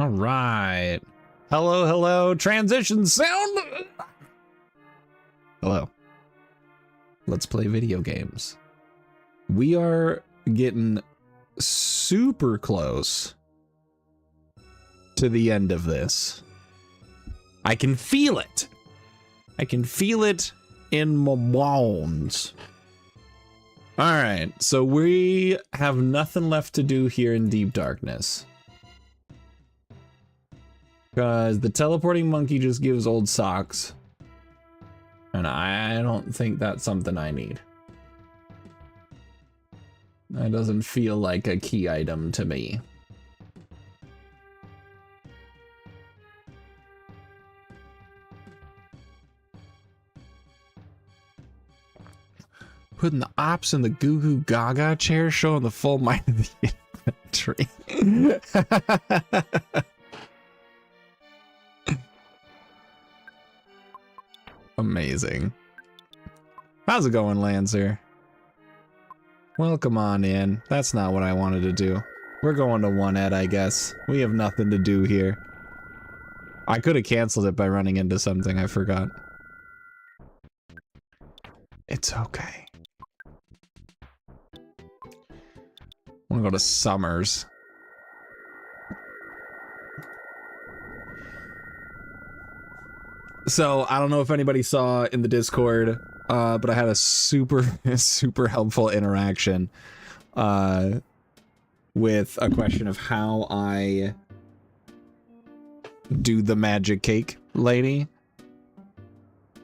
All right. Hello, hello. Transition sound. Hello. Let's play video games. We are getting super close to the end of this. I can feel it. I can feel it in my bones. All right, so we have nothing left to do here in Deep Darkness. Because the teleporting monkey just gives old socks. And I don't think that's something I need. That doesn't feel like a key item to me. Putting the ops in the Goo Goo Gaga chair, showing the full might of the inventory. Amazing. How's it going, Lancer? Welcome on in. That's not what I wanted to do. We're going to 1-ed, I guess. We have nothing to do here. I could have canceled it by running into something, I forgot. It's okay. I want to go to Summers. So, I don't know if anybody saw in the Discord, but I had a super helpful interaction with a question of how I do the magic cake lady.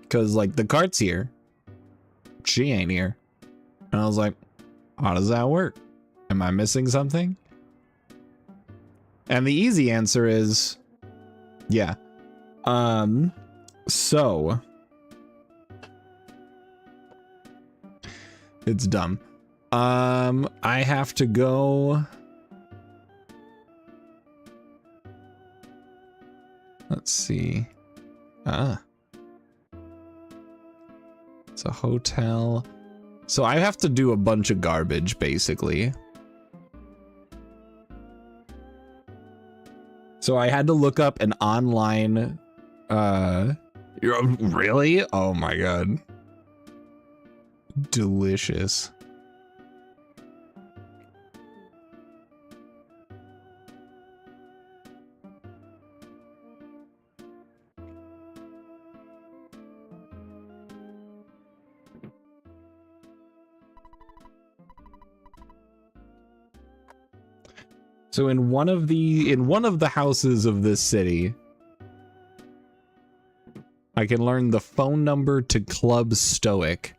Because, like, the cart's here. She ain't here. And I was like, how does that work? Am I missing something? And the easy answer is, yeah. So it's dumb. I have to go. Let's see. It's a hotel. So I have to do a bunch of garbage, basically. So I had to look up an online, really? Oh my god. Delicious. So in one of the houses of this city, I can learn the phone number to Club Stoic.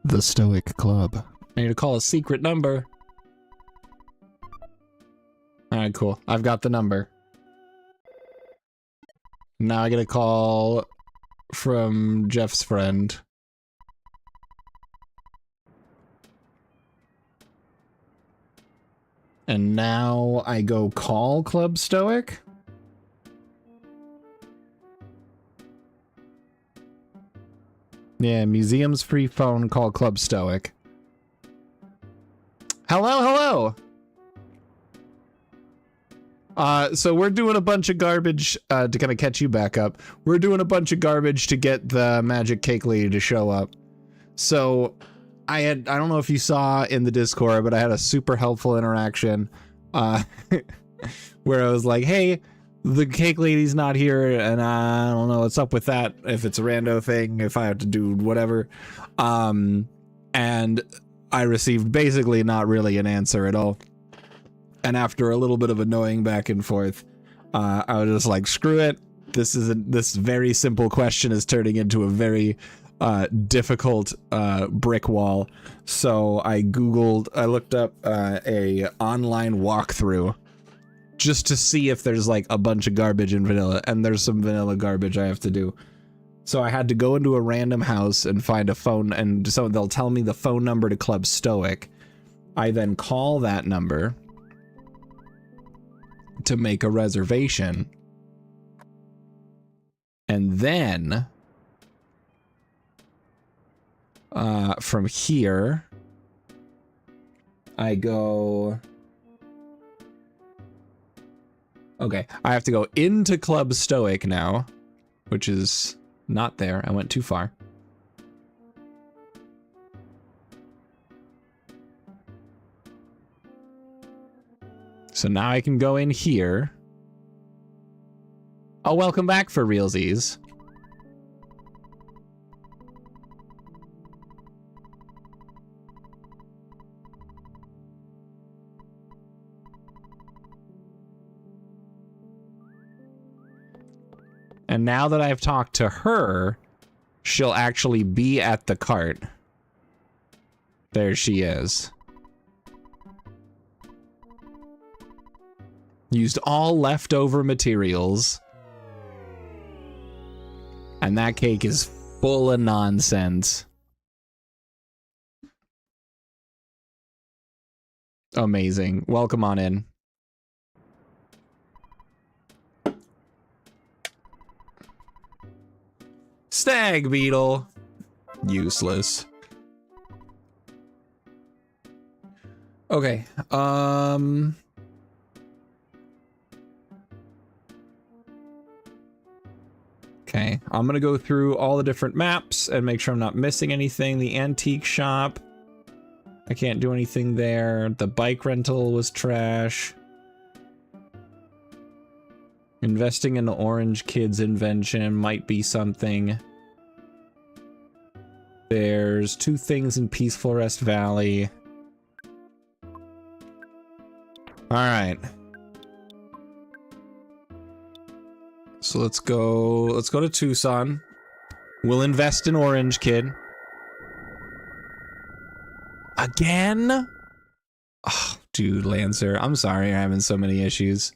The Stoic Club. I need to call a secret number. Alright, cool. I've got the number. Now I get a call from Jeff's friend. And now I go call Club Stoic. Yeah, museum's free phone, call Club Stoic. Hello, hello! So we're doing a bunch of garbage, to kind of catch you back up. We're doing a bunch of garbage to get the magic cake lady to show up. So, I don't know if you saw in the Discord, but I had a super helpful interaction, where I was like, hey, the cake lady's not here, and I don't know what's up with that, if it's a rando thing, if I have to do whatever. And I received basically not really an answer at all. And after a little bit of annoying back and forth, I was just like, screw it. This very simple question is turning into a very difficult brick wall. So I looked up a online walkthrough just to see if there's like a bunch of garbage in vanilla, and there's some vanilla garbage I have to do. So I had to go into a random house and find a phone, and so they'll tell me the phone number to Club Stoic. I then call that number to make a reservation. And then from here, I go... Okay, I have to go into Club Stoic now, which is not there. I went too far. So now I can go in here. Oh, welcome back for realsies. And now that I've talked to her, she'll actually be at the cart. There she is. Used all leftover materials. And that cake is full of nonsense. Amazing. Welcome on in. Stag beetle. Useless. Okay. Okay, I'm gonna go through all the different maps and make sure I'm not missing anything. The antique shop. I can't do anything there. The bike rental was trash. Investing in the Orange Kid's invention might be something. There's 2 things in Peaceful Rest Valley. Alright. So let's go to Tucson. We'll invest in Orange Kid. Again? Oh, dude, Lancer, I'm sorry you're having so many issues.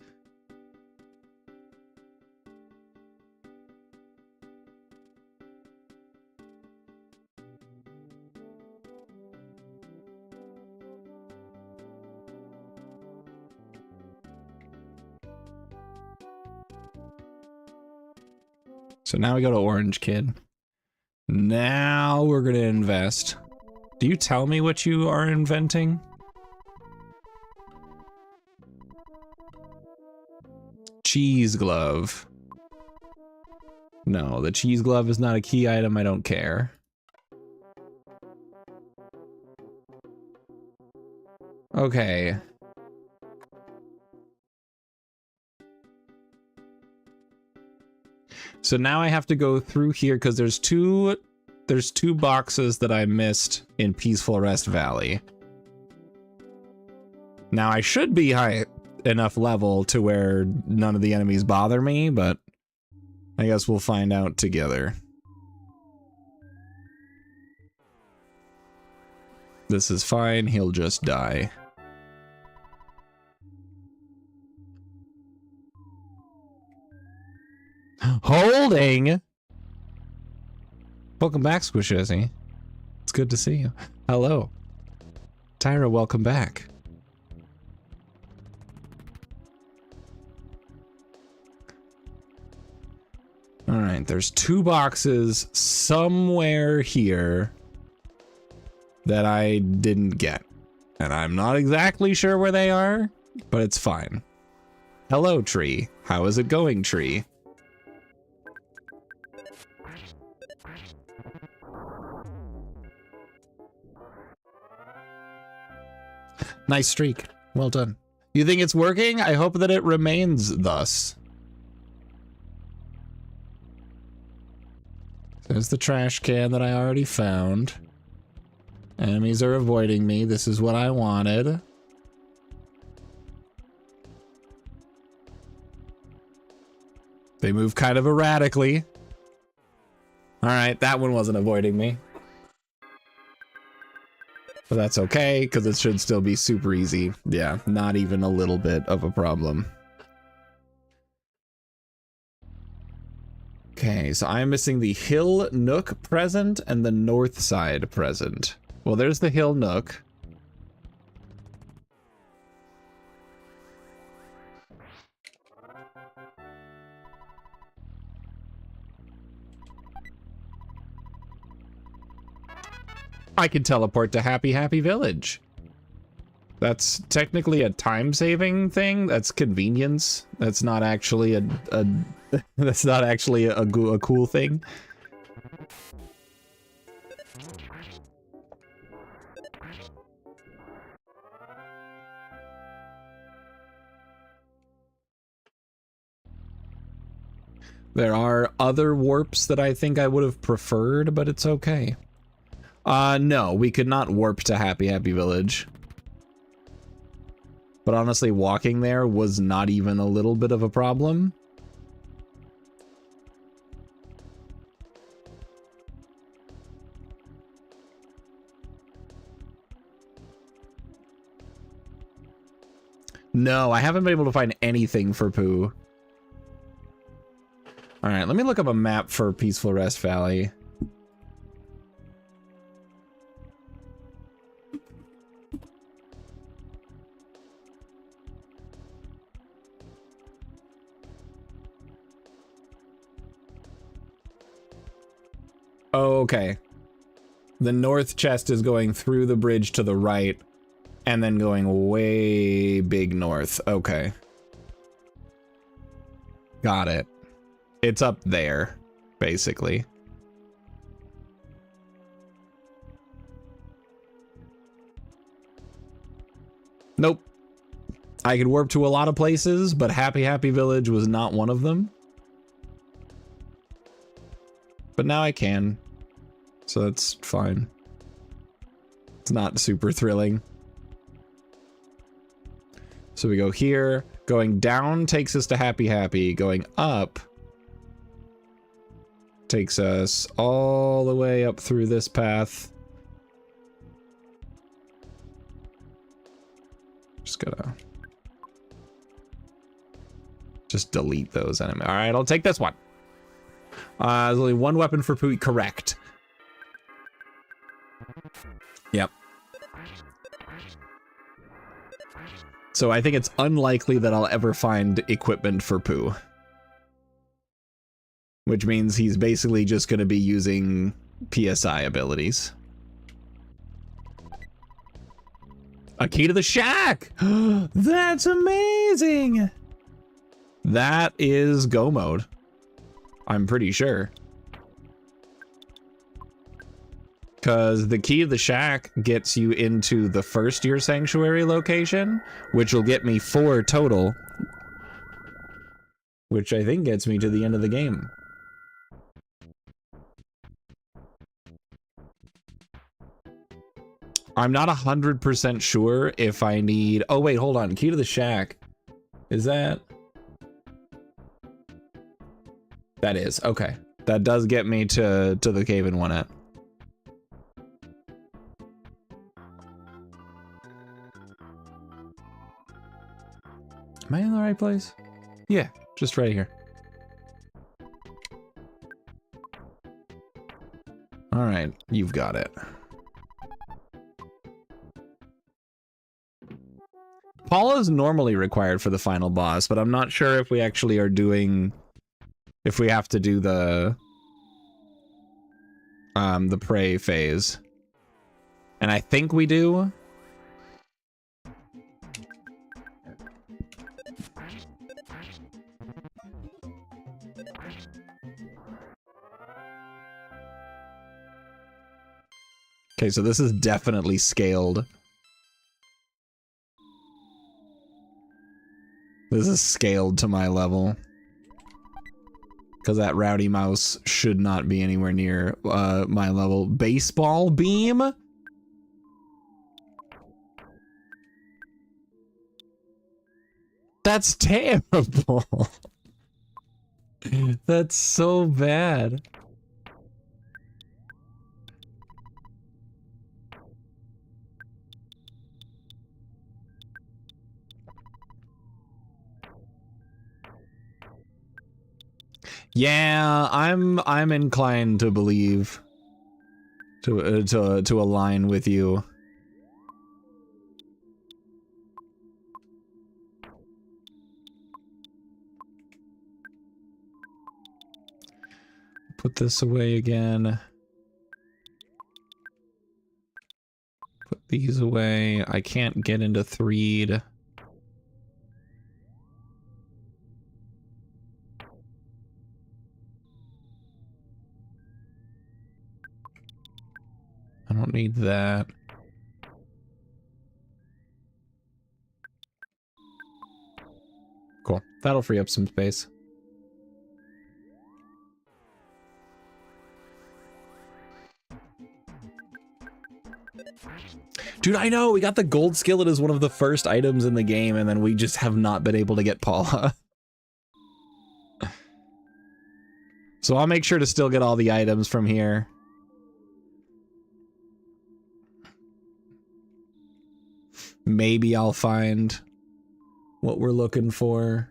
So now we go to Orange Kid. Now we're gonna invest. Do you tell me what you are inventing? Cheese glove. No, the cheese glove is not a key item. I don't care. Okay. So now I have to go through here because there's two boxes that I missed in Peaceful Rest Valley. Now I should be high enough level to where none of the enemies bother me, but I guess we'll find out together. This is fine, he'll just die. Holding! Welcome back, Squishizzy. It's good to see you. Hello. Tyra, welcome back. Alright, there's 2 boxes somewhere here that I didn't get. And I'm not exactly sure where they are, but it's fine. Hello, tree. How is it going, tree? Nice streak. Well done. You think it's working? I hope that it remains thus. There's the trash can that I already found. Enemies are avoiding me. This is what I wanted. They move kind of erratically. Alright, that one wasn't avoiding me. But that's okay, because it should still be super easy. Yeah, not even a little bit of a problem. Okay, so I'm missing the Hill Nook present and the North Side present. Well, there's the Hill Nook. I can teleport to Happy Happy Village. That's technically a time-saving thing. That's convenience. That's not actually a that's not actually a cool thing. There are other warps that I think I would have preferred, but it's okay. No, we could not warp to Happy Happy Village. But honestly, walking there was not even a little bit of a problem. No, I haven't been able to find anything for Pooh. Alright, let me look up a map for Peaceful Rest Valley. Oh, okay. The north chest is going through the bridge to the right, and then going way big north. Okay. Got it. It's up there, basically. Nope. I could warp to a lot of places, but Happy Happy Village was not one of them. But now I can. So that's fine. It's not super thrilling. So we go here. Going down takes us to Happy Happy. Going up takes us all the way up through this path. Just gotta... just delete those enemies. Alright, I'll take this one. There's only one weapon for Pooh. Correct. Yep. So I think it's unlikely that I'll ever find equipment for Pooh. Which means he's basically just going to be using PSI abilities. A key to the shack! That's amazing! That is go mode. I'm pretty sure. Because the key to the shack gets you into the first year sanctuary location, which will get me 4 total. Which I think gets me to the end of the game. I'm not 100% sure if I need... oh wait, hold on. Key to the shack. Is that... that is. Okay. That does get me to the cave in 1-at. Am I in the right place? Yeah, just right here. All right, you've got it. Paula's normally required for the final boss, but I'm not sure if we actually are doing... if we have to do the prey phase. And I think we do. Okay, so this is definitely scaled. This is scaled to my level. Because that rowdy mouse should not be anywhere near my level. Baseball beam? That's terrible. That's so bad. Yeah, I'm inclined to believe to align with you. Put this away again. these away. I can't get into Threed. I don't need that. Cool. That'll free up some space. Dude, I know! We got the gold skillet as one of the first items in the game, and then we just have not been able to get Paula. So I'll make sure to still get all the items from here. Maybe I'll find what we're looking for.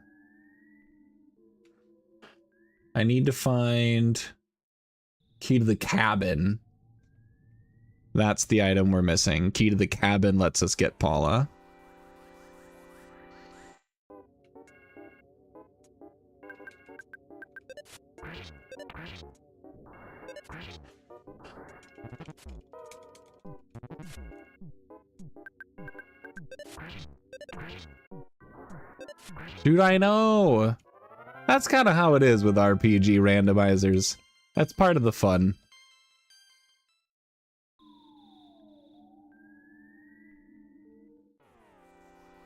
I need to find key to the cabin. That's the item we're missing. Key to the cabin lets us get Paula. Dude, I know! That's kind of how it is with RPG randomizers. That's part of the fun.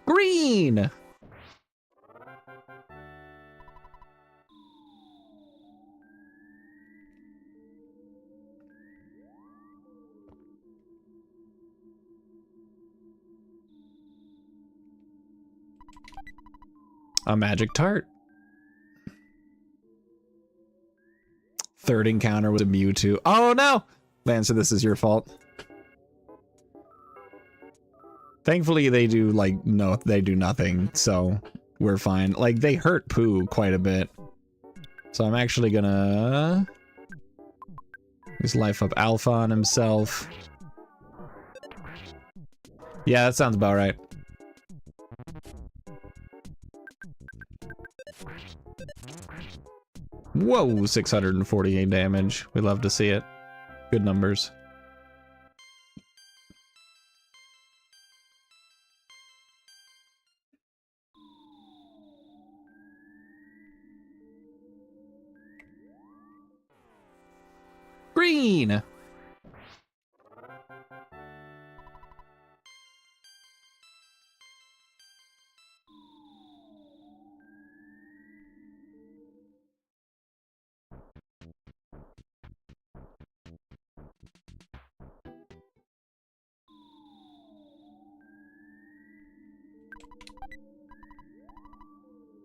Green! A magic tart. Third encounter with a Mewtwo. Oh no! Lancer, this is your fault. Thankfully, they do, like, no, they do nothing, so we're fine. Like, they hurt Pooh quite a bit. So I'm actually gonna... just life up Alpha on himself. Yeah, that sounds about right. Whoa, 648 damage. We love to see it. Good numbers. Green!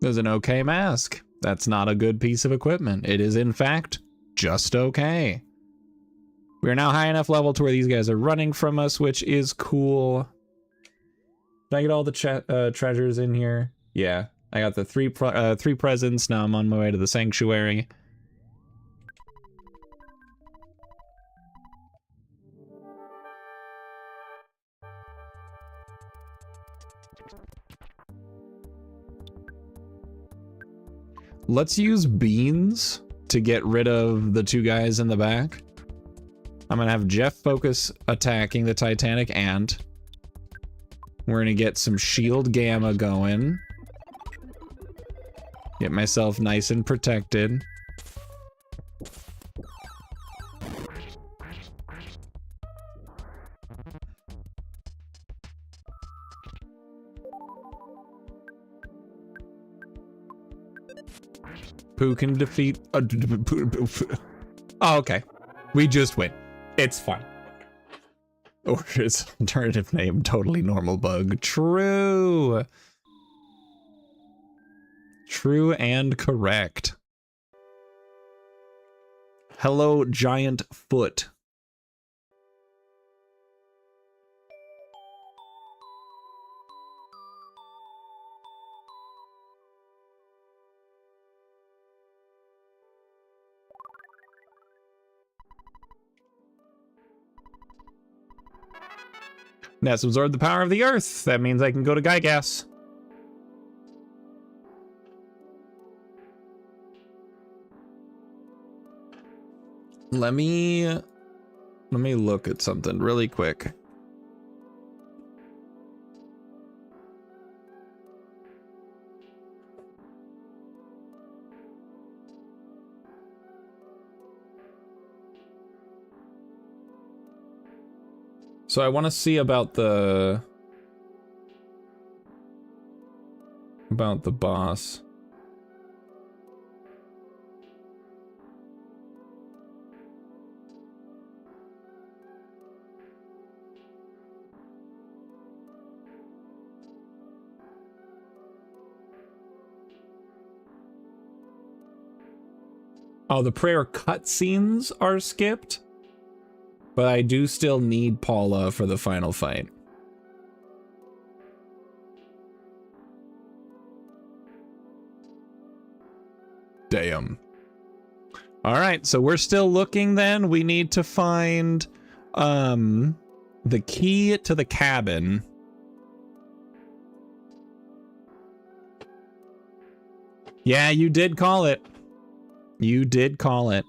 There's an okay mask. That's not a good piece of equipment. It is, in fact, just okay. We are now high enough level to where these guys are running from us, which is cool. Did I get all the treasures in here? Yeah. I got the three presents. Now I'm on my way to the sanctuary. Let's use beans to get rid of the two guys in the back. I'm gonna have Jeff focus attacking the Titanic Ant. We're gonna get some shield gamma going. Get myself nice and protected. Pooh can defeat... oh, okay. We just win. It's fine. Or its alternative name, Totally Normal Bug. True. True and correct. Hello, Giant Foot. That's absorb the power of the earth. That means I can go to Gygas. Let me look at something really quick. So I want to see about the boss. Oh, the prayer cutscenes are skipped, but I do still need Paula for the final fight. Damn. All right, so we're still looking then. We need to find the key to the cabin. Yeah, you did call it. You did call it.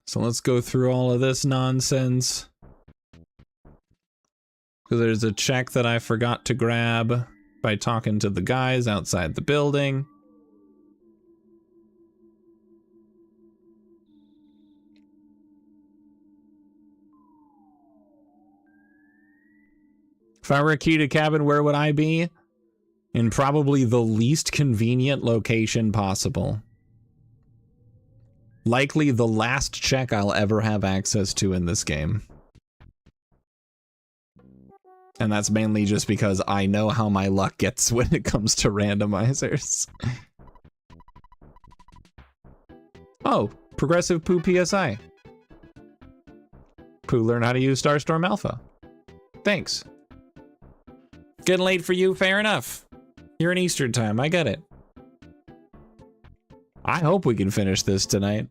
So let's go through all of this nonsense. Because there's a check that I forgot to grab by talking to the guys outside the building. If I were a key to cabin, where would I be? In probably the least convenient location possible. Likely the last check I'll ever have access to in this game. And that's mainly just because I know how my luck gets when it comes to randomizers. Oh, progressive Poo PSI. Poo learn how to use Starstorm Alpha. Thanks. Getting late for you, fair enough. You're in Eastern time, I get it. I hope we can finish this tonight.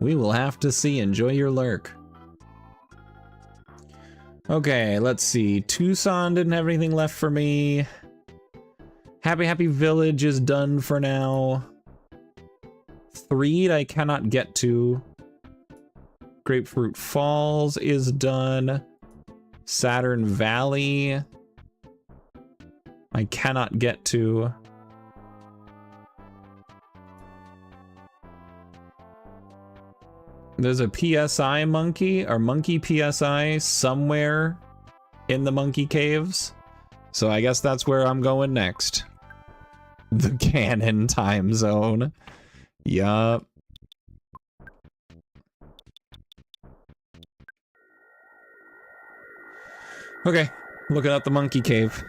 We will have to see. Enjoy your lurk. Okay, let's see. Tucson didn't have anything left for me. Happy Village is done for now. Threed I cannot get to. Grapefruit Falls is done. Saturn Valley I cannot get to. There's a PSI monkey, or monkey PSI, somewhere in the monkey caves. So I guess that's where I'm going next. The Ganon time zone. Yup. Okay, looking at the monkey cave.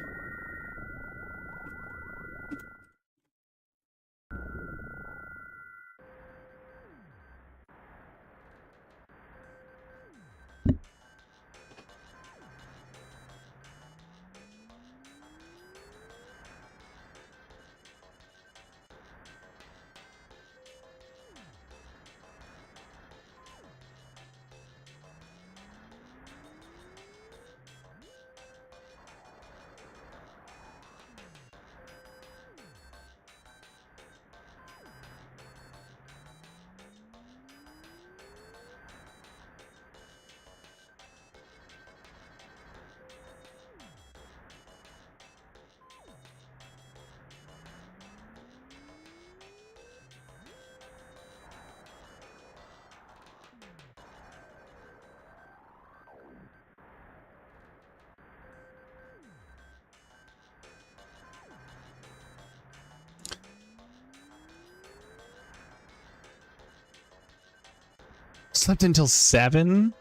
Slept until 7?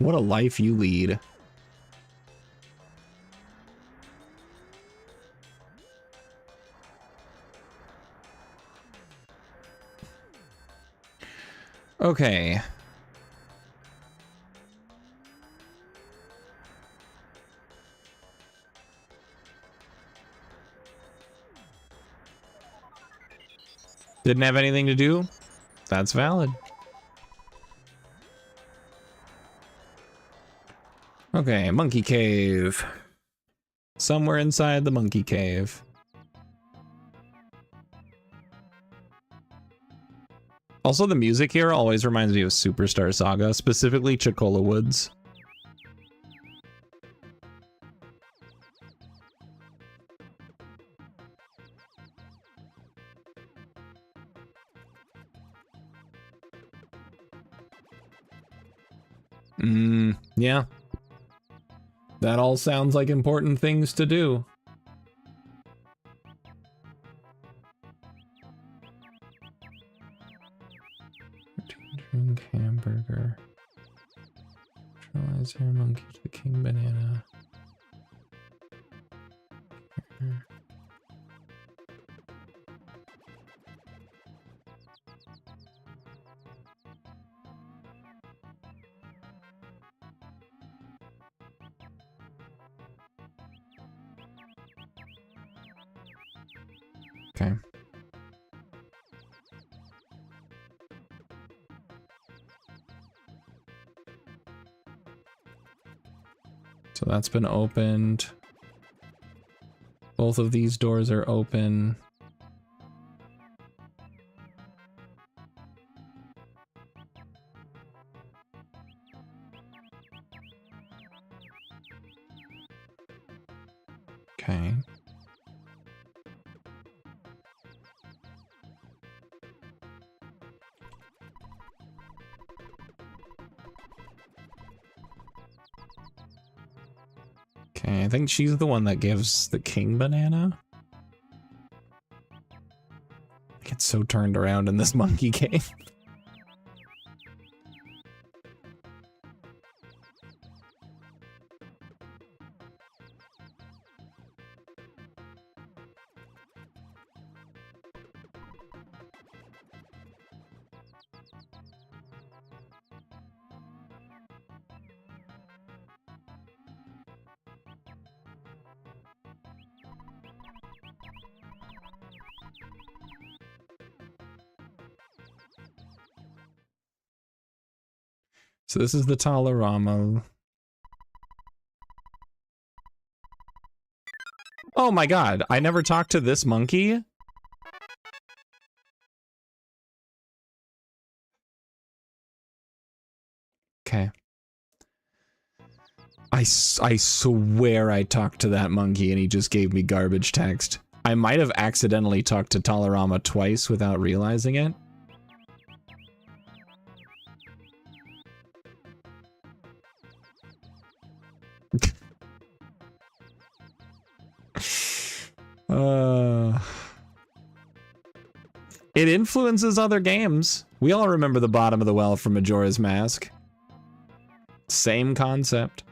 What a life you lead. Okay. Didn't have anything to do? That's valid. Okay, monkey cave. Somewhere inside the monkey cave. Also, the music here always reminds me of Superstar Saga, specifically Chocola Woods. Yeah. That all sounds like important things to do. Drink hamburger. Neutralize hair monkey to the king banana. Okay. So that's been opened. Both of these doors are open. Okay. Okay, I think she's the one that gives the king banana. I get so turned around in this monkey game. So this is the Talarama. Oh my god, I never talked to this monkey? Okay. I swear I talked to that monkey and he just gave me garbage text. I might have accidentally talked to Talarama twice without realizing it. It influences other games. We all remember the bottom of the well from Majora's Mask. Same concept.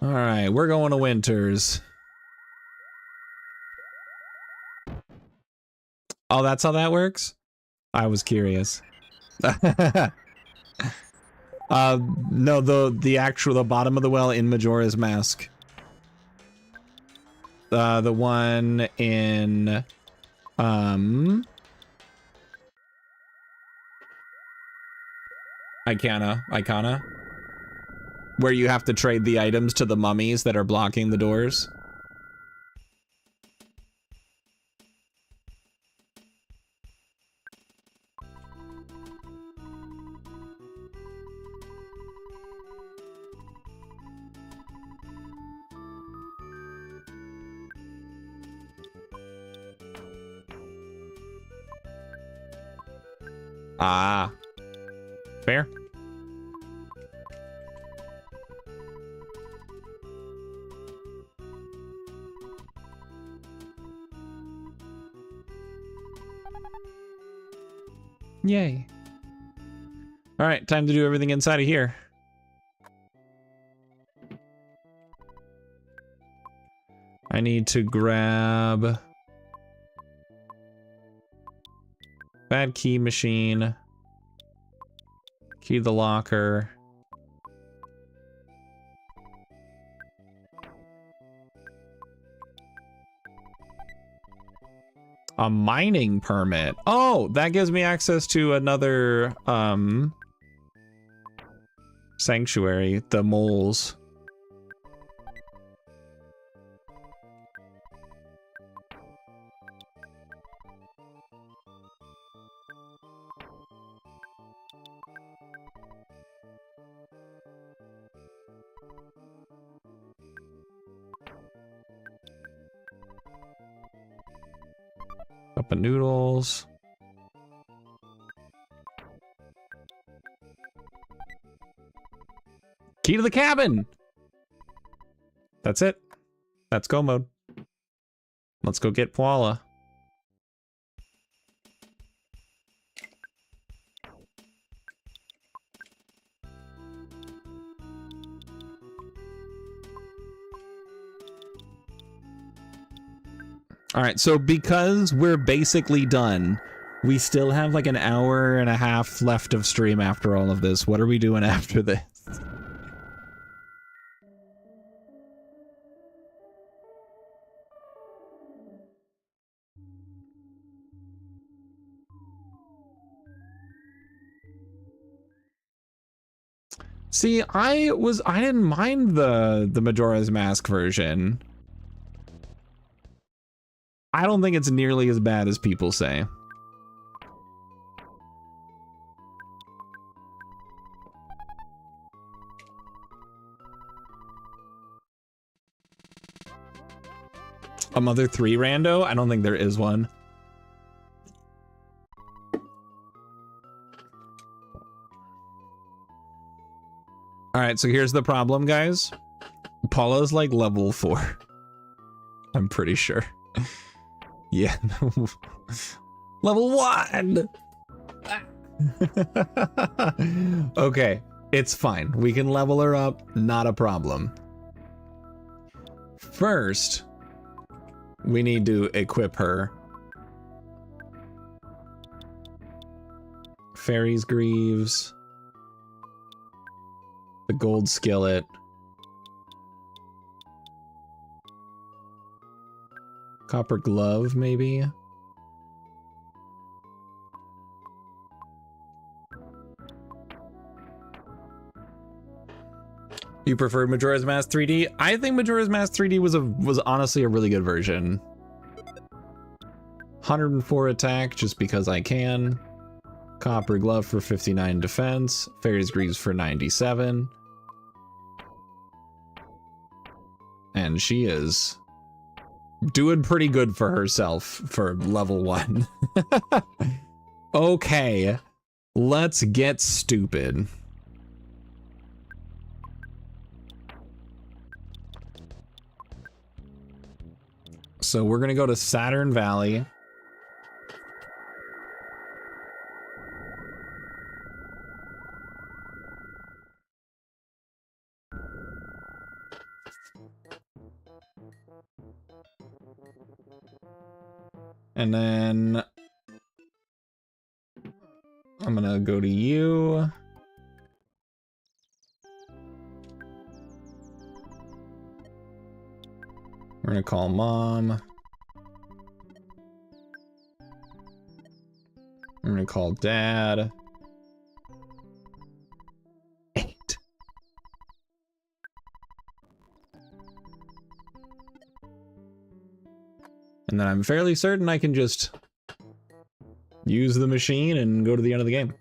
All right, we're going to Winters. Oh, that's how that works? I was curious. No, the bottom of the well in Majora's Mask. The one in Icona, where you have to trade the items to the mummies that are blocking the doors. Ah, fair. Yay. All right, time to do everything inside of here. I need to grab bad key machine, key the locker. A mining permit. Oh, that gives me access to another sanctuary, the moles. Cup of noodles. Key to the cabin! That's it. That's go mode. Let's go get Paula. All right, so because we're basically done, we still have like an hour and a half left of stream after all of this. What are we doing after this? See, I didn't mind the Majora's Mask version. I don't think it's nearly as bad as people say. A Mother 3 rando? I don't think there is one. Alright, so here's the problem, guys. Paula's like level 4. I'm pretty sure. Yeah. Level 1! Okay, it's fine. We can level her up, not a problem. First, we need to equip her. Fairy's Greaves. The gold skillet. Copper glove, maybe? You preferred Majora's Mask 3D? I think Majora's Mask 3D was honestly a really good version. 104 attack, just because I can. Copper glove for 59 defense. Fairy's Greaves for 97. And she is doing pretty good for herself for level 1. Okay, let's get stupid. So we're gonna go to Saturn Valley. And then I'm gonna go to you. We're gonna call Mom. We're gonna call Dad. 8. And then I'm fairly certain I can just use the machine and go to the end of the game.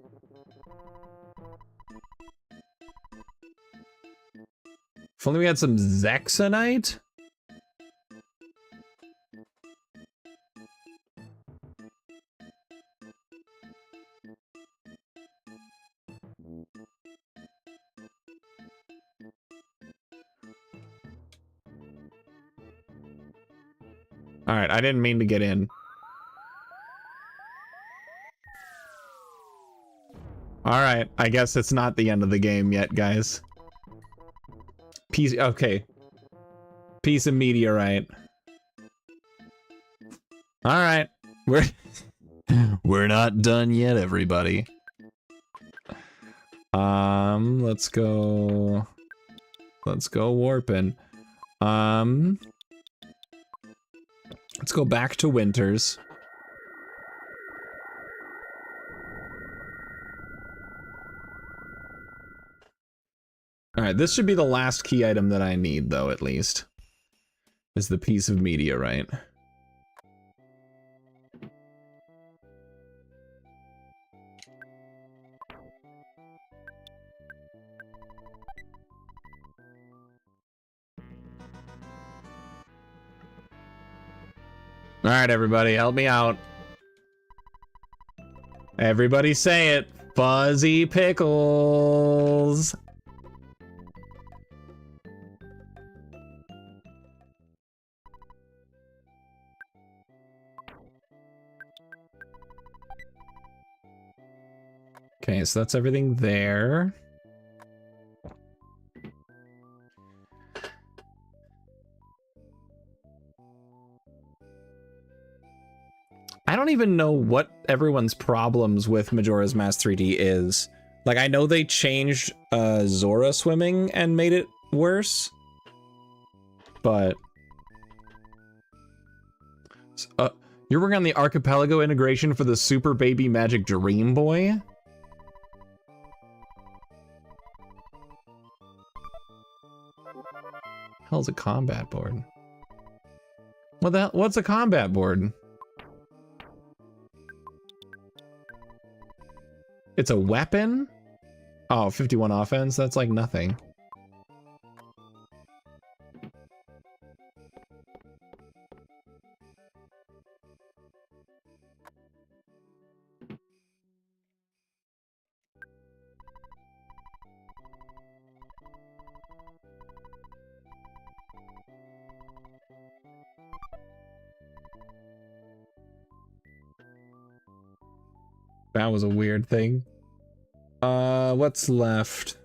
If only we had some Zexanite. All right, I didn't mean to get in. All right, I guess it's not the end of the game yet, guys. Okay. Piece of meteorite. All right, we're not done yet, everybody. Let's go warping. Let's go back to Winters. Alright, this should be the last key item that I need, though, at least. Is the piece of meteorite. Alright, everybody, help me out. Everybody say it. Fuzzy pickles. Okay, so that's everything there. I don't even know what everyone's problems with Majora's Mask 3D is. Like, I know they changed Zora swimming and made it worse, but you're working on the Archipelago integration for the Super Baby Magic Dream Boy? Hell's a combat board? What the hell? What's a combat board? It's a weapon? Oh, 51 offense? That's like nothing. That was a weird thing. What's left?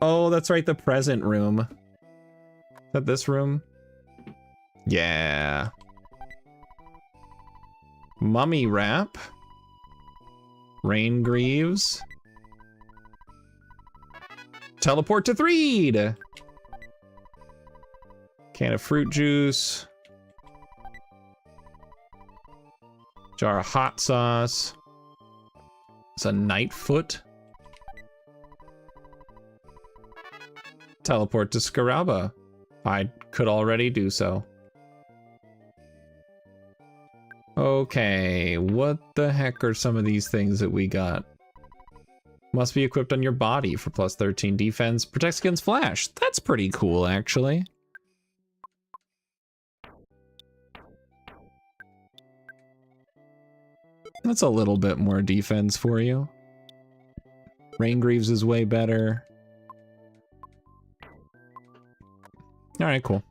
Oh, that's right, the present room. Is that this room? Yeah. Mummy wrap. Rain Greaves. Teleport to Threed. Can of fruit juice. Jar of hot sauce. It's a Nightfoot. Teleport to Scaraba. I could already do so. Okay, what the heck are some of these things that we got? Must be equipped on your body for plus 13 defense. Protects against flash. That's pretty cool, actually. That's a little bit more defense for you. Rain Greaves is way better. Alright, cool.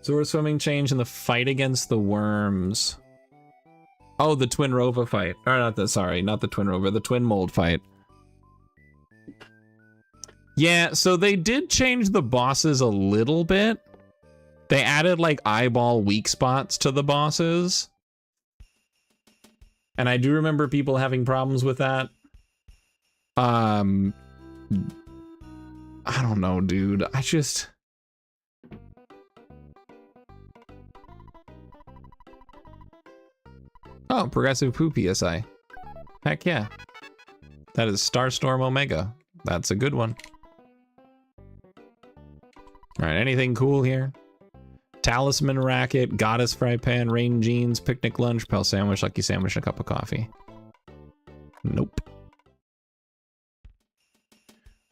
Zora swimming change in the fight against the worms. Oh, the Twin Rova fight. Or not the, sorry, not the Twin Rova, the Twin Mold fight. Yeah, so they did change the bosses a little bit. They added like eyeball weak spots to the bosses. And I do remember people having problems with that. I don't know, dude. I just... Oh, progressive poo PSI. Heck yeah. That is Starstorm Omega. That's a good one. Alright, anything cool here? Talisman Racket, Goddess Fry Pan, Rain Jeans, Picnic Lunch, Pale Sandwich, Lucky Sandwich, and a cup of coffee. Nope.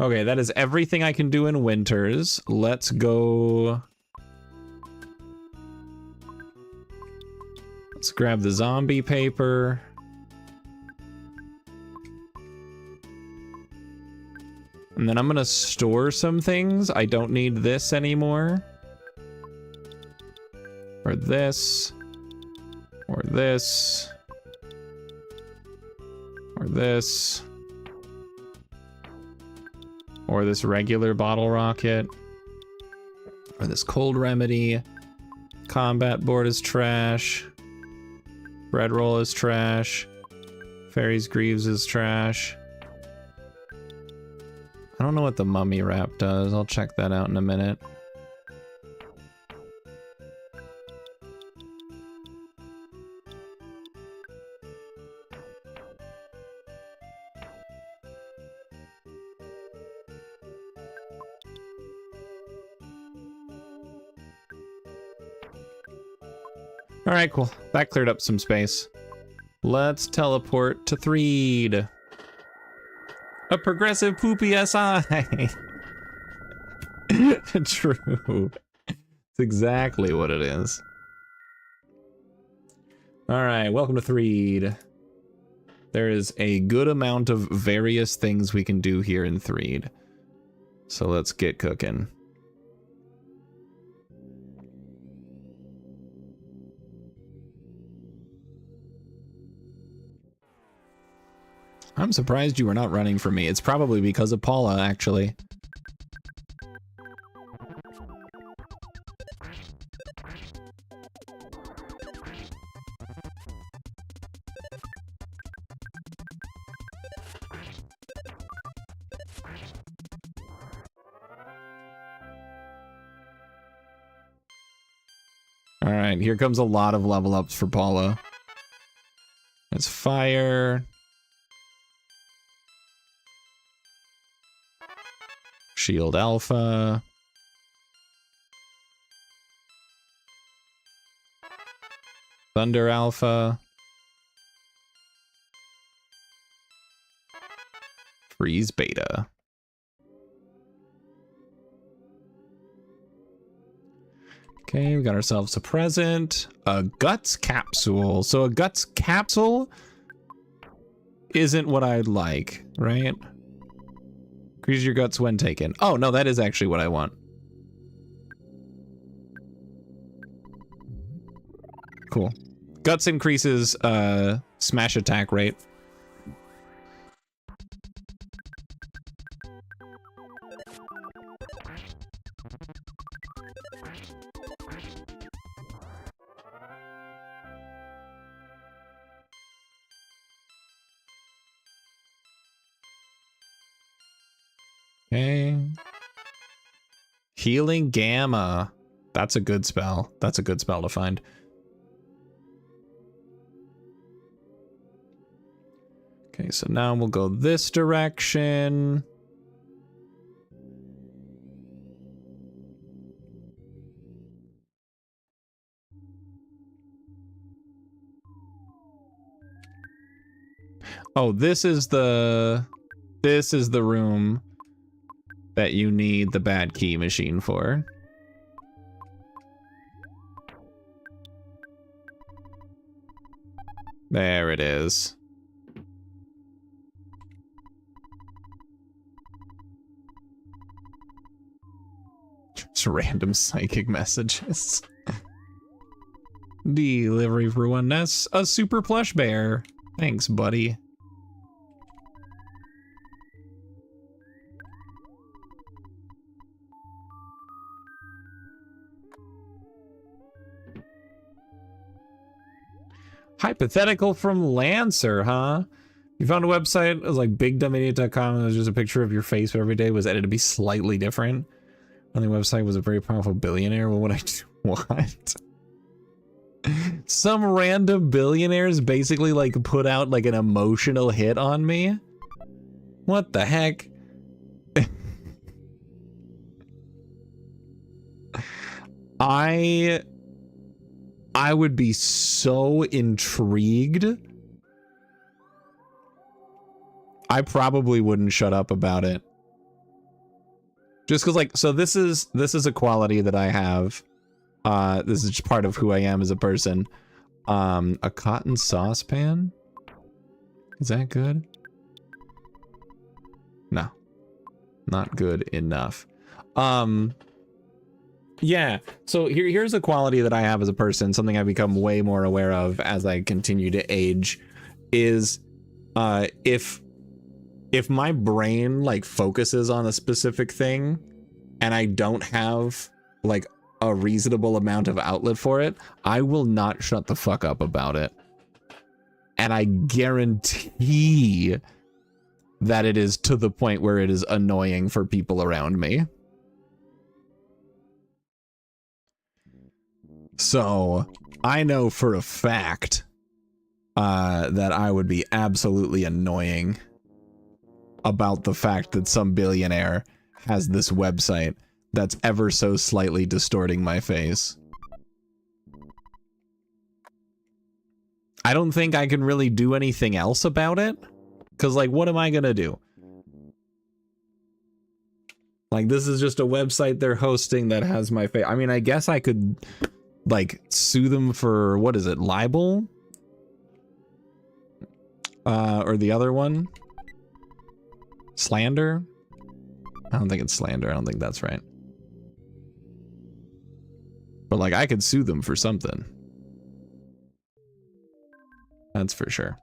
Okay, that is everything I can do in Winters. Let's go... Let's grab the zombie paper. And then I'm gonna store some things. I don't need this anymore. Or this. Or this. Or this. Or this regular bottle rocket. Or this cold remedy. Combat board is trash. Bread roll is trash. Fairies Greaves is trash. I don't know what the mummy wrap does. I'll check that out in a minute. All right, cool. That cleared up some space. Let's teleport to Threed. A progressive poopy SI. True. It's exactly what it is. All right, welcome to Threed. There is a good amount of various things we can do here in Threed. So let's get cooking. I'm surprised you were not running from me. It's probably because of Paula, actually. Alright, here comes a lot of level ups for Paula. It's fire. Shield Alpha. Thunder Alpha. Freeze Beta. Okay, we got ourselves a present. A Guts Capsule. So a Guts Capsule isn't what I'd like, right? Increase your guts when taken. Oh, no, that is actually what I want. Cool. Guts increases smash attack rate. Okay. Healing Gamma. That's a good spell. That's a good spell to find. Okay, so now we'll go this direction. Oh, this is the room that you need the bad key machine for. There it is. Just random psychic messages. Delivery for 1S, a super plush bear. Thanks, buddy. Hypothetical from Lancer, huh? You found a website, it was like bigdumbIdiot.com, and it was just a picture of your face, but every day was edited to be slightly different. On the website was a very powerful billionaire. What would I do? What? Some random billionaires basically like put out like an emotional hit on me? What the heck? I would be so intrigued. I probably wouldn't shut up about it. Just because, like, so this is a quality that I have. This is just part of who I am as a person. A cotton saucepan? Is that good? No. Not good enough. Yeah, so here's a quality that I have as a person, something I've become way more aware of as I continue to age, is if my brain like focuses on a specific thing and I don't have like a reasonable amount of outlet for it, I will not shut the fuck up about it. And I guarantee that it is to the point where it is annoying for people around me. So I know for a fact that I would be absolutely annoying about the fact that some billionaire has this website that's ever so slightly distorting my face. I don't think I can really do anything else about it, because like, what am I gonna do? Like, this is just a website they're hosting that has my face. I mean, I guess I could, like, sue them for, what is it, libel? Or the other one? Slander? I don't think it's slander. I don't think that's right. But, like, I could sue them for something. That's for sure.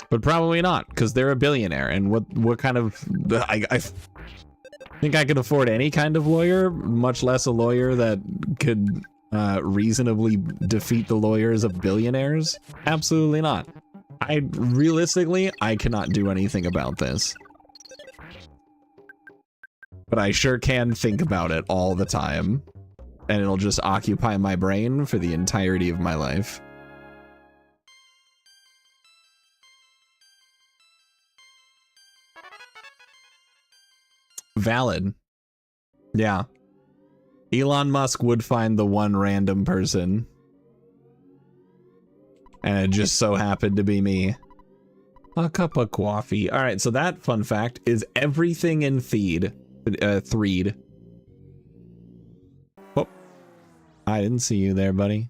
But probably not, because they're a billionaire. And what kind of... I think I could afford any kind of lawyer, much less a lawyer that could reasonably defeat the lawyers of billionaires. Absolutely not. Realistically, I cannot do anything about this. But I sure can think about it all the time. And it'll just occupy my brain for the entirety of my life. Valid. Yeah. Elon Musk would find the one random person. And it just so happened to be me. A cup of coffee. Alright, so that, fun fact, is everything in Threed. Oh. I didn't see you there, buddy.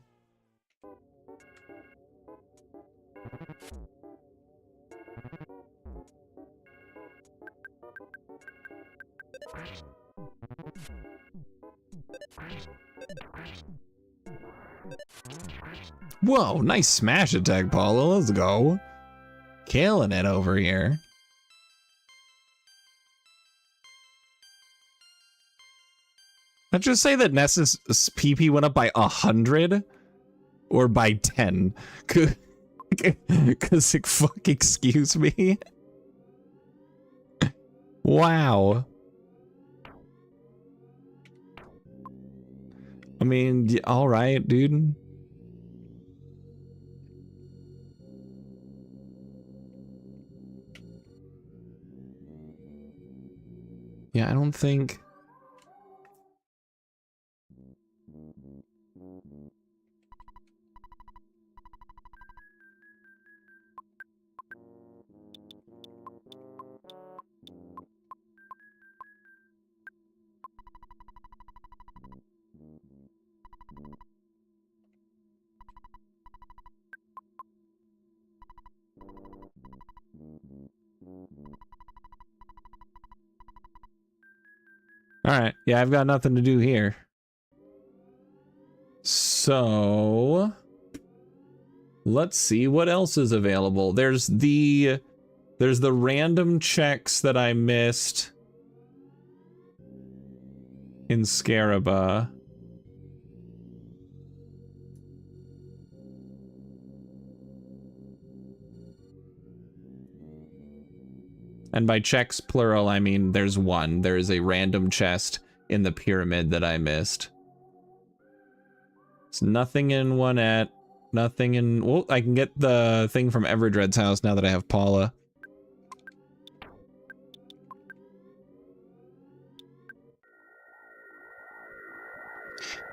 Whoa, nice smash attack, Paula. Let's go. Killing it over here. Let's just say that Ness's PP went up by 100 or by 10. Cause fuck, excuse me. Wow. I mean, all right, dude. Yeah, I don't think... Alright, yeah, I've got nothing to do here. So... let's see what else is available. There's the random checks that I missed in Scaraba. And by checks plural, I mean there's one. There is a random chest in the pyramid that I missed. It's nothing in Onette. Nothing in... well, I can get the thing from Everdread's house now that I have Paula.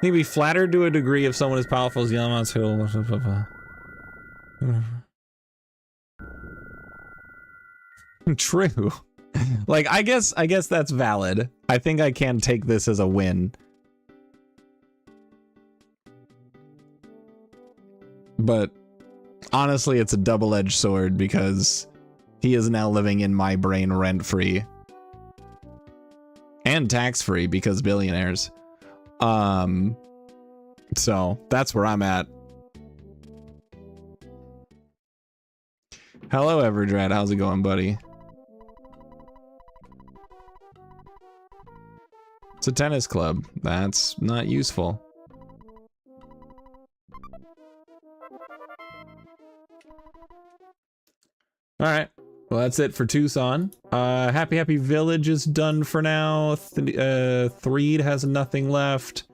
You'd be flattered to a degree if someone as powerful as Yamamoto. True. Like, I guess that's valid. I think I can take this as a win. But honestly, it's a double-edged sword because he is now living in my brain rent-free. And tax-free because billionaires. So that's where I'm at. Hello, Everdread. How's it going, buddy? It's a tennis club. That's not useful. Alright. Well, that's it for Tucson. Happy Happy Village is done for now. Threed has nothing left.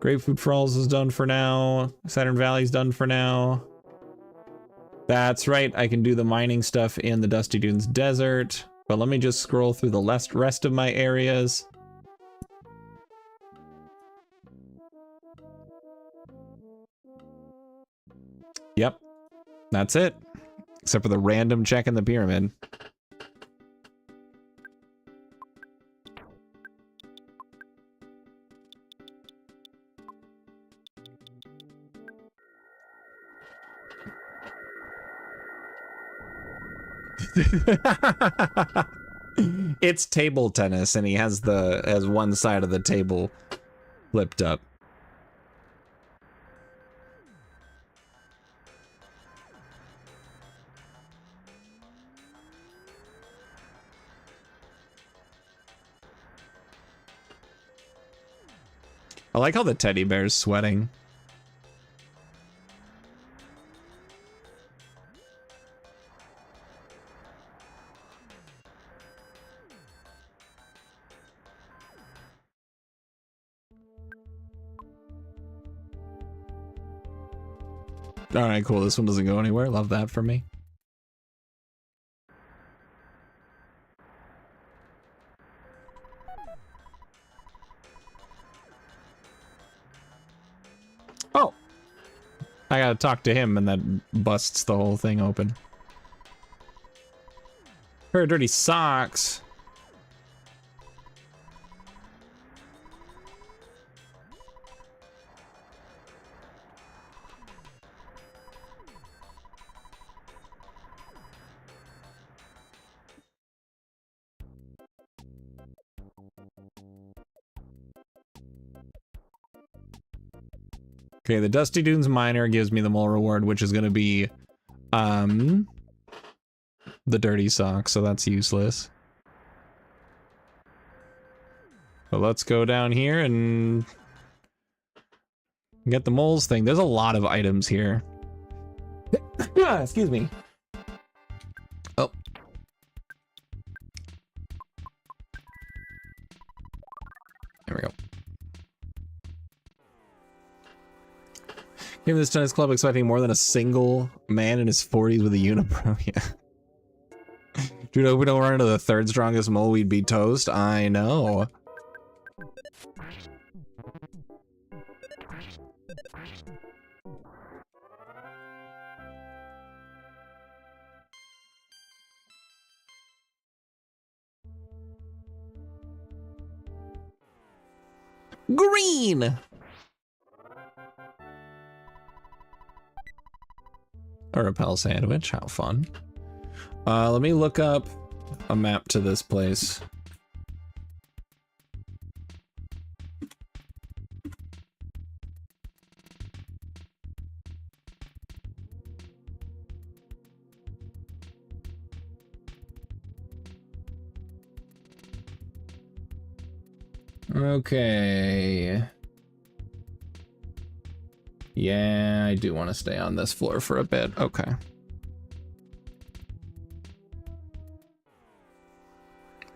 Grapefruit Falls is done for now. Saturn Valley's done for now. That's right, I can do the mining stuff in the Dusty Dunes Desert. But let me just scroll through the rest of my areas. Yep, that's it. Except for the random check in the pyramid. It's table tennis, and he has one side of the table flipped up. I like how the teddy bear's sweating. All right, cool. This one doesn't go anywhere. Love that for me. Oh, I gotta talk to him, and that busts the whole thing open. Pair of dirty socks. Okay, the Dusty Dunes Miner gives me the mole reward, which is gonna be, the dirty socks, so that's useless. But let's go down here and get the moles thing. There's a lot of items here. Excuse me. Oh. There we go. Came to this tennis club expecting more than a single man in his 40s with a unibrow. Yeah. Dude, if we don't run into the third strongest mole, we'd be toast. I know. Green! A repel sandwich, how fun. Let me look up a map to this place. Okay. Yeah, I do want to stay on this floor for a bit. Okay.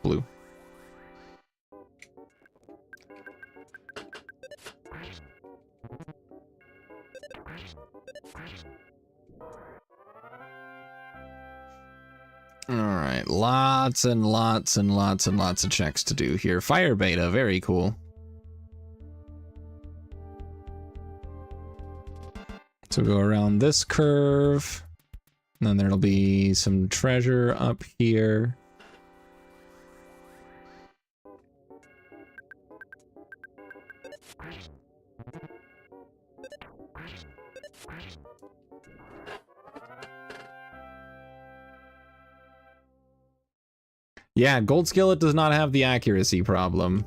Blue. All right, lots and lots and lots and lots of checks to do here. Fire beta, very cool. So go around this curve, and then there'll be some treasure up here. Yeah, Gold Skillet does not have the accuracy problem.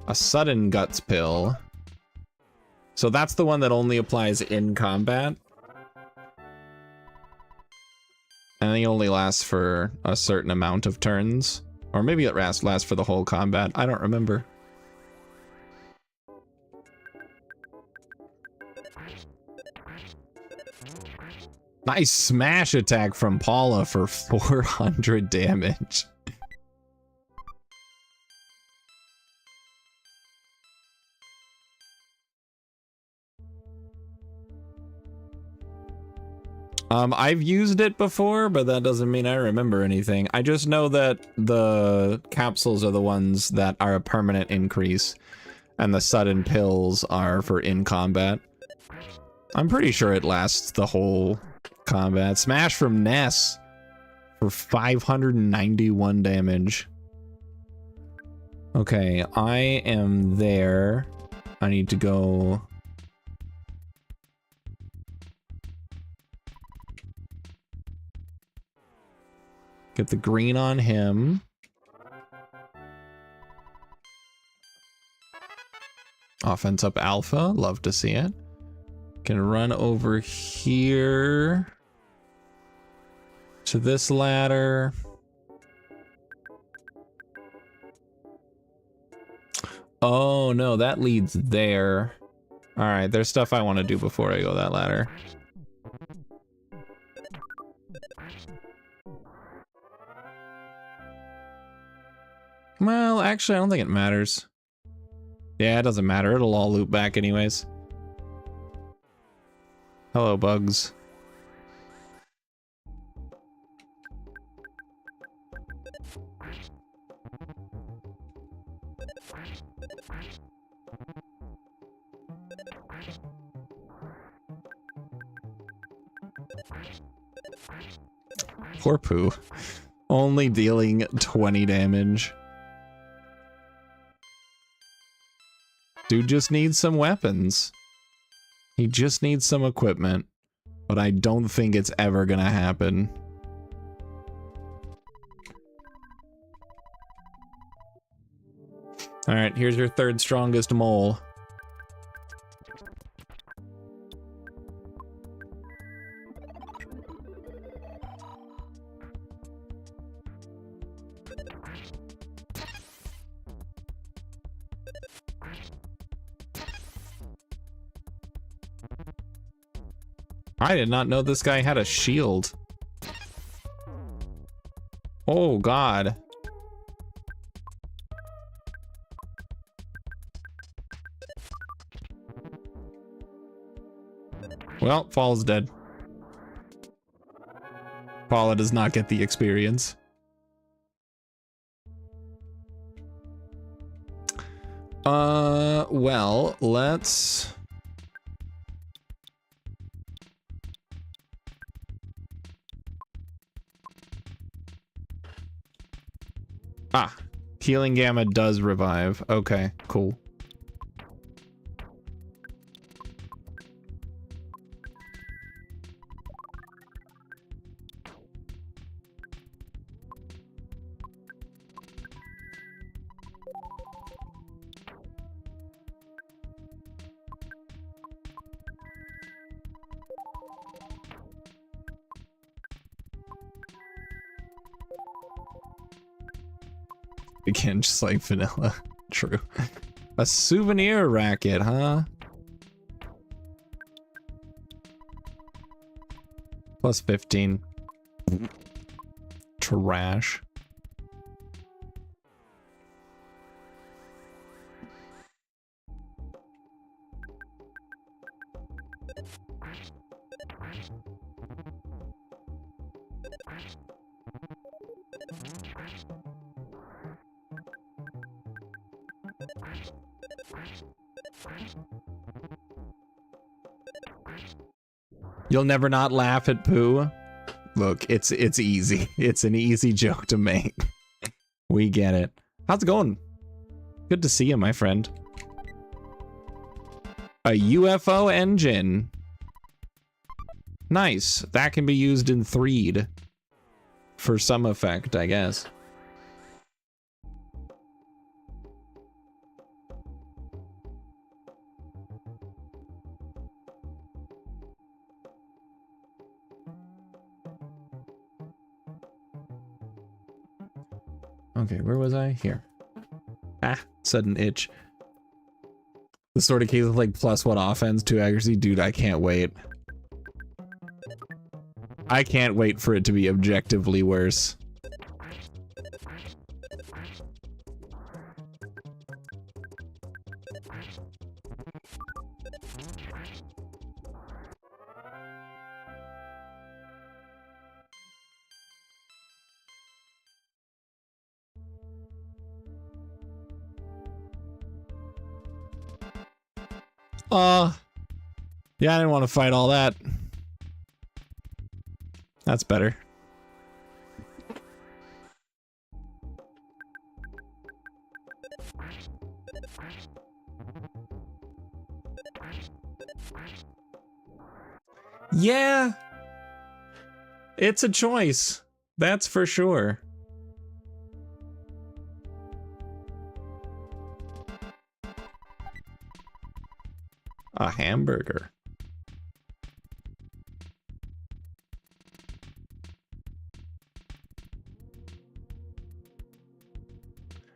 A sudden guts pill. So that's the one that only applies in combat. And he only lasts for a certain amount of turns. Or maybe it lasts for the whole combat. I don't remember. Nice smash attack from Paula for 400 damage. I've used it before, but that doesn't mean I remember anything. I just know that the capsules are the ones that are a permanent increase, and the sudden pills are for in combat. I'm pretty sure it lasts the whole combat. Smash from Ness for 591 damage. Okay, I am there. I need to go... Get the green on him. Offense up alpha. Love to see it. Can run over here to this ladder. Oh no, that leads there. All right, there's stuff I want to do before I go that ladder. Well, actually, I don't think it matters. Yeah, it doesn't matter. It'll all loop back anyways. Hello, bugs. Poor Pooh. Only dealing 20 damage. Dude just needs some weapons. He just needs some equipment. But I don't think it's ever gonna happen. Alright, here's your third strongest mole. I did not know this guy had a shield. Oh, God. Well, Fall's dead. Paula does not get the experience. Well, let's... Ah, healing gamma does revive. Okay, cool. Again, just like vanilla. True. A souvenir racket, huh? Plus 15. Trash. You'll never not laugh at Pooh. Look, it's easy. It's an easy joke to make. We get it. How's it going? Good to see you, my friend. A UFO engine. Nice. That can be used in 3D. For some effect, I guess. Okay, where was I? Here. Ah, sudden itch. The sort of case with like +1 offense, 2 accuracy. Dude, I can't wait. I can't wait for it to be objectively worse. Yeah, I didn't want to fight all that. That's better. Yeah. It's a choice. That's for sure. A hamburger.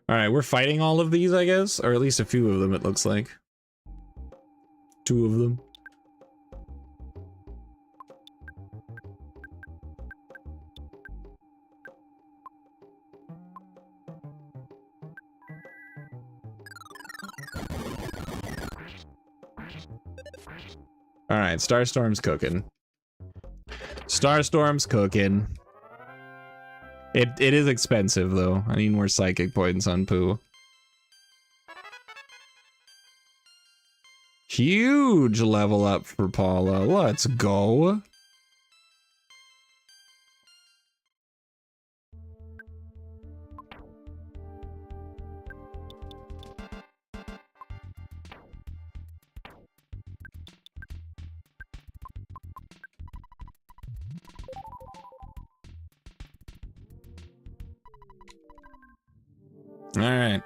All right, we're fighting all of these, I guess, or at least a few of them, it looks like. 2 of them. All right, Starstorm's cooking. Starstorm's cooking. It is expensive though. I need more psychic points on Pooh. Huge level up for Paula. Let's go. All right.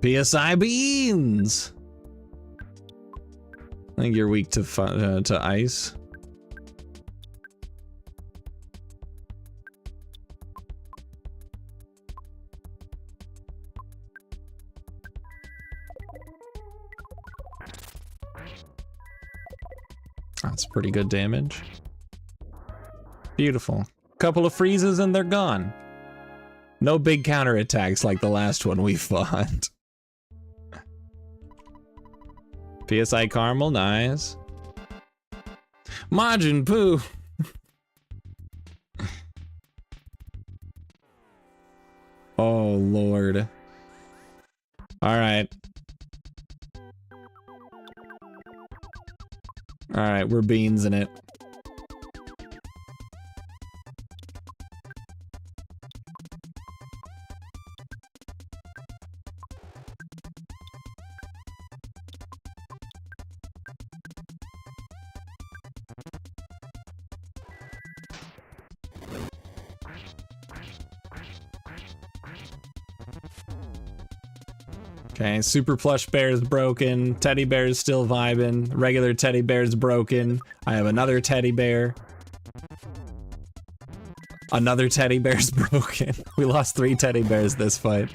PSI beans. I think you're weak to ice. That's pretty good damage. Beautiful. Couple of freezes and they're gone. No big counterattacks like the last one we fought. PSI caramel, nice. Majin Poo. Oh lord. All right. All right, we're beans in it. Okay, super plush bear's broken. Teddy bear's still vibing. Regular teddy bear's broken. I have another teddy bear. Another teddy bear's broken. We lost 3 teddy bears this fight.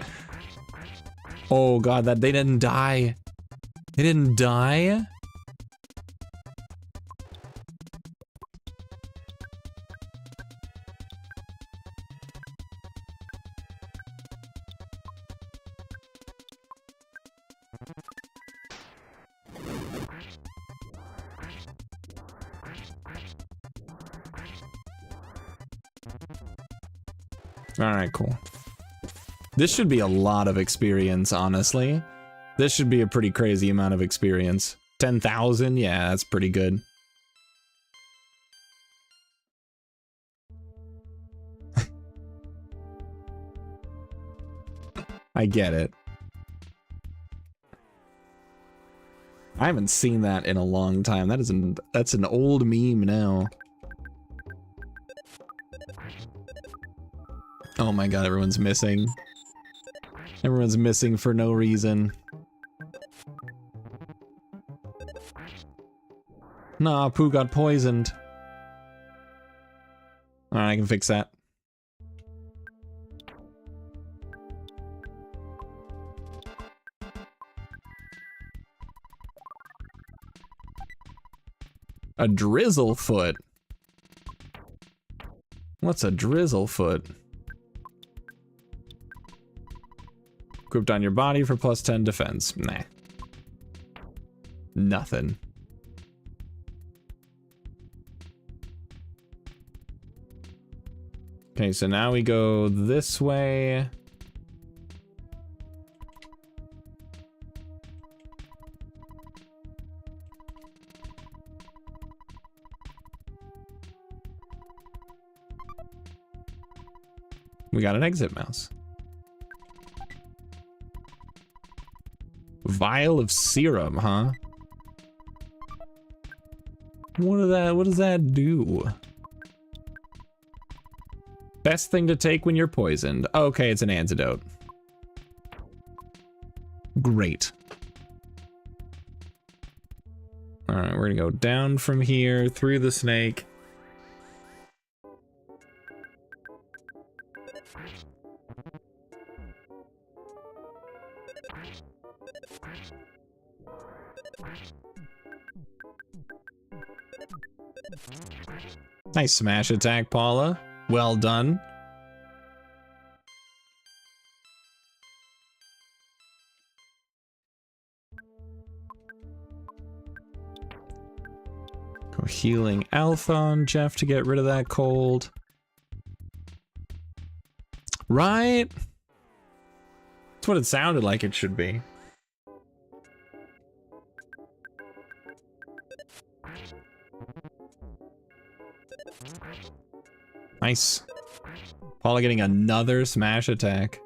Oh god, that they didn't die. They didn't die? Alright, cool. This should be a lot of experience, honestly. This should be a pretty crazy amount of experience. 10,000? Yeah, that's pretty good. I get it. I haven't seen that in a long time. That's an old meme now. Oh my god, everyone's missing. Everyone's missing for no reason. Nah, Pooh got poisoned. Alright, I can fix that. A Drizzlefoot? What's a Drizzlefoot? Equipped on your body for plus 10 defense. Nah. Nothing. Okay, so now we go this way. We got an exit mouse. Vial of serum, huh? What does that do? Best thing to take when you're poisoned. Okay, it's an antidote. Great. All right, we're gonna go down from here through the snake. Nice smash attack, Paula. Well done. Go healing Alpha on Jeff to get rid of that cold. Right? That's what it sounded like it should be. Nice. Paula getting another smash attack.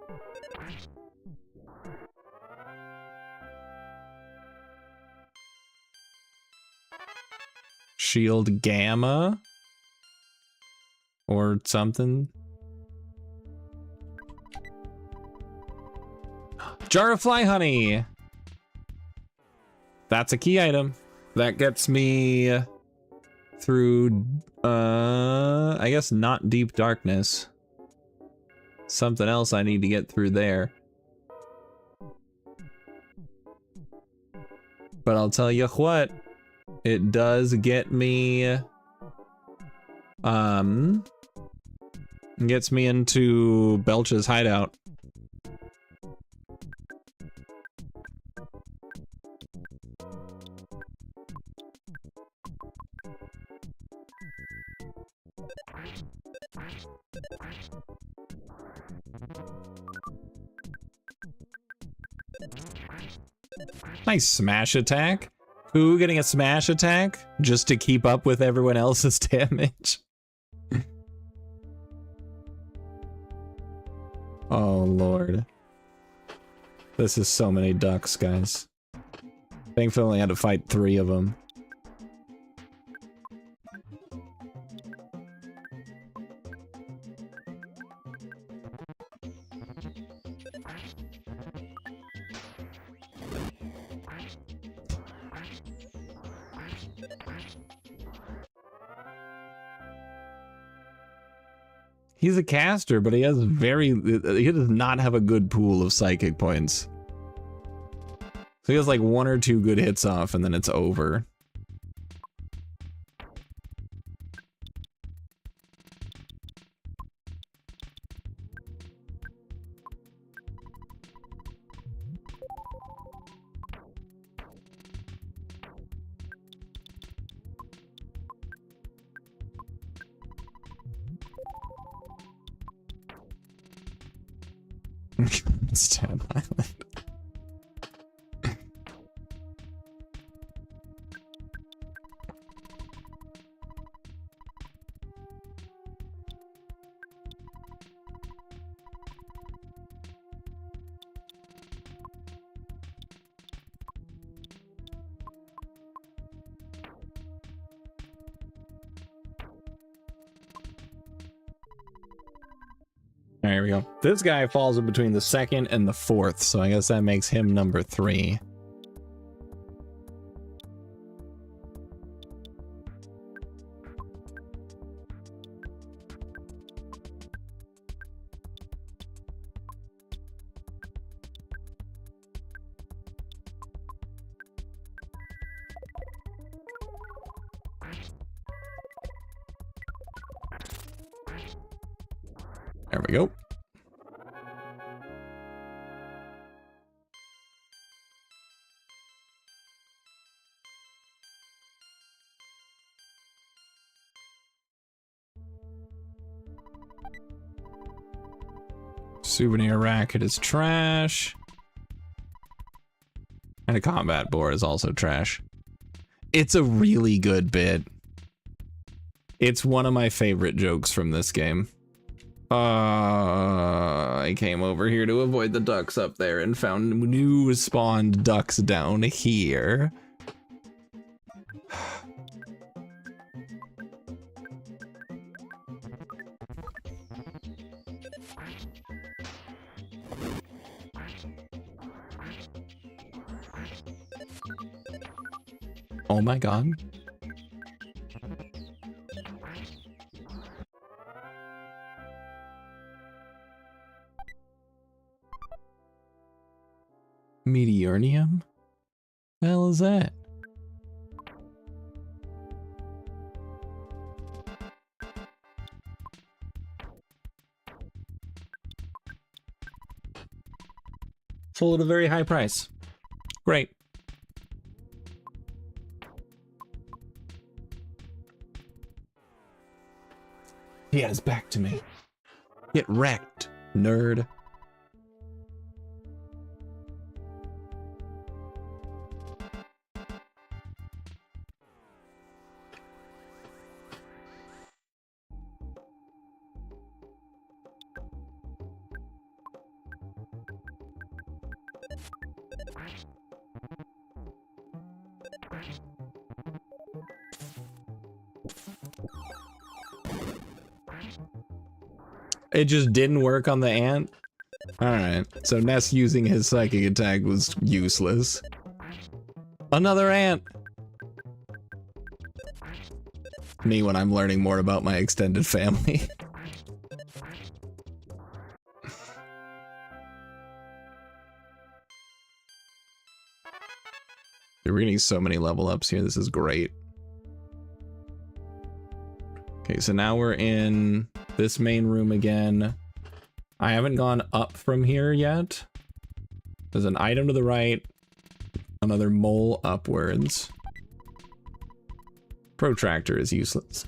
Shield Gamma? Or something. Jar of Fly Honey! That's a key item. That gets me through, I guess not Deep Darkness. Something else I need to get through there. But I'll tell you what, it does get me, gets me into Belch's hideout. Nice smash attack. Who getting a smash attack just to keep up with everyone else's damage? Oh Lord. This is so many ducks, guys. Thankfully I only had to fight 3 of them. He's a caster, but he does not have a good pool of psychic points. So he has like 1 or 2 good hits off and then it's over. Stan Island. There we go. This guy falls in between the 2nd and the 4th, so I guess that makes him number 3. There we go. Souvenir racket is trash. And a combat board is also trash. It's a really good bit. It's one of my favorite jokes from this game. I came over here to avoid the ducks up there and found new spawned ducks down here. Oh my god. Meteornium? The hell is that? Sold at a very high price. Great. He has back to me. Get wrecked, nerd. It just didn't work on the ant? Alright, so Ness using his psychic attack was useless. Another ant! Me when I'm learning more about my extended family. We're getting so many level ups here, this is great. Okay, so now we're in this main room again. I haven't gone up from here yet. There's an item to the right, another mole upwards. Protractor is useless.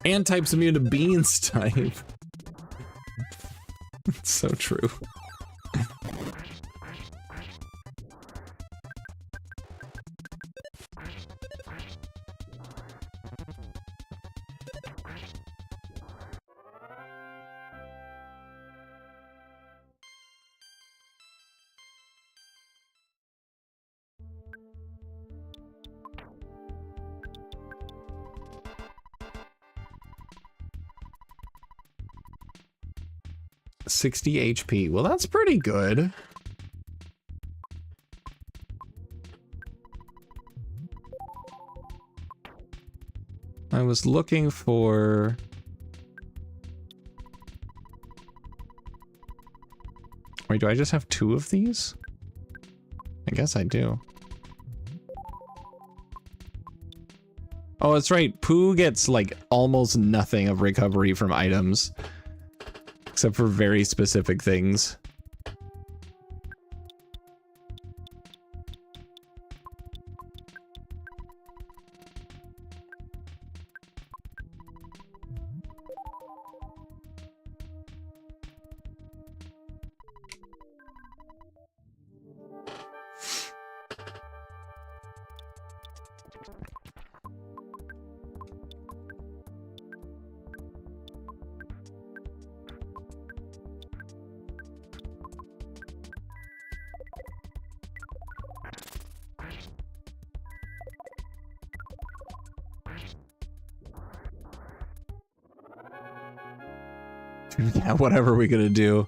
And type's immune to beans type. It's so true. $60 HP. Well, that's pretty good. I was looking for... Wait, do I just have 2 of these? I guess I do. Oh, that's right. Pooh gets like almost nothing of recovery from items. Except for very specific things. Yeah, whatever we're gonna do.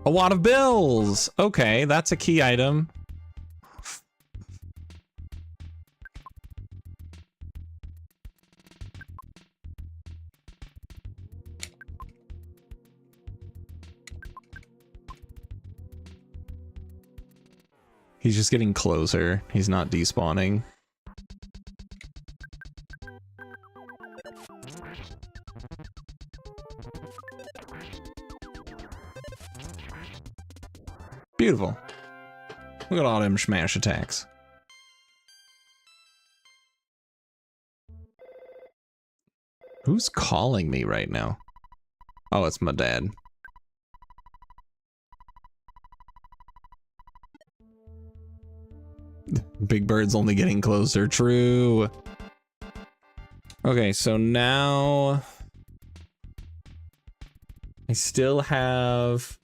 A wad of bills! Okay, that's a key item. He's just getting closer. He's not despawning. Beautiful. Look at all them smash attacks. Who's calling me right now? Oh, it's my dad. Big Bird's only getting closer. True. Okay, so now I still have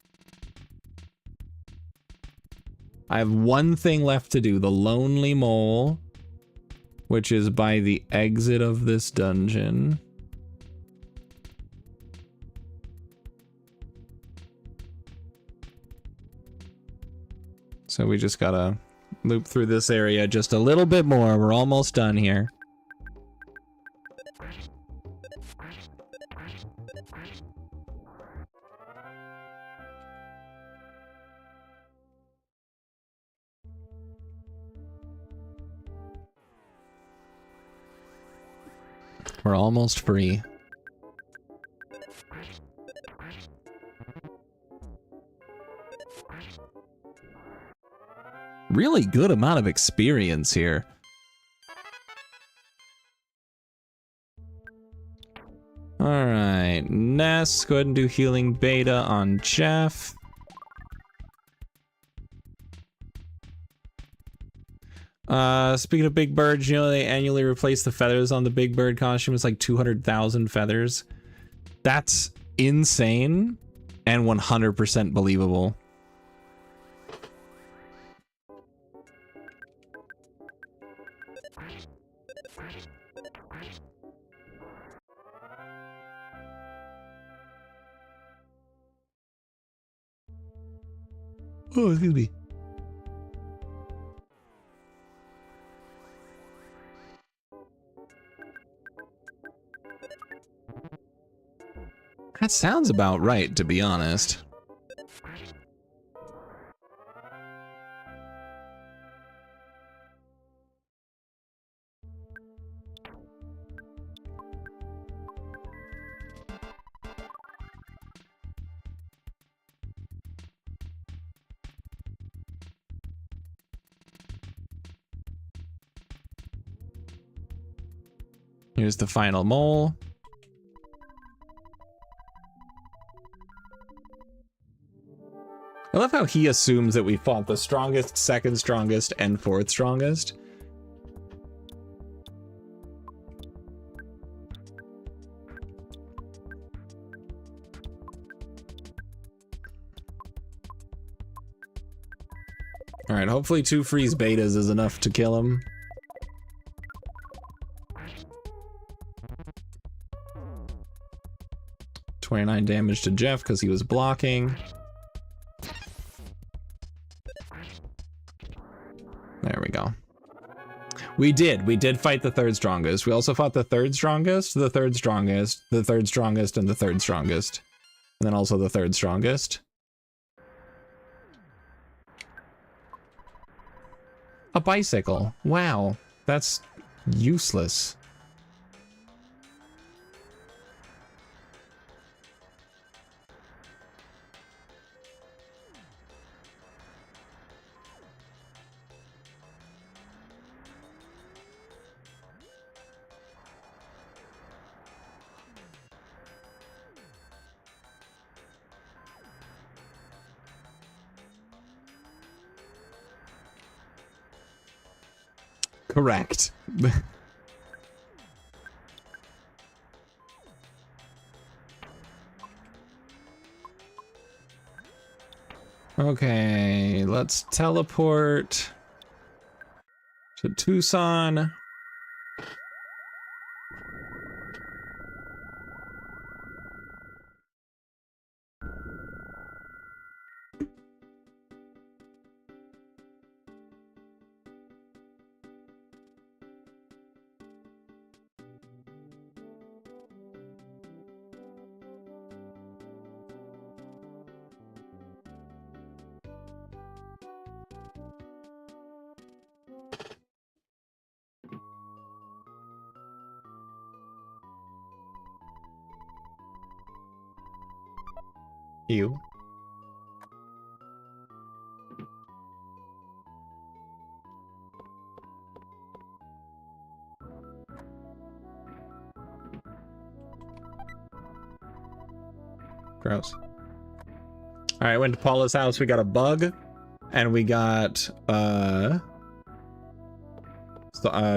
I have one thing left to do, the Lonely Mole, which is by the exit of this dungeon. So we just gotta loop through this area just a little bit more. We're almost done here. We're almost free. Really good amount of experience here. Alright, Ness, go ahead and do healing beta on Jeff. Speaking of big birds, you know they annually replace the feathers on the big bird costume. It's like 200,000 feathers. That's insane and 100% believable. Oh, excuse me. That sounds about right, to be honest. Here's the final mole. I love how he assumes that we fought the strongest, second strongest, and fourth strongest. Alright, hopefully 2 freeze betas is enough to kill him. $29 damage to Jeff because he was blocking. There we go. We did fight the third strongest. We also fought the third strongest, the third strongest, the third strongest, and the third strongest. And then also the third strongest. A bicycle. Wow, that's useless. Correct. Okay, let's teleport to Tucson. You. Gross. All right, went to Paula's house. We got a bug, and we got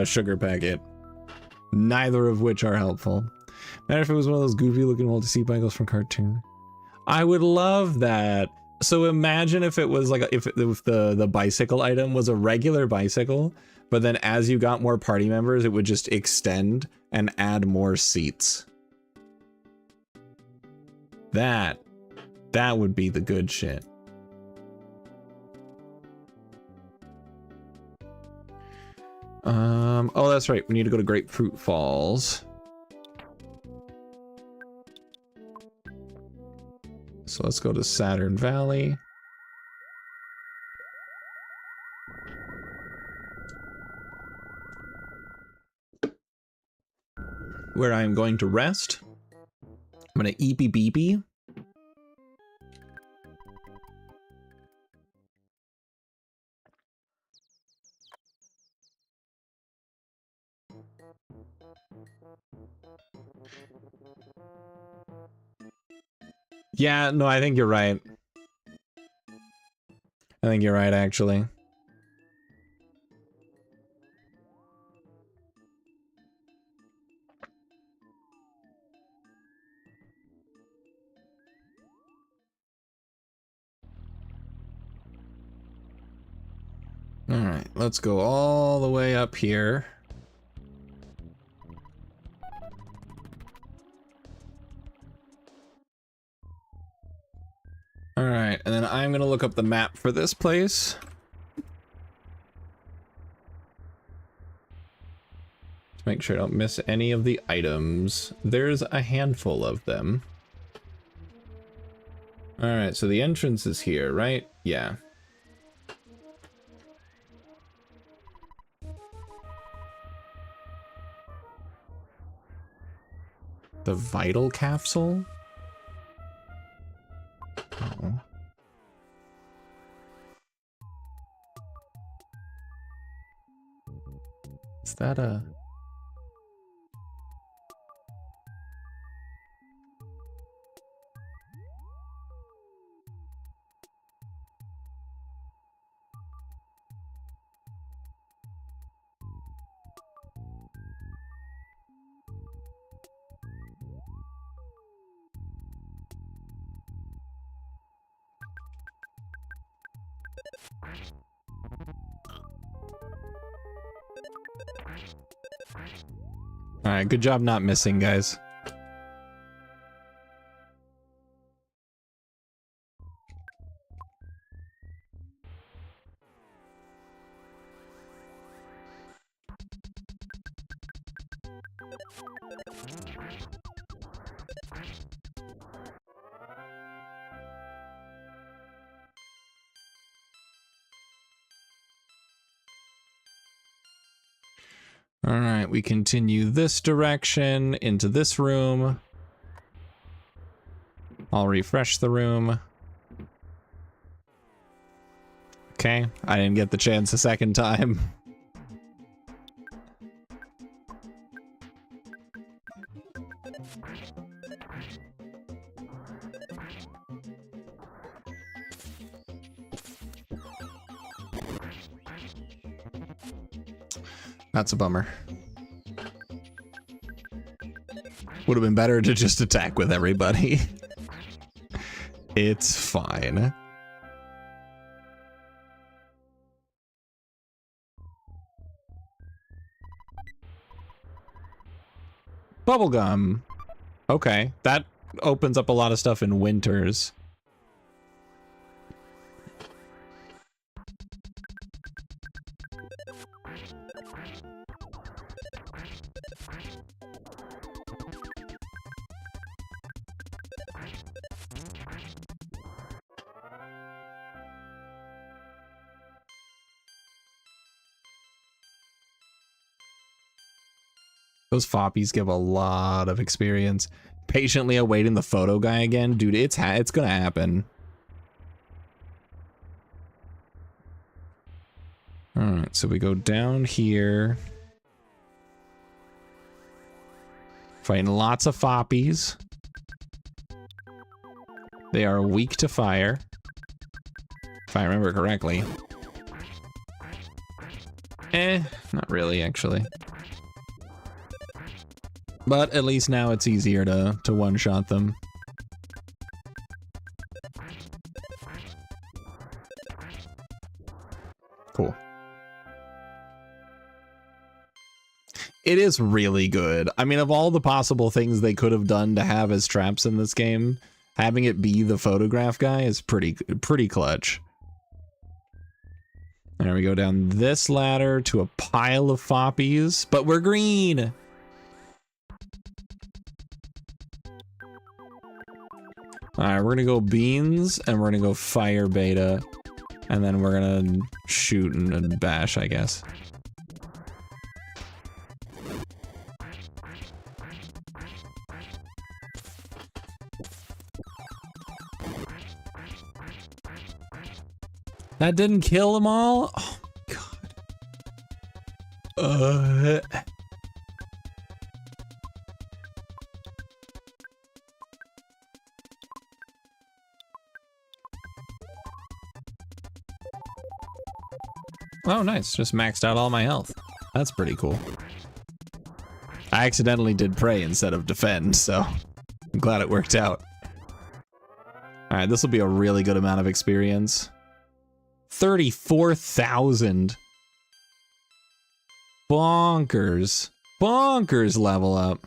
sugar packet. Neither of which are helpful. Matter if it was one of those goofy looking multi-seat bikes from cartoon. I would love that. So imagine if it was like if the bicycle item was a regular bicycle, but then as you got more party members, it would just extend and add more seats. That would be the good shit. Oh, that's right. We need to go to Grapefruit Falls. So let's go to Saturn Valley. Where I am going to rest. I'm gonna eepy beepy. Yeah, no, I think you're right. I think you're right, actually. All right, let's go all the way up here. All right, and then I'm gonna look up the map for this place. To make sure I don't miss any of the items. There's a handful of them. All right, so the entrance is here, right? Yeah. The vital capsule? Oh. Is that a... Alright, good job not missing, guys. All right, we continue this direction into this room. I'll refresh the room. Okay, I didn't get the chance a second time. That's a bummer. Would have been better to just attack with everybody. It's fine. Bubblegum. Okay, that opens up a lot of stuff in winters. Those foppies give a lot of experience. Patiently awaiting the photo guy again. Dude, it's gonna happen. Alright, so we go down here. Fighting lots of foppies. They are weak to fire. If I remember correctly. Not really, actually. But at least now it's easier to one-shot them. Cool. It is really good. I mean, of all the possible things they could have done to have as traps in this game, having it be the photograph guy is pretty clutch. There we go down this ladder to a pile of foppies, but we're green. All right, we're gonna go beans and we're gonna go fire beta, and then we're gonna shoot and bash, I guess. That didn't kill them all? Oh, God. Oh, nice. Just maxed out all my health. That's pretty cool. I accidentally did pray instead of defend, so I'm glad it worked out. All right, this will be a really good amount of experience. 34,000. Bonkers. Bonkers level up.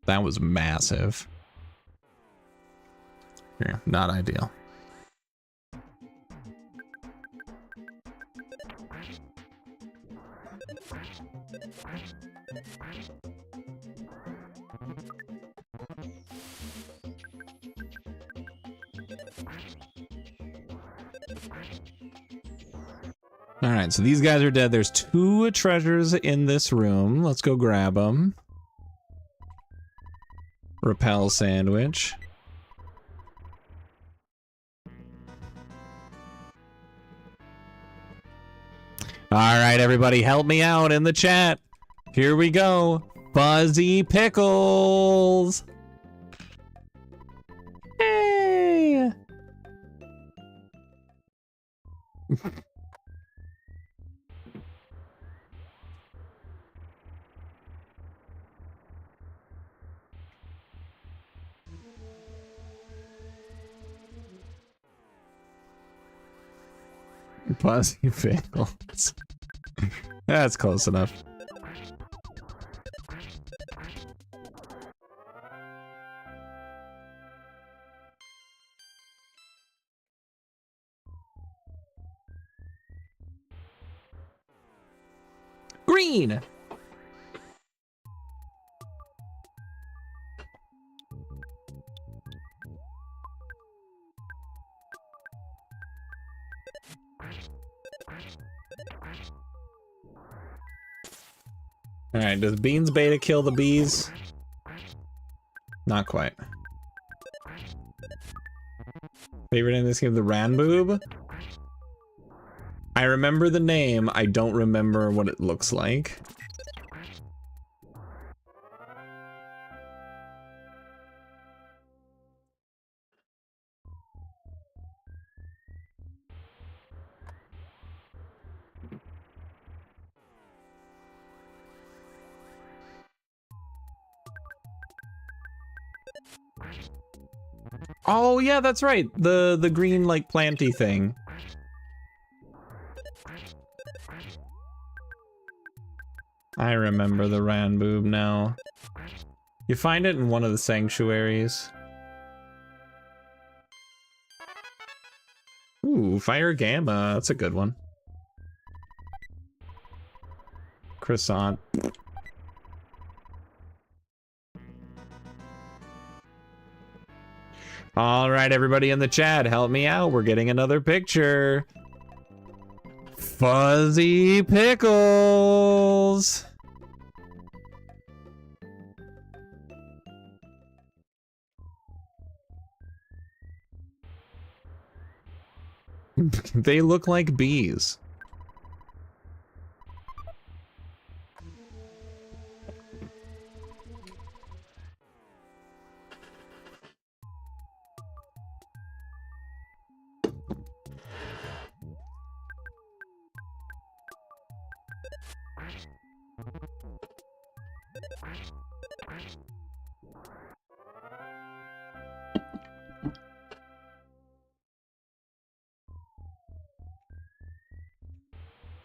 That was massive. Yeah, not ideal. All right, so these guys are dead. There's 2 treasures in this room. Let's go grab them. Repel sandwich. All right, everybody, help me out in the chat. Here we go. Fuzzy pickles. Hey. Fuzzy pickles. That's close enough. Green. All right, does Beans Beta kill the bees? Not quite. Favorite in this game, the Ranboob? I remember the name, I don't remember what it looks like. Oh yeah, that's right. The green like planty thing. I remember the Ranboob now. You find it in one of the sanctuaries. Ooh, Fire Gamma. That's a good one. Croissant. All right, everybody in the chat, help me out. We're getting another picture. Fuzzy pickles. They look like bees.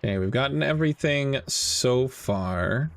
Okay, we've gotten everything so far.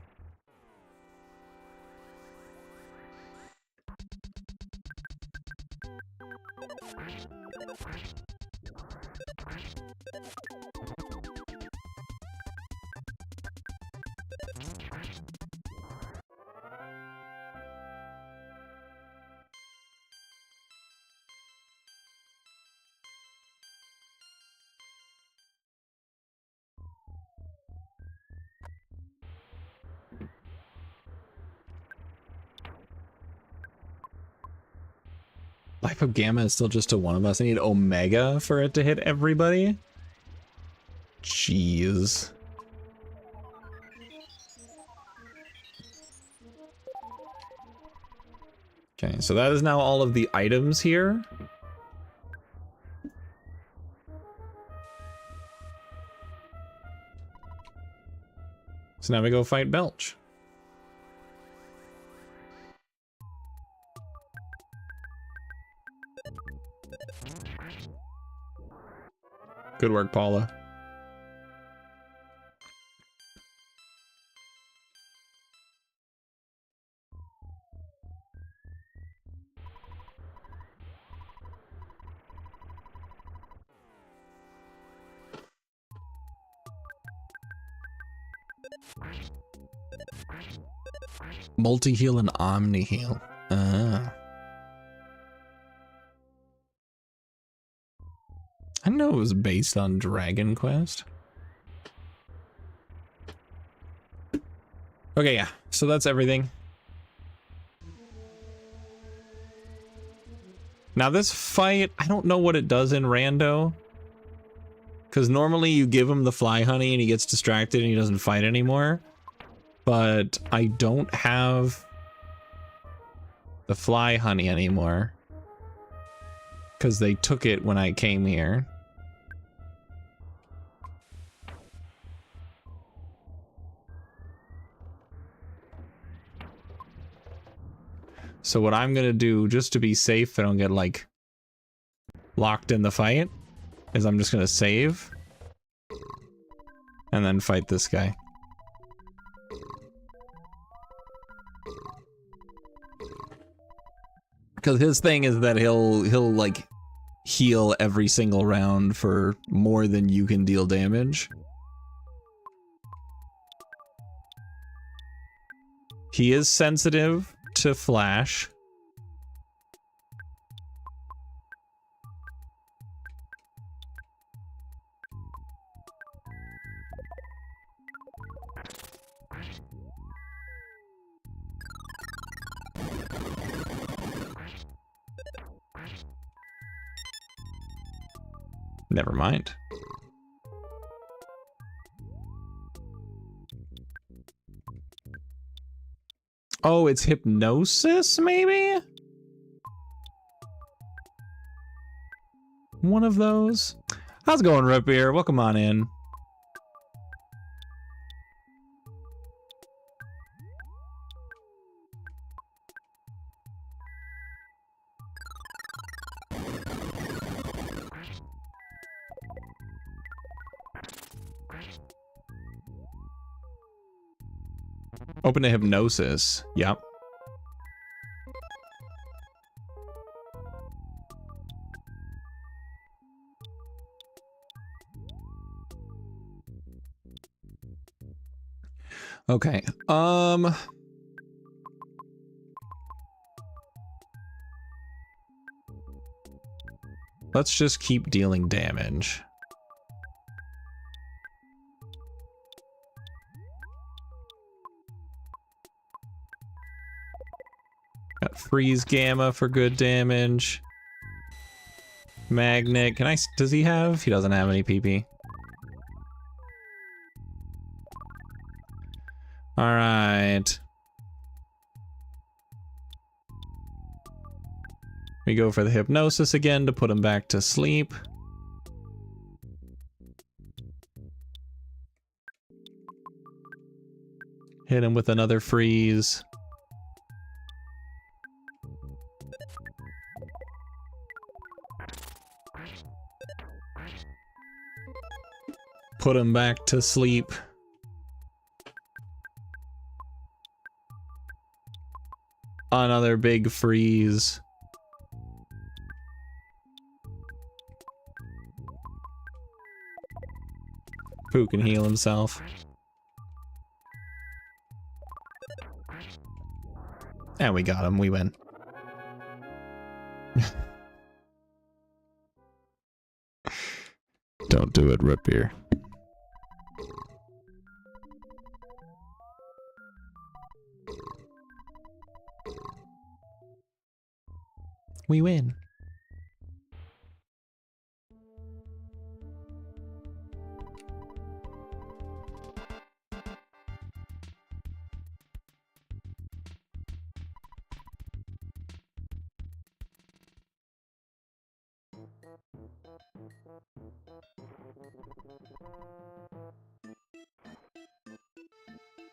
Life of Gamma is still just to one of us. I need Omega for it to hit everybody. Jeez. Okay, so that is now all of the items here. So now we go fight Belch. Good work, Paula. Multi-heal and omni-heal. Ah. I know it was based on Dragon Quest. Okay, yeah. So that's everything. Now this fight, I don't know what it does in Rando. Because normally you give him the fly honey and he gets distracted and he doesn't fight anymore. But I don't have the fly honey anymore. Because they took it when I came here. So what I'm gonna do, just to be safe, I don't get like locked in the fight, is I'm just gonna save and then fight this guy. Because his thing is that he'll like heal every single round for more than you can deal damage. He is sensitive to flash. Never mind. Oh, it's hypnosis, maybe? One of those. How's it going, Rip Beer? Welcome on in. Open to hypnosis. Yep. Okay. Let's just keep dealing damage. Got freeze gamma for good damage. Magnet. Can I? Does he have? He doesn't have any PP. All right. We go for the hypnosis again to put him back to sleep. Hit him with another freeze. Put him back to sleep. Another big freeze. Pooh can heal himself. And we got him, we win. Don't do it, Root Beer. We win.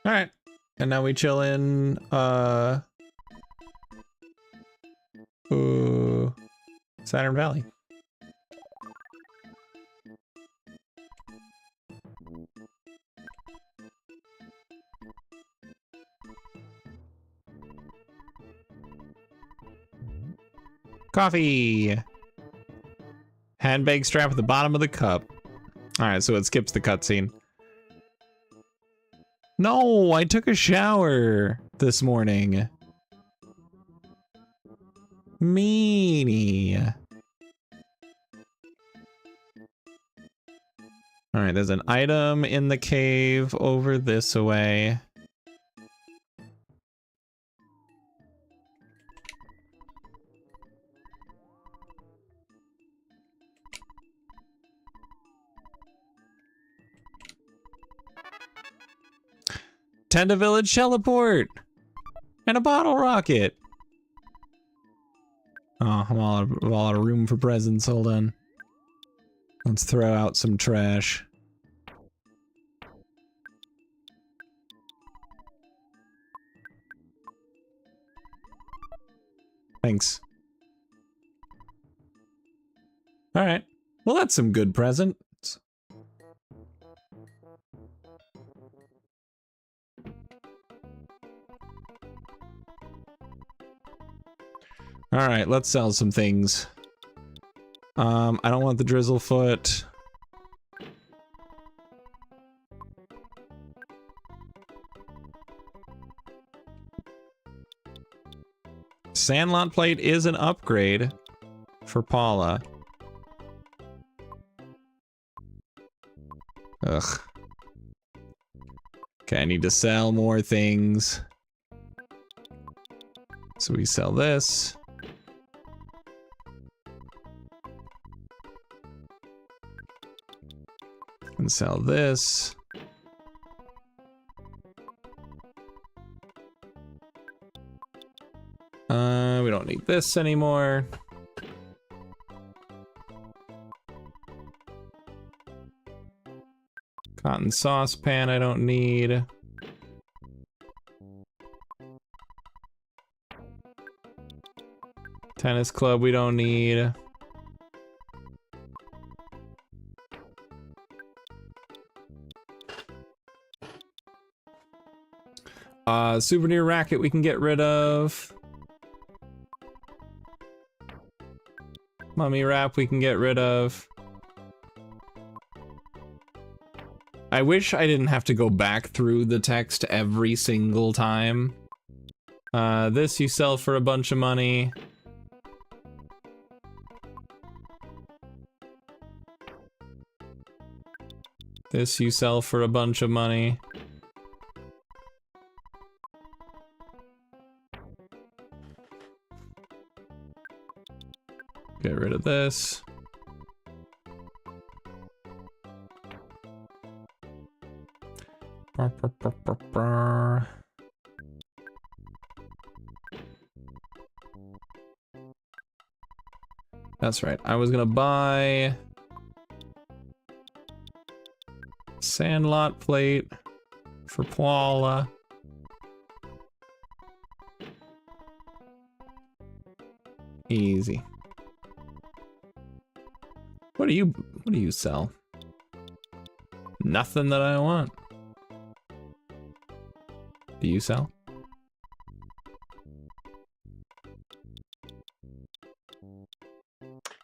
All right, and now we chill in Saturn Valley. Coffee. Handbag strap at the bottom of the cup. All right, so it skips the cutscene. No, I took a shower this morning. Meanie. All right, there's an item in the cave over this way. Tenda Village Teleport! And a bottle rocket! Oh, I'm all out of room for presents, hold on. Let's throw out some trash. Thanks. Alright. Well, that's some good presents. Alright, let's sell some things. I don't want the Drizzlefoot. Sandlot plate is an upgrade for Paula. Ugh. Okay, I need to sell more things. So we sell this. And sell this. We don't need this anymore. Cotton saucepan I don't need. Tennis club we don't need. Souvenir racket we can get rid of. Mummy wrap we can get rid of. I wish I didn't have to go back through the text every single time. This you sell for a bunch of money. This you sell for a bunch of money. Get rid of this. That's right. I was gonna buy Sandlot plate for Paula. Easy. What do you sell? Nothing that I want. Do you sell?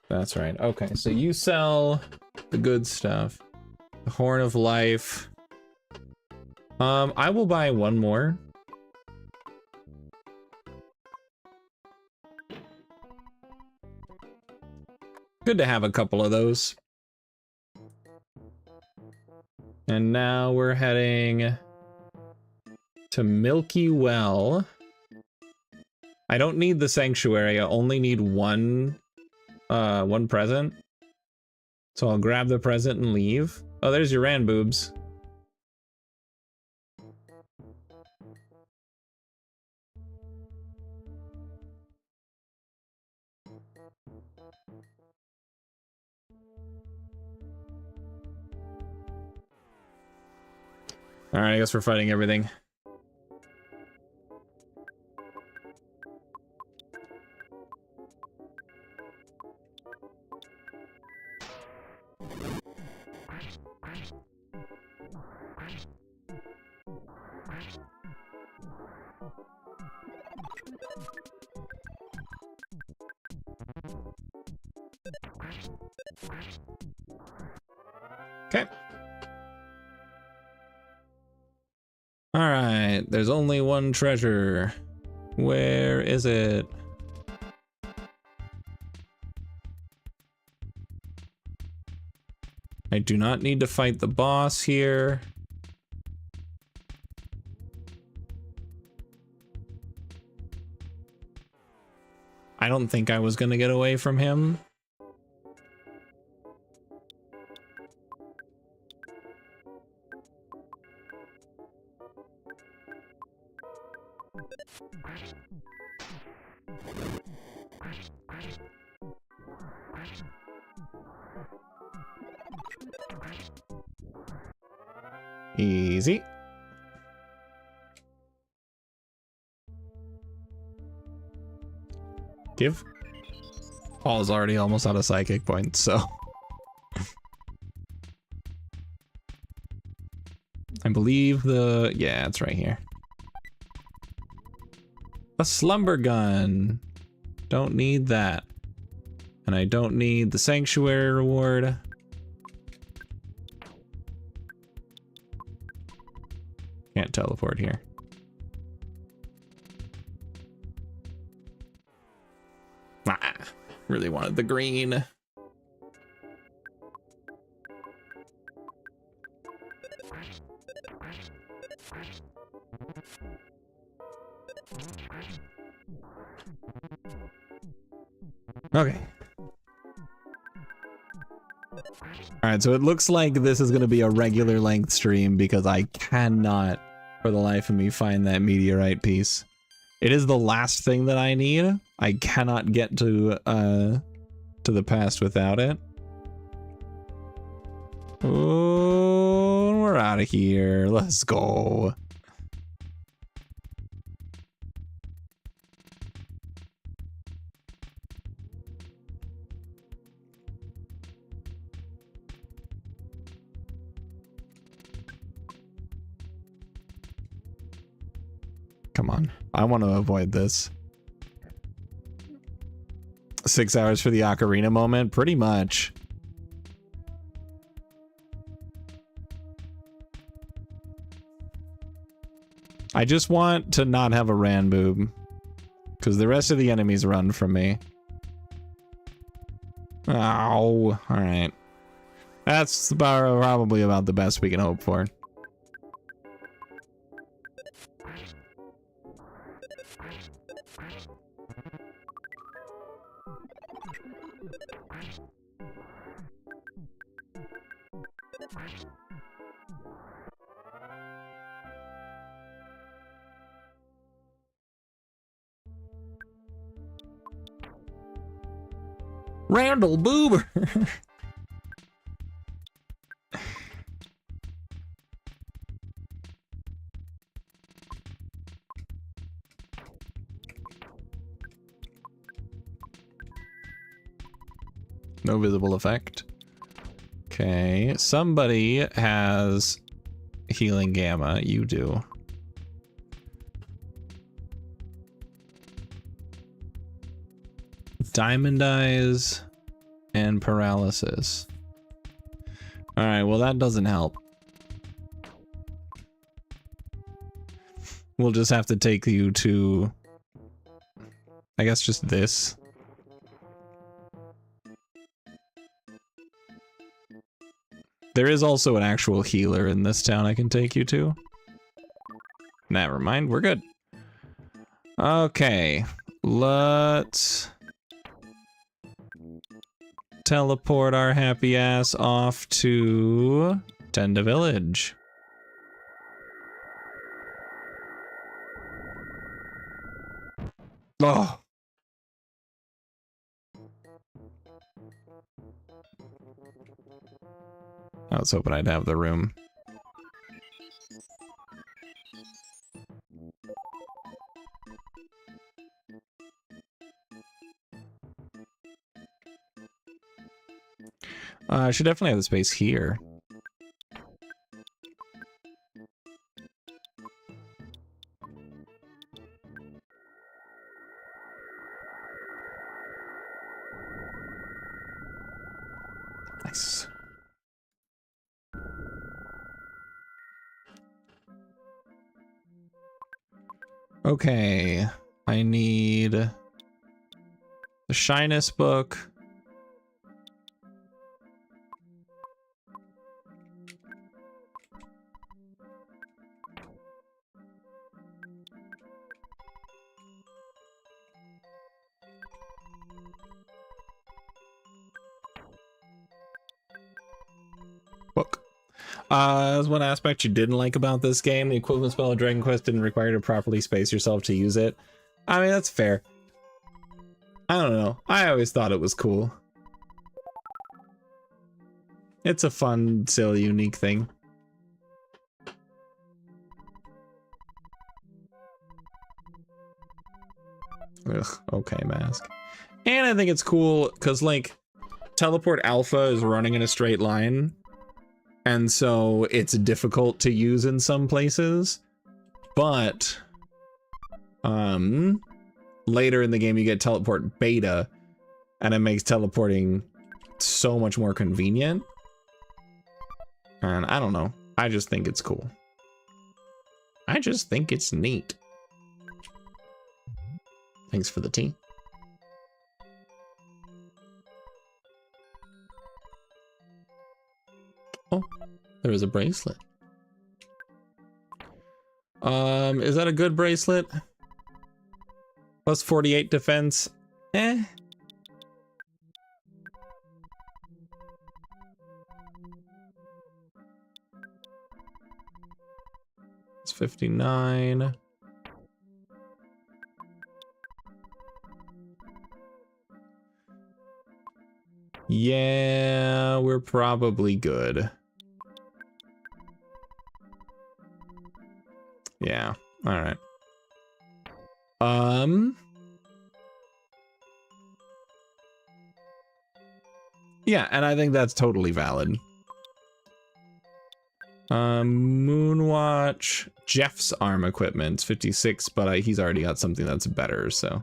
That's right. Okay, so you sell the good stuff. The Horn of Life. I will buy one more. Good to have a couple of those. And now we're heading to Milky Well. I don't need the sanctuary. I only need one present. So I'll grab the present and leave. Oh, there's your Rand boobs. All right, I guess we're fighting everything. Okay. All right, there's only one treasure. Where is it? I do not need to fight the boss here. I don't think I was gonna get away from him. Easy. Give. Paul's already almost out of psychic points, so. I believe yeah, it's right here. A slumber gun. Don't need that. And I don't need the sanctuary reward. Can't teleport here. Ah, really wanted the green. Okay. Alright, so it looks like this is going to be a regular length stream because I cannot, for the life of me, find that meteorite piece. It is the last thing that I need. I cannot get to the past without it. Oh, we're out of here. Let's go. Come on. I want to avoid this. 6 hours for the ocarina moment? Pretty much. I just want to not have a Rand boob. Because the rest of the enemies run from me. Ow. Alright. That's probably about the best we can hope for. Randall Boober. No visible effect. Okay, somebody has healing gamma. You do. Diamond eyes and paralysis. All right, well that doesn't help. We'll just have to take you to, I guess, just this. There is also an actual healer in this town I can take you to. Never mind, we're good. Okay, let's teleport our happy ass off to Tenda Village. Oh. I was hoping I'd have the room. I should definitely have the space here. Nice. Okay, I need the Shyness book. Book. There's one aspect you didn't like about this game. The equivalent spell of Dragon Quest didn't require you to properly space yourself to use it. I mean, that's fair. I don't know. I always thought it was cool. It's a fun, silly, unique thing. Ugh, okay, mask. And I think it's cool because, like, Teleport Alpha is running in a straight line. And so it's difficult to use in some places, but later in the game you get teleport beta and it makes teleporting so much more convenient. And I don't know, I just think it's cool. I just think it's neat. Thanks for the tea. Oh, there is a bracelet. Is that a good bracelet? Plus 48 defense. Eh. It's 59. Yeah, we're probably good. Yeah, all right. Yeah, and I think that's totally valid. Moonwatch. Jeff's arm equipment's 56, but he's already got something that's better, so.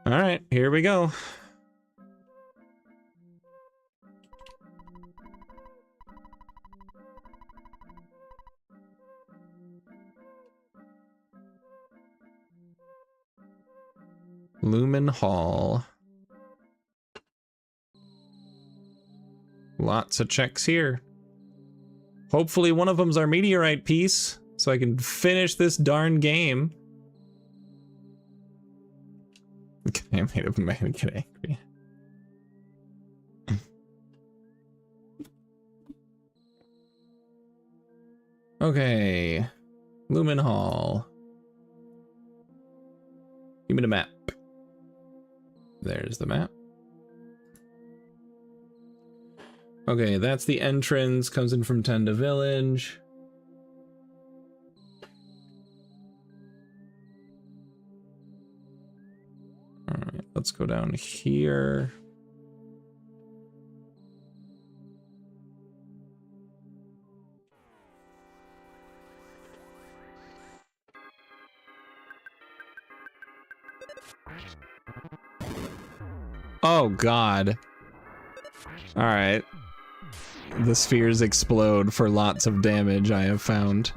All right, here we go. Lumen Hall. Lots of checks here. Hopefully one of them's our meteorite piece, so I can finish this darn game. Okay, I made a man get angry. Okay, Lumen Hall. Give me the map. There's the map. Okay, that's the entrance. Comes in from Tenda Village. Alright, let's go down here. Oh god. Alright. The spheres explode for lots of damage, I have found.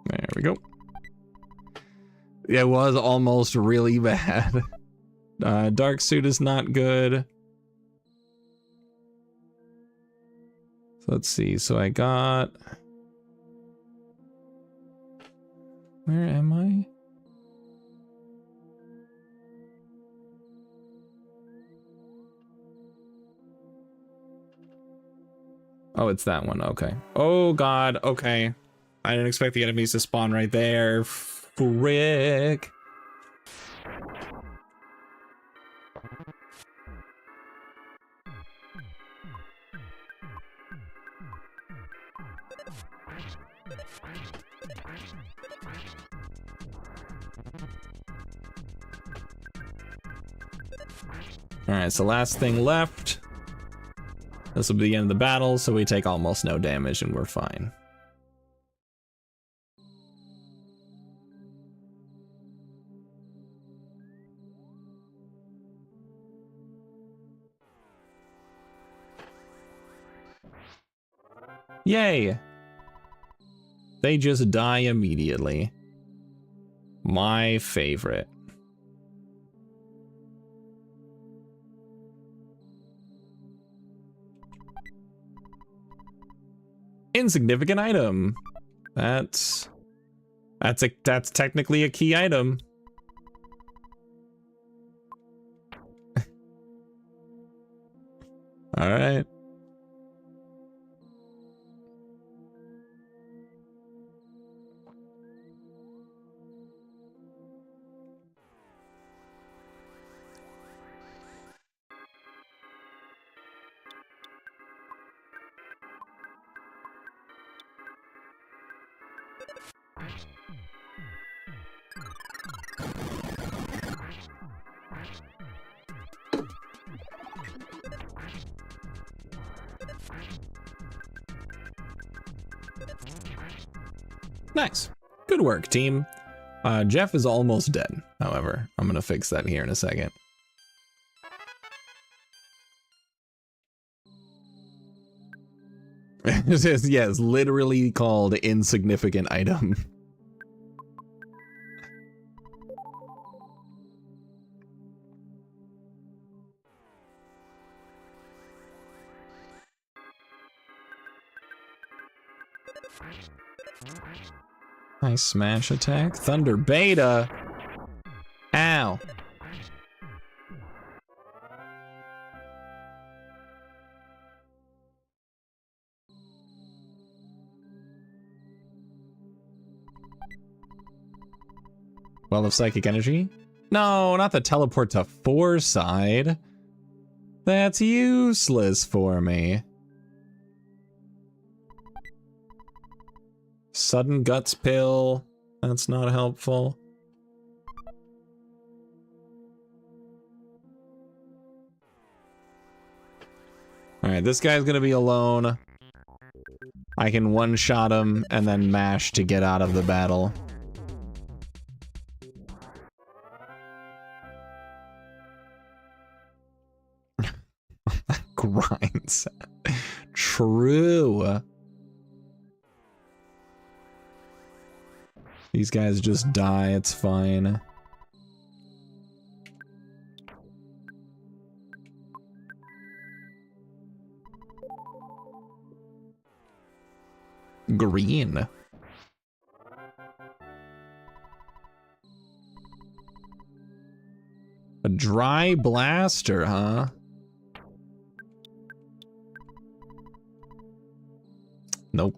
There we go. It was almost really bad. Dark suit is not good. So let's see. So I got... Where am I? Oh, it's that one. Okay. Oh, God. Okay. I didn't expect the enemies to spawn right there. Frick. Alright, so last thing left. This will be the end of the battle, so we take almost no damage and we're fine. Yay! They just die immediately. My favorite. Insignificant item. That's technically a key item. All right. Nice. Good work, team. Jeff is almost dead, however. I'm gonna fix that here in a second. Yes, literally called insignificant item. Nice smash attack. Thunder Beta. Ow. Well of Psychic Energy? No, not the teleport to Foreside. That's useless for me. Sudden Guts Pill. That's not helpful. Alright, this guy's gonna be alone. I can one-shot him and then mash to get out of the battle. Grinds. True. These guys just die, it's fine. Green. dry blaster, huh? Nope.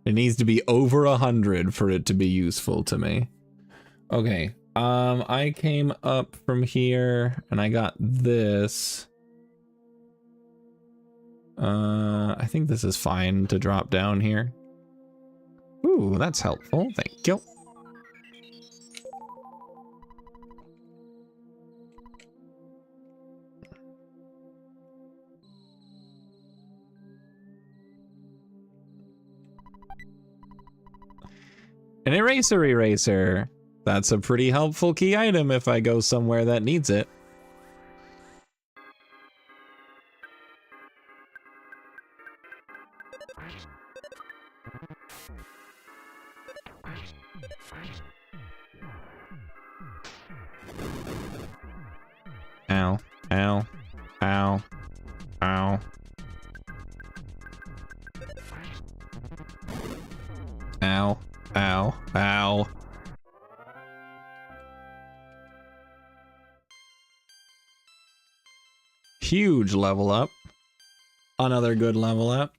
It needs to be over 100 for it to be useful to me. Okay. I came up from here and I got this. I think this is fine to drop down here. Ooh, that's helpful. Thank you. An eraser. That's a pretty helpful key item if I go somewhere that needs it. Ow, ow, ow, ow. Ow, ow, ow. Huge level up. Another good level up.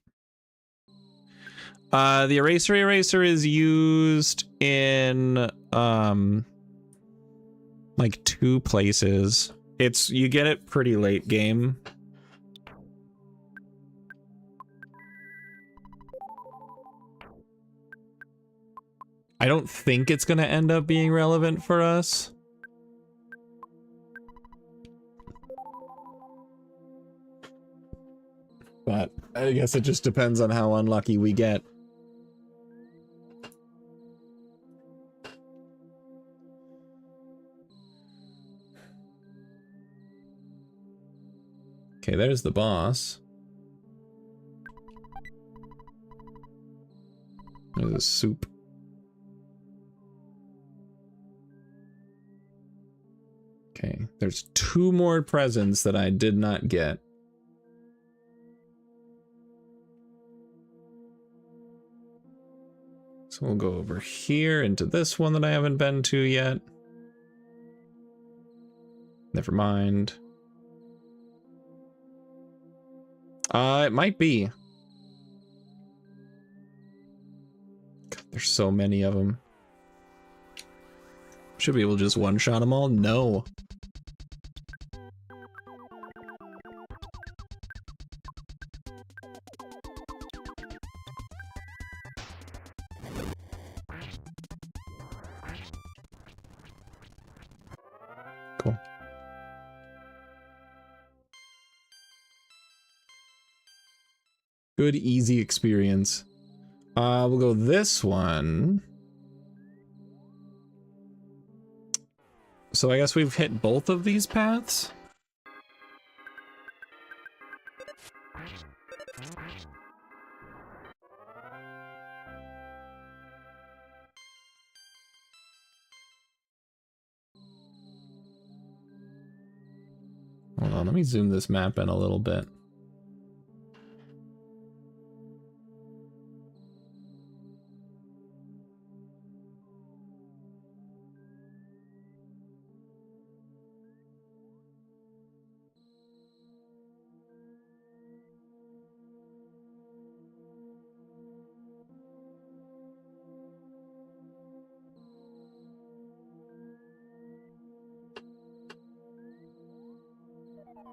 The eraser is used in like 2 places. You get it pretty late game. I don't think it's gonna end up being relevant for us. But I guess it just depends on how unlucky we get. Okay, there's the boss. There's a soup. Okay, there's 2 more presents that I did not get. So we'll go over here into this one that I haven't been to yet. Never mind. It might be. God, there's so many of them. Should be able to just one-shot them all? No. Cool. Good, easy experience. We'll go this one. So I guess we've hit both of these paths. Hold on, let me zoom this map in a little bit.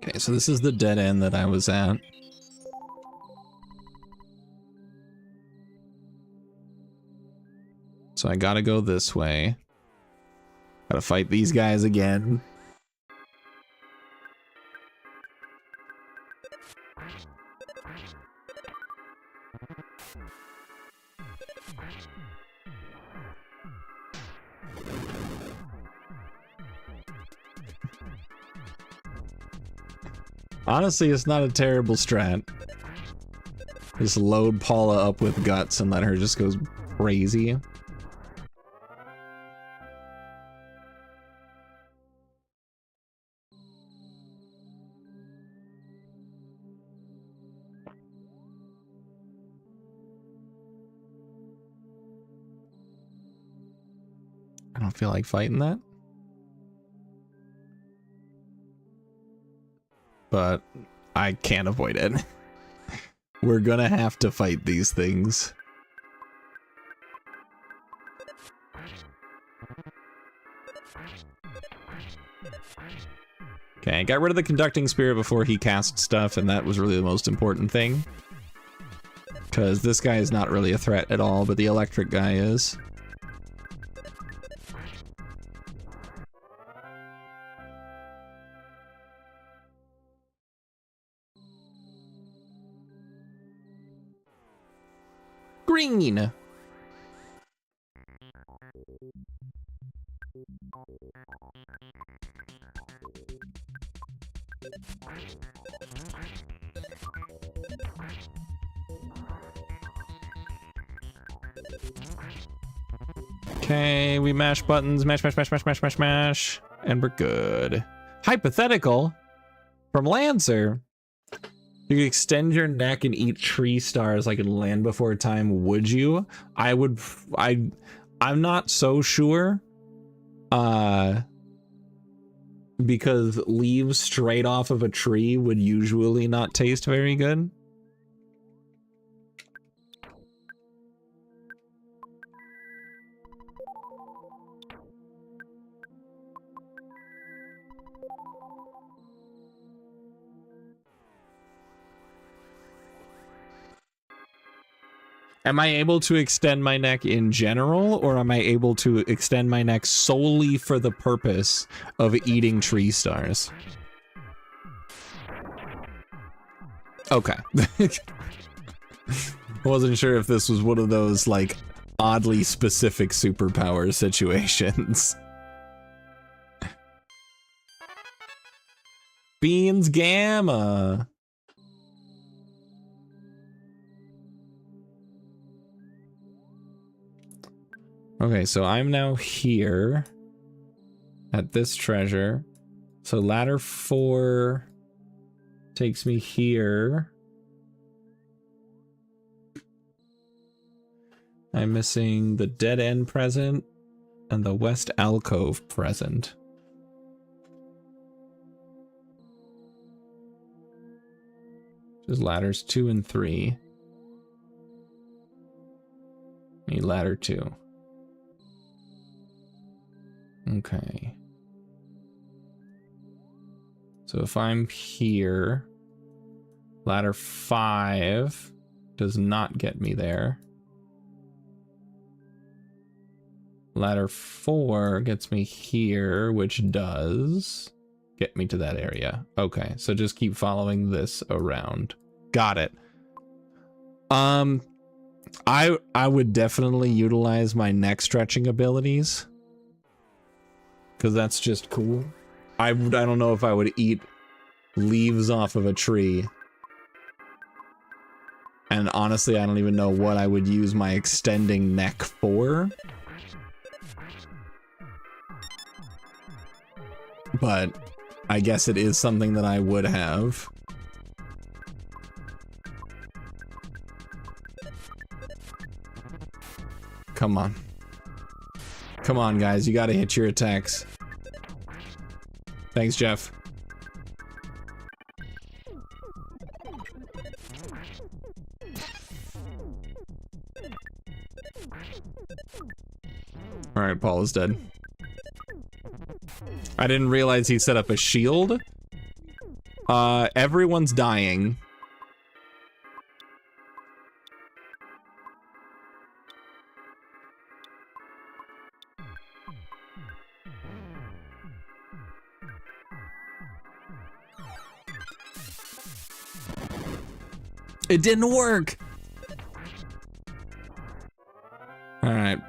Okay, so this is the dead end that I was at. So I gotta go this way. Gotta fight these guys again. Honestly, it's not a terrible strat. Just load Paula up with guts and let her just go crazy. I don't feel like fighting that. but I can't avoid it. We're gonna have to fight these things. Okay, I got rid of the conducting spirit before he cast stuff, and that was really the most important thing. Because this guy is not really a threat at all, but the electric guy is. Green! Okay, we mash buttons, mash, mash, mash, mash, mash, mash, mash, and we're good. Hypothetical from Lancer. You could extend your neck and eat tree stars like in Land Before Time. Would you? I'm not so sure. Because leaves straight off of a tree would usually not taste very good. Am I able to extend my neck in general, or am I able to extend my neck solely for the purpose of eating tree stars? Okay. I wasn't sure if this was one of those, like, oddly specific superpower situations. Beans Gamma! Okay, so I'm now here at this treasure. So ladder 4 takes me here. I'm missing the dead end present and the west alcove present. Just ladders 2 and 3. Need ladder 2. Okay. So if I'm here, ladder 5 does not get me there. Ladder 4 gets me here, which does get me to that area. Okay, so just keep following this around. Got it. I would definitely utilize my neck stretching abilities, because that's just cool. I don't know if I would eat leaves off of a tree. And honestly, I don't even know what I would use my extending neck for. But I guess it is something that I would have. Come on. Come on, guys. You gotta hit your attacks. Thanks, Jeff. Alright, Paul is dead. I didn't realize he set up a shield. Everyone's dying. It didn't work. All right.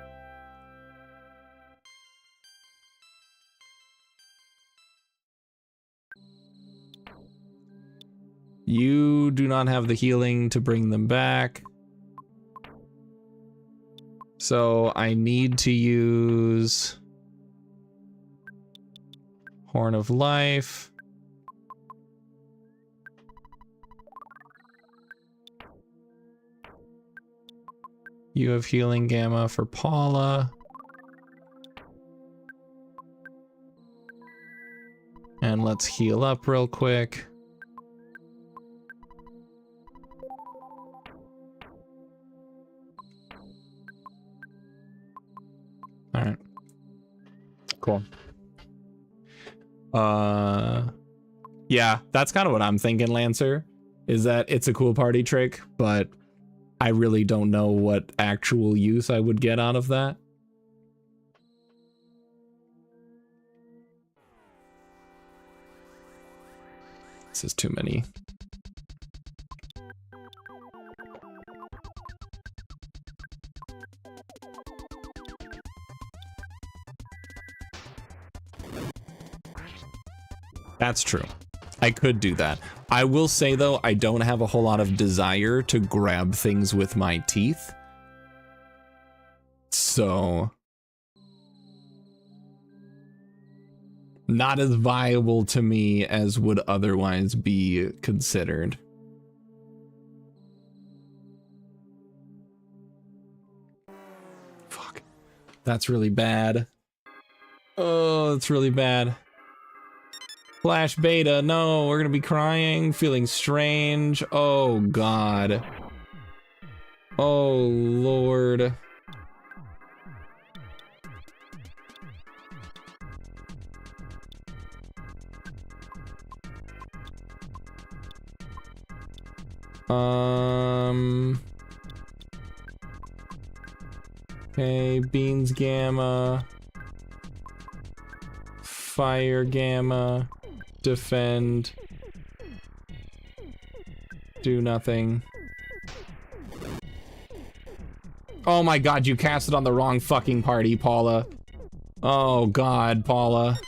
You do not have the healing to bring them back. So I need to use Horn of Life. You have healing gamma for Paula. And let's heal up real quick. Cool. Yeah, that's kind of what I'm thinking, Lancer, is that it's a cool party trick, but I really don't know what actual use I would get out of that. This is too many. That's true. I could do that. I will say, though, I don't have a whole lot of desire to grab things with my teeth. So... not as viable to me as would otherwise be considered. Fuck. That's really bad. Oh, that's really bad. Flash beta, no, we're gonna be crying, feeling strange. Oh, God. Oh, Lord. Okay, Beans Gamma. Fire Gamma. Defend. Do nothing. Oh my God, you cast it on the wrong fucking party, Paula. Oh God, Paula.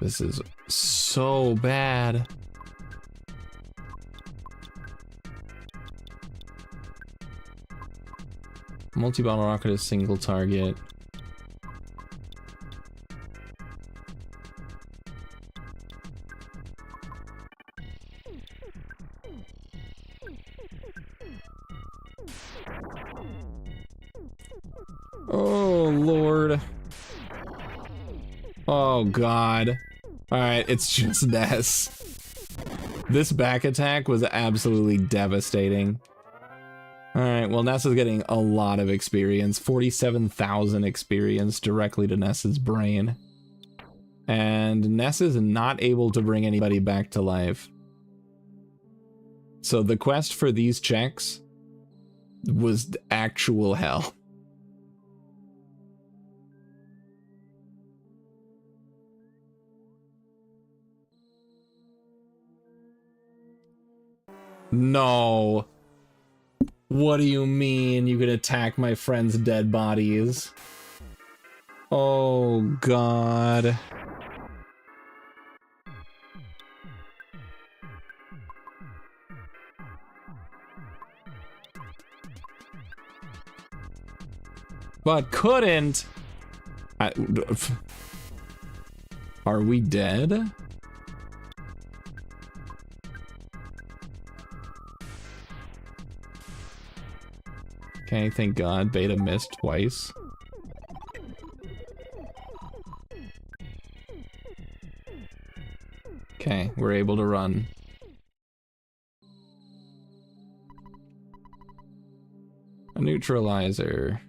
This is so bad. Multi-bottle rocket is single target. Oh, Lord. Oh, God. Alright, it's just Ness. This back attack was absolutely devastating. Alright, well, Ness is getting a lot of experience. 47,000 experience directly to Ness's brain. And Ness is not able to bring anybody back to life. So the quest for these checks was actual hell. No. What do you mean you can attack my friend's dead bodies? Oh, God. But couldn't. Are we dead? Okay, thank God. Beta missed twice. Okay, we're able to run. A neutralizer.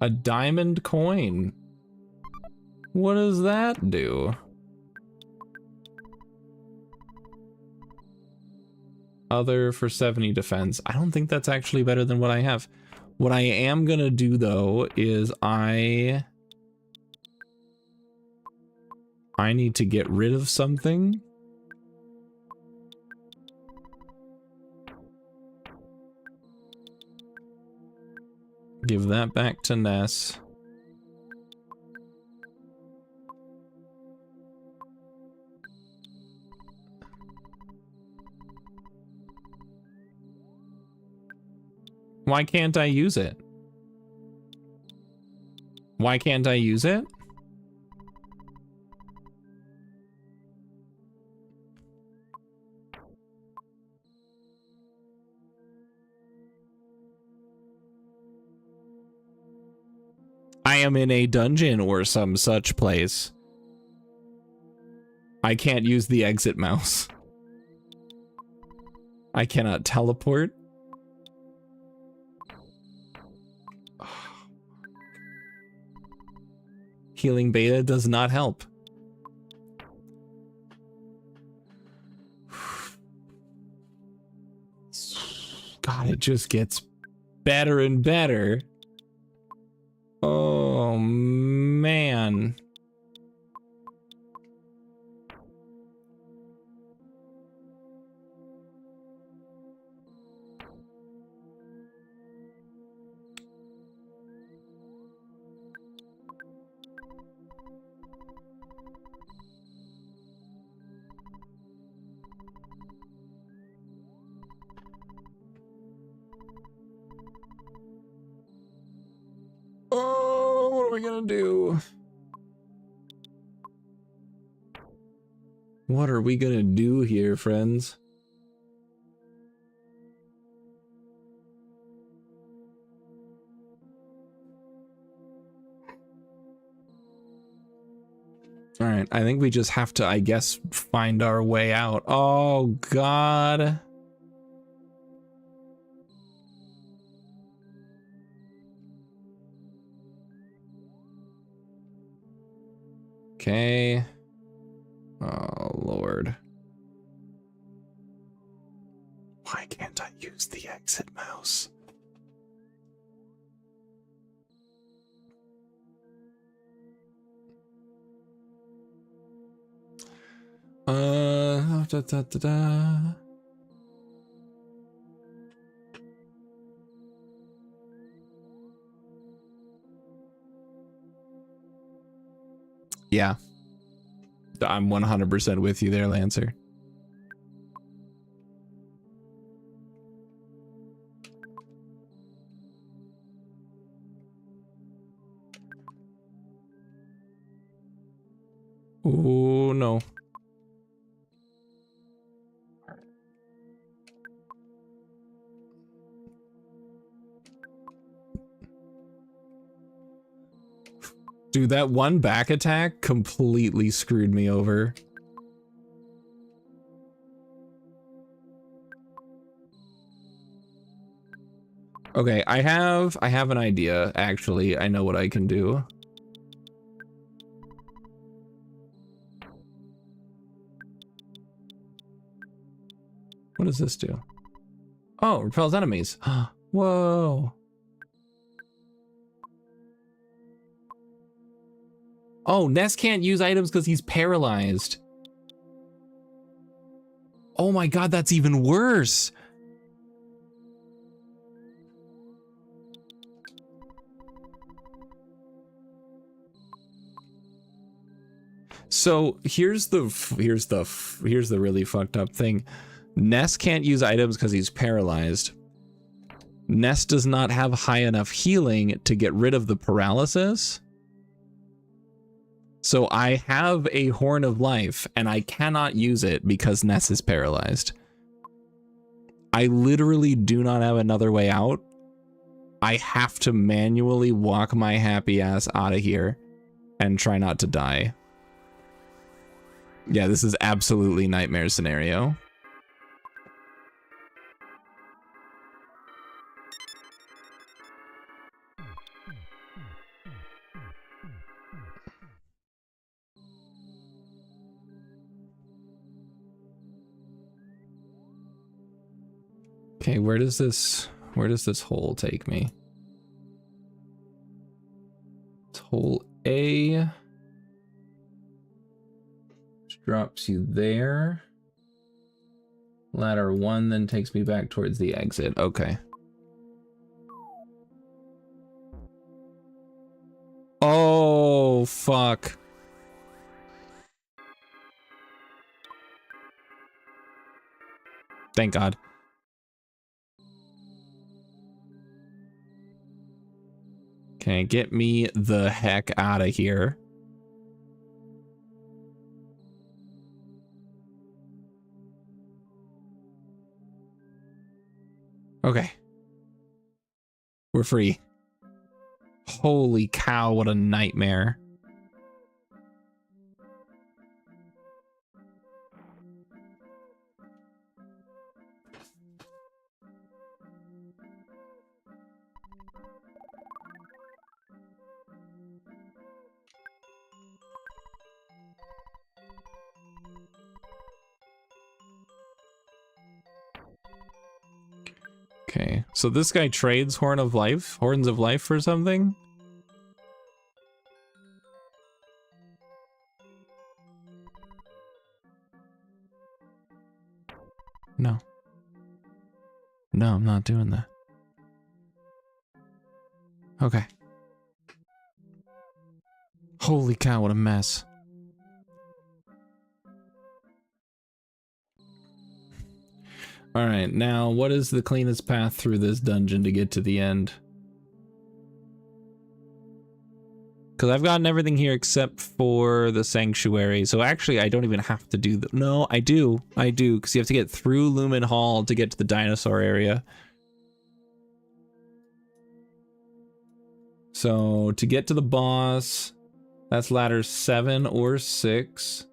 A diamond coin. What does that do? Other for 70 defense. I don't think that's actually better than what I have. What I am gonna do though is I need to get rid of something. Give that back to Ness. Why can't I use it? Why can't I use it? I am in a dungeon or some such place. I can't use the exit mouse. I cannot teleport. Healing beta does not help. God, it just gets better and better. Oh, man. Oh, what are we gonna do? What are we gonna do here, friends? All right, I think we just have to, I guess, find our way out. Oh, God. Okay. Oh, Lord. Why can't I use the exit mouse? Da, da, da, da. Yeah. I'm 100% with you there, Lancer. Oh, no. Dude, that one back attack completely screwed me over. Okay, I have an idea, actually. I know what I can do. What does this do? Oh, repels enemies. Whoa. Oh, Ness can't use items because he's paralyzed. Oh my God, that's even worse. So here's the really fucked up thing. Ness can't use items because he's paralyzed. Ness does not have high enough healing to get rid of the paralysis. So I have a Horn of Life and I cannot use it because Ness is paralyzed. I literally do not have another way out. I have to manually walk my happy ass out of here and try not to die. Yeah, this is absolutely nightmare scenario. Okay, where does this hole take me? It's hole A. Which drops you there. Ladder 1 then takes me back towards the exit. Okay. Oh, fuck. Thank God. Okay, get me the heck out of here. Okay. We're free. Holy cow, what a nightmare. Okay, so this guy trades horns of life for something? No. No, I'm not doing that. Okay. Holy cow, what a mess. Alright, now what is the cleanest path through this dungeon to get to the end? Because I've gotten everything here except for the sanctuary. So actually, I don't even have to do that. No, I do. I do, because you have to get through Lumen Hall to get to the dinosaur area. So to get to the boss, that's ladders 7 or 6.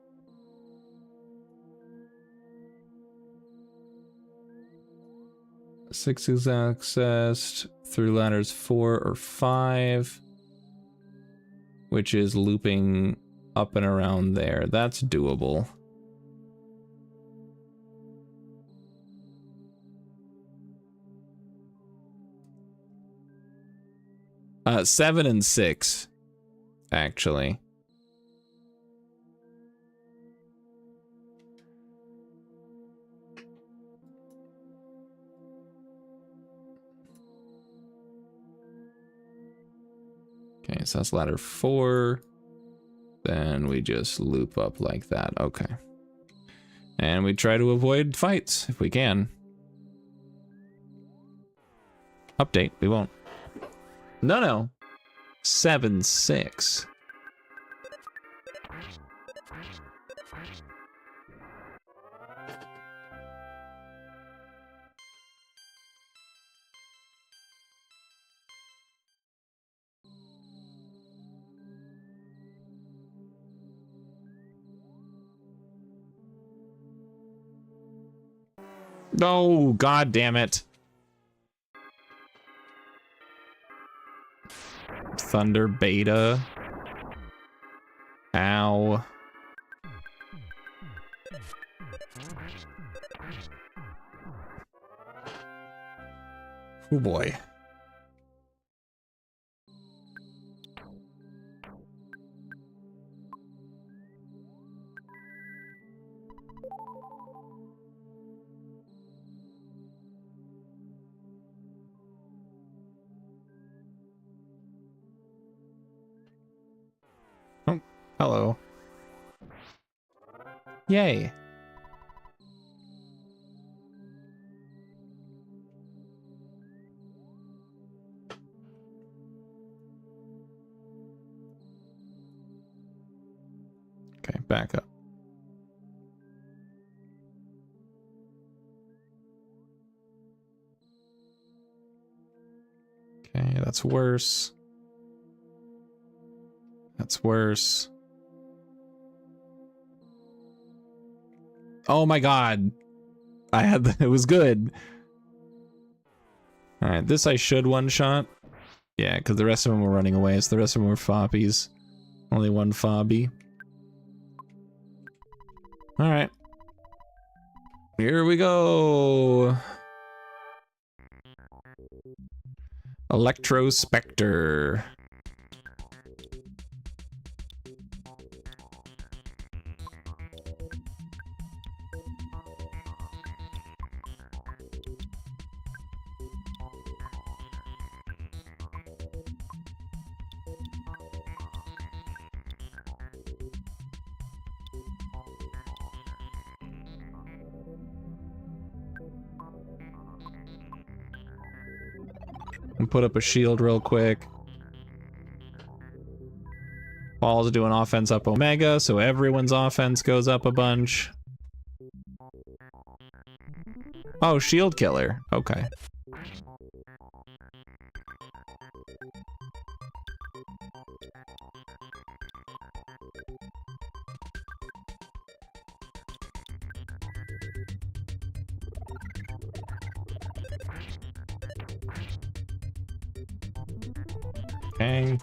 Six is accessed through ladders 4 or 5, which is looping up and around there. That's doable. Uh, 7 and 6, actually. Okay, so that's ladder 4. Then we just loop up like that. Okay. And we try to avoid fights if we can. Update, we won't. No. 7, 6. Oh, god damn it. Thunder Beta. Ow. Oh boy. Oh, hello. Yay. Okay, back up. Okay, that's worse. That's worse. Oh my god. I had it was good. Alright, this I should one-shot. Yeah, because the rest of them were running away, so the rest of them were foppies. Only one fobby. Alright. Here we go. Electro Spectre. And put up a shield real quick. Paul's doing offense up Omega, so everyone's offense goes up a bunch. Oh, shield killer. Okay. Okay.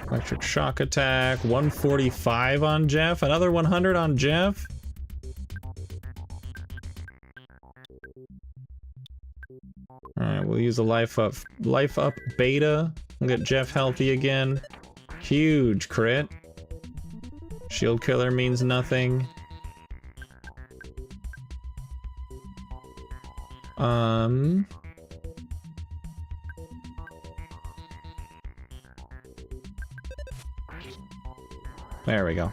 Electric shock attack, 145 on Jeff, another 100 on Jeff. Alright, we'll use a life up beta. We'll get Jeff healthy again. Huge crit. Shield killer means nothing. There we go.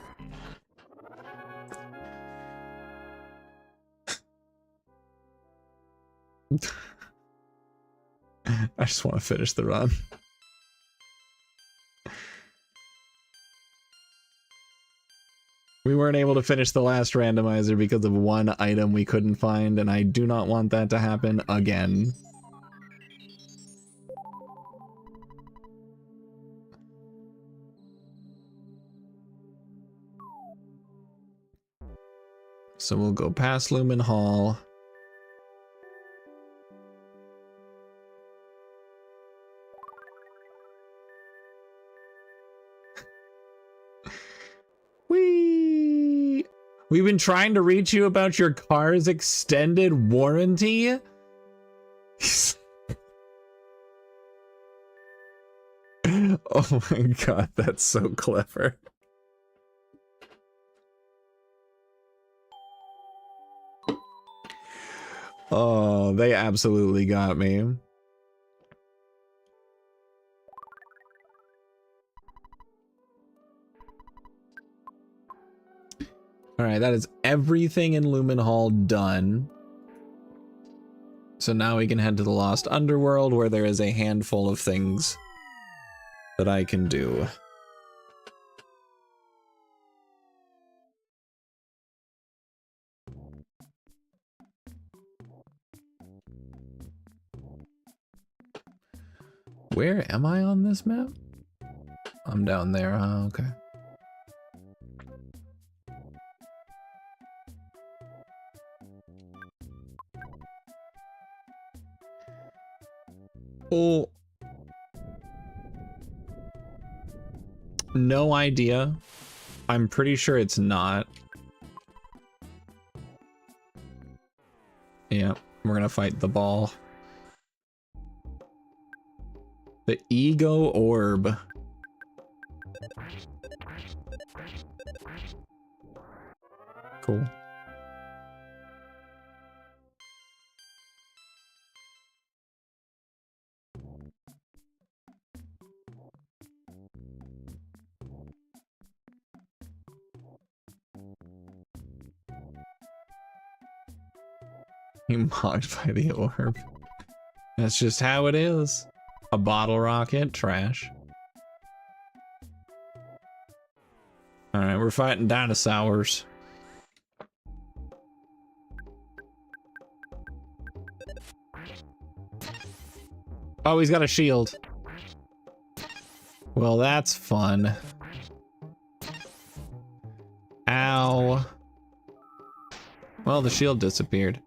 I just want to finish the run. We weren't able to finish the last randomizer because of one item we couldn't find, and I do not want that to happen again. So we'll go past Lumen Hall. Whee! We've been trying to reach you about your car's extended warranty? Oh my god, that's so clever. Oh, they absolutely got me. Alright, that is everything in Lumen Hall done. So now we can head to the Lost Underworld, where there is a handful of things that I can do. Where am I on this map? I'm down there, huh? Okay. Oh. No idea. I'm pretty sure it's not. Yeah, we're gonna fight the ball. The Ego Orb. Cool. You mocked by the orb. That's just how it is. A bottle rocket, trash. Alright, we're fighting dinosaurs. Oh, he's got a shield. Well, that's fun. Ow. Well, the shield disappeared.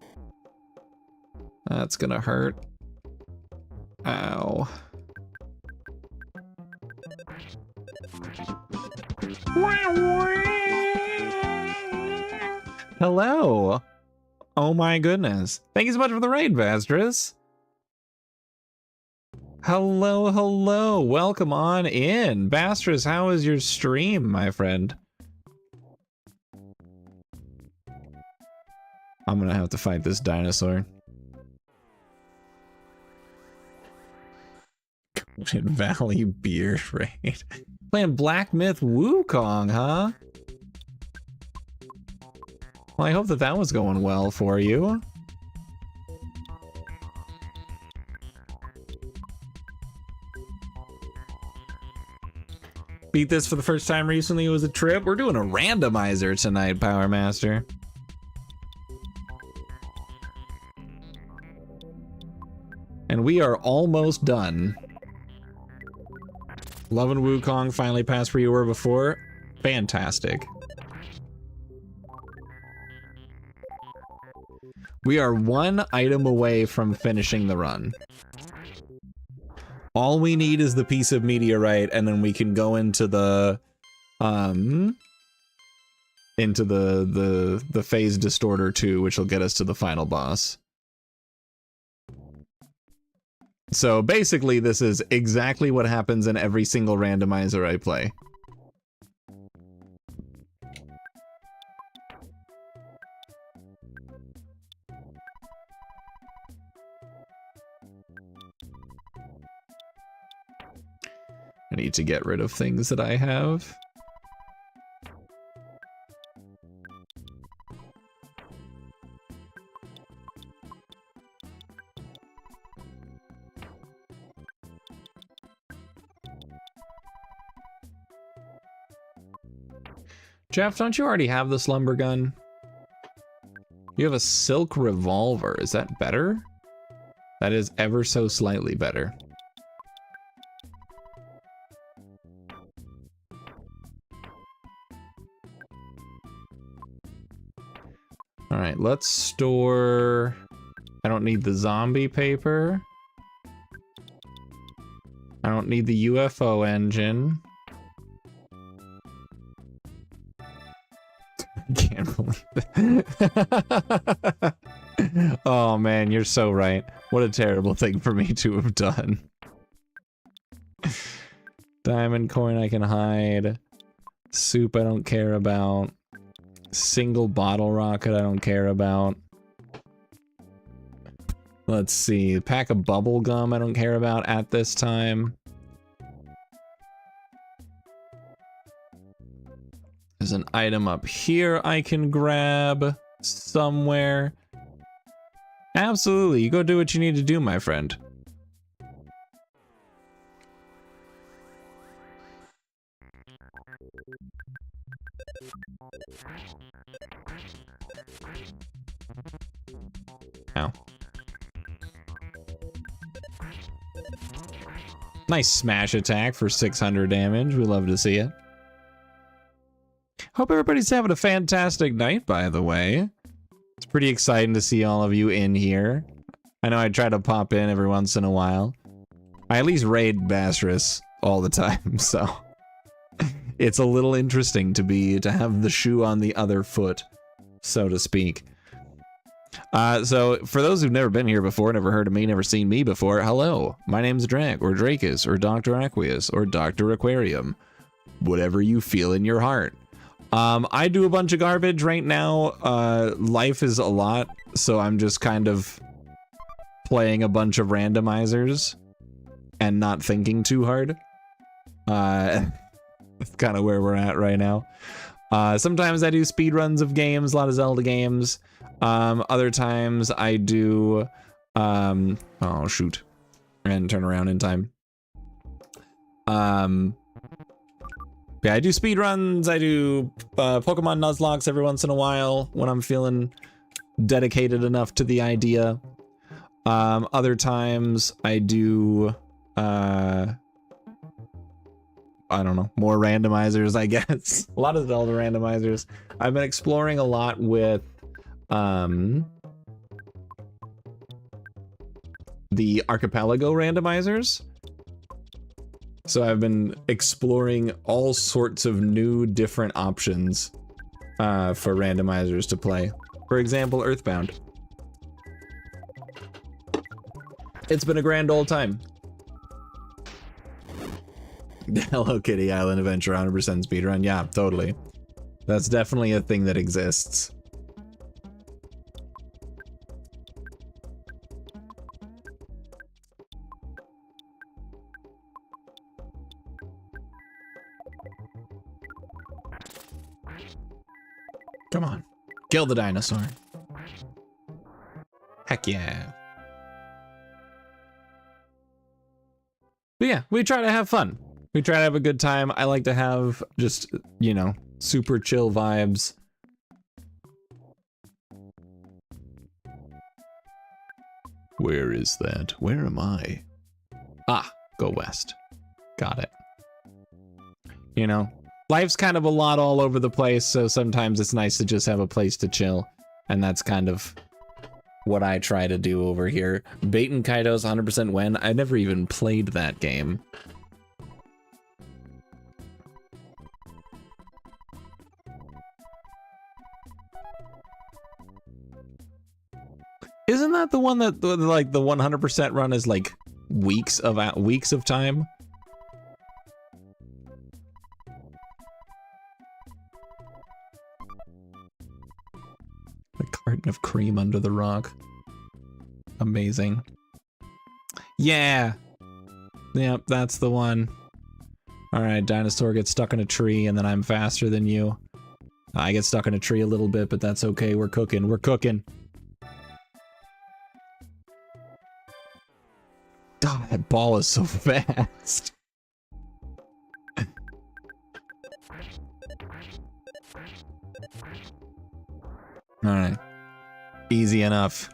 That's gonna hurt. Ow. Hello. Oh my goodness. Thank you so much for the raid, Vastress. Hello, hello. Welcome on in. Vastress, how is your stream, my friend? I'm gonna have to fight this dinosaur. Golden Valley beer raid. Playing Black Myth Wukong, huh? Well, I hope that that was going well for you. Beat this for the first time recently. It was a trip. We're doing a randomizer tonight, Power Master. And we are almost done. Love and Wukong finally passed where you were before. Fantastic. We are one item away from finishing the run. All we need is the piece of meteorite, and then we can go into the phase distorter 2, which will get us to the final boss. So basically, this is exactly what happens in every single randomizer I play. I need to get rid of things that I have. Jeff, don't you already have the slumber gun? You have a silk revolver. Is that better? That is ever so slightly better. All right, let's store... I don't need the zombie paper. I don't need the UFO engine. I can't believe that. Oh man, you're so right. What a terrible thing for me to have done. Diamond coin I can hide. Soup I don't care about. Single bottle rocket I don't care about. Let's see, pack of bubble gum I don't care about at this time. There's an item up here I can grab somewhere. Absolutely, you go do what you need to do, my friend. Ow. Nice smash attack for 600 damage. We love to see it. Hope everybody's having a fantastic night, by the way. It's pretty exciting to see all of you in here. I know I try to pop in every once in a while. I at least raid Bastress all the time, so... It's a little interesting to have the shoe on the other foot, so to speak. So for those who've never been here before, never heard of me, never seen me before, hello. My name's Drake, or Drakus, or Dr. Aqueous, or Dr. Aquarium. Whatever you feel in your heart. I do a bunch of garbage right now. Life is a lot, so I'm just kind of playing a bunch of randomizers and not thinking too hard. That's kind of where we're at right now. Sometimes I do speedruns of games, a lot of Zelda games. Other times I do, oh shoot, and turn around in time. Yeah, I do speedruns, I do Pokemon Nuzlocke every once in a while when I'm feeling dedicated enough to the idea. Other times I do, I don't know, more randomizers, I guess. A lot of Zelda randomizers. I've been exploring a lot with the Archipelago randomizers. So I've been exploring all sorts of new different options for randomizers to play. For example, Earthbound. It's been a grand old time. Hello Kitty Island Adventure 100% speedrun. Yeah, totally. That's definitely a thing that exists. Come on. Kill the dinosaur. Heck yeah. But yeah, we try to have fun. We try to have a good time. I like to have just, you know, super chill vibes. Where is that? Where am I? Ah, go west. Got it. You know, life's kind of a lot all over the place, so sometimes it's nice to just have a place to chill. And that's kind of what I try to do over here. Baten Kaido's 100% win. I never even played that game. Isn't that the one that like the 100% run is like weeks of time? A carton of cream under the rock. Amazing. Yeah. Yep, that's the one. Alright, dinosaur gets stuck in a tree and then I'm faster than you. I get stuck in a tree a little bit, but that's okay. We're cooking. We're cooking. God, that ball is so fast. Alright. Easy enough.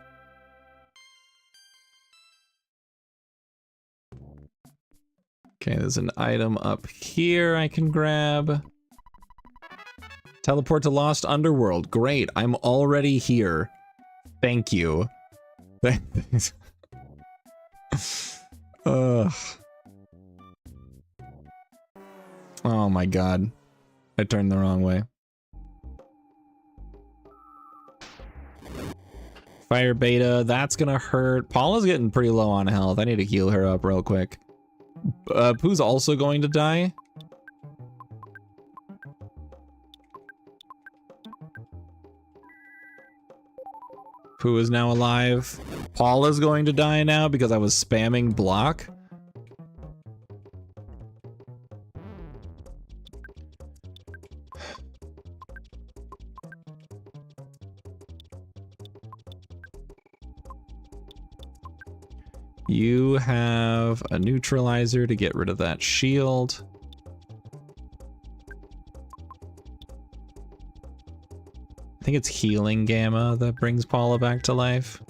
Okay, there's an item up here I can grab. Teleport to Lost Underworld. Great, I'm already here. Thank you. Ugh. Oh my god. I turned the wrong way. Fire Beta, that's gonna hurt. Paula's getting pretty low on health. I need to heal her up real quick. Pooh's also going to die. Pooh is now alive. Paula's going to die now because I was spamming block. You have a neutralizer to get rid of that shield. I think it's healing gamma that brings Paula back to life.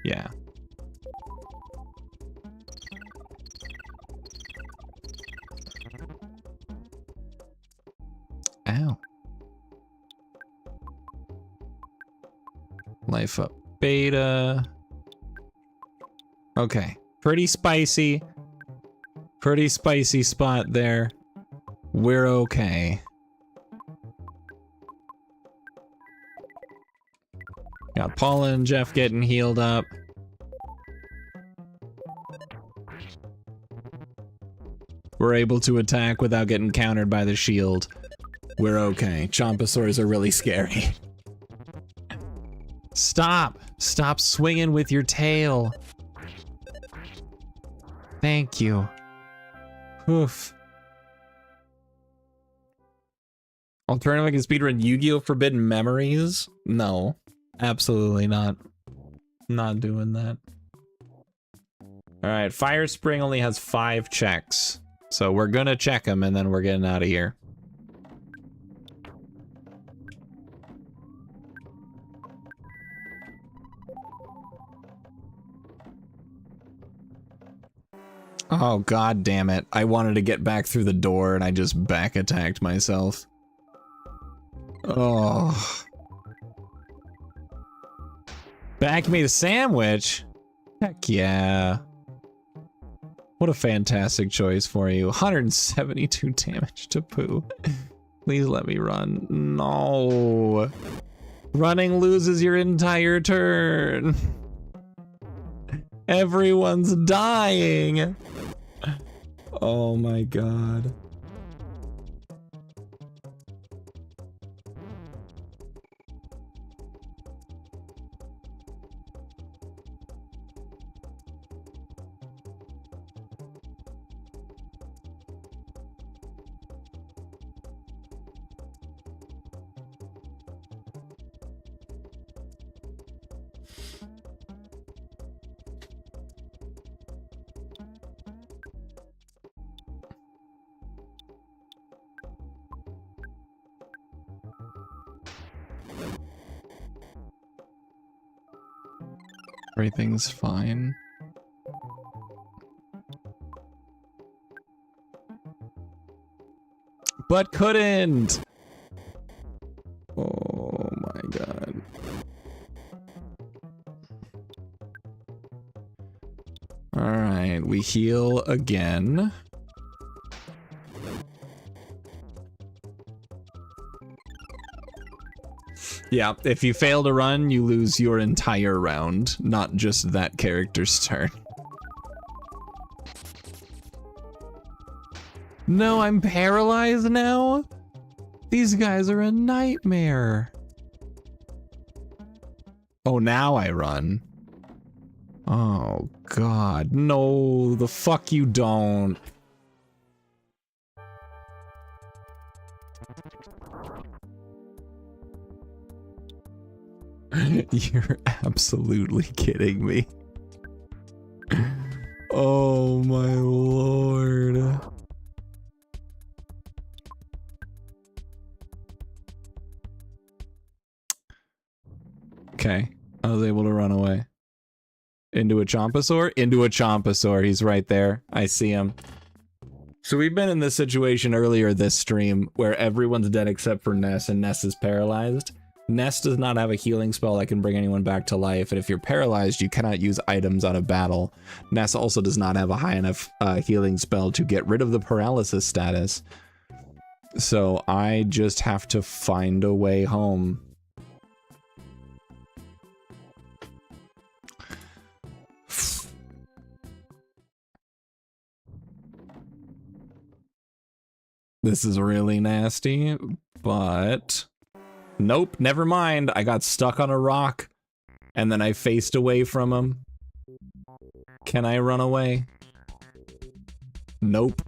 Yeah. Ow. Life up beta. Okay. Pretty spicy. Pretty spicy spot there. We're okay. Got Paula and Jeff getting healed up. We're able to attack without getting countered by the shield. We're okay. Chomposaurs are really scary. Stop! Stop swinging with your tail. Thank you. Oof. Alternative, I can speedrun Yu-Gi-Oh! Forbidden Memories? No. Absolutely not. Not doing that. Alright, Fire Spring only has 5 checks. So we're gonna check them and then we're getting out of here. Oh god damn it. I wanted to get back through the door and I just back attacked myself. Oh. Back me the sandwich? Heck yeah. What a fantastic choice for you. 172 damage to Pooh. Please let me run. No. Running loses your entire turn. Everyone's dying. Oh my god. Everything's fine. But couldn't! Oh my god. Alright, we heal again. Yeah, if you fail to run, you lose your entire round, not just that character's turn. No, I'm paralyzed now? These guys are a nightmare. Oh, now I run. Oh, God. No, the fuck you don't. You're absolutely kidding me. Oh, my lord. Okay, I was able to run away. Into a Chompasaur? Into a Chompasaur, he's right there. I see him. So we've been in this situation earlier this stream where everyone's dead except for Ness, and Ness is paralyzed. Ness does not have a healing spell that can bring anyone back to life, and if you're paralyzed, you cannot use items out of battle. Ness also does not have a high enough healing spell to get rid of the paralysis status. So I just have to find a way home. This is really nasty, but nope, never mind. I got stuck on a rock and then I faced away from him. Can I run away? Nope.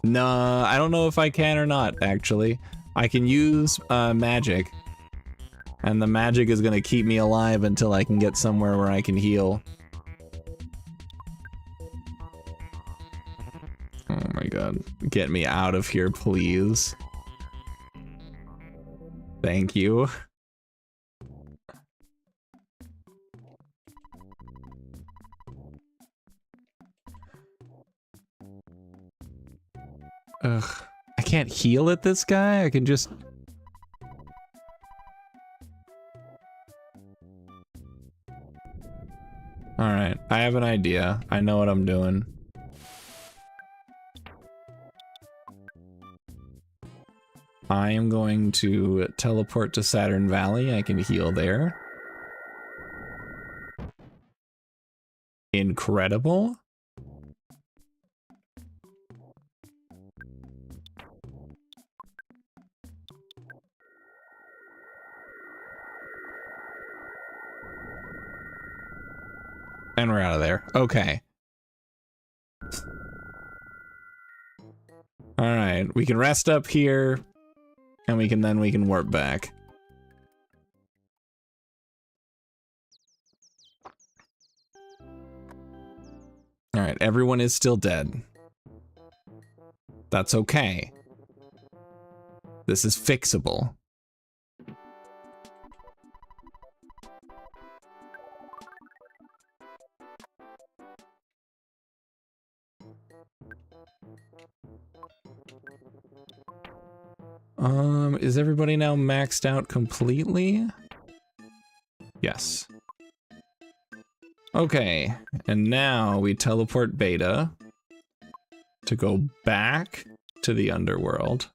Nah, I don't know if I can or not, actually. I can use magic, and the magic is gonna keep me alive until I can get somewhere where I can heal. Oh my god. Get me out of here, please. Thank you. Ugh. I can't heal at this guy? I can just... Alright, I have an idea. I know what I'm doing. I am going to teleport to Saturn Valley. I can heal there. Incredible. And we're out of there. Okay. Alright, we can rest up here. And we can warp back. Alright, everyone is still dead. That's okay. This is fixable. Is everybody now maxed out completely? Yes. Okay, and now we teleport Beta to go back to the underworld.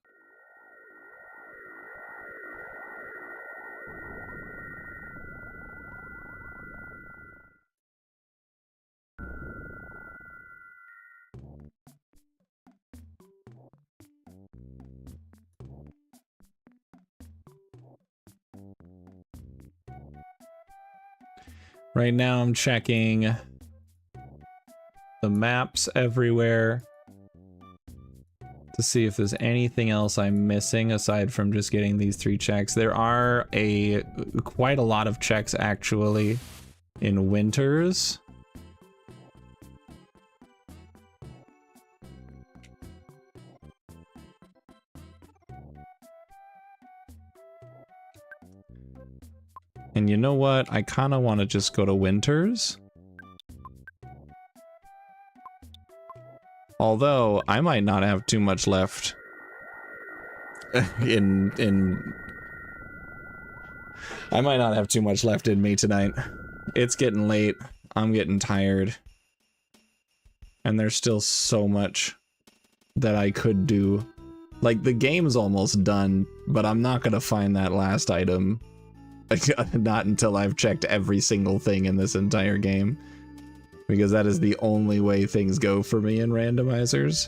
Right now I'm checking the maps everywhere to see if there's anything else I'm missing aside from just getting these 3 checks. There are quite a lot of checks actually in Winters. And you know what? I kind of want to just go to Winters. Although, I might not have too much left I might not have too much left in me tonight. It's getting late. I'm getting tired. And there's still so much that I could do. Like, the game's almost done, but I'm not gonna find that last item. Not until I've checked every single thing in this entire game. Because that is the only way things go for me in randomizers.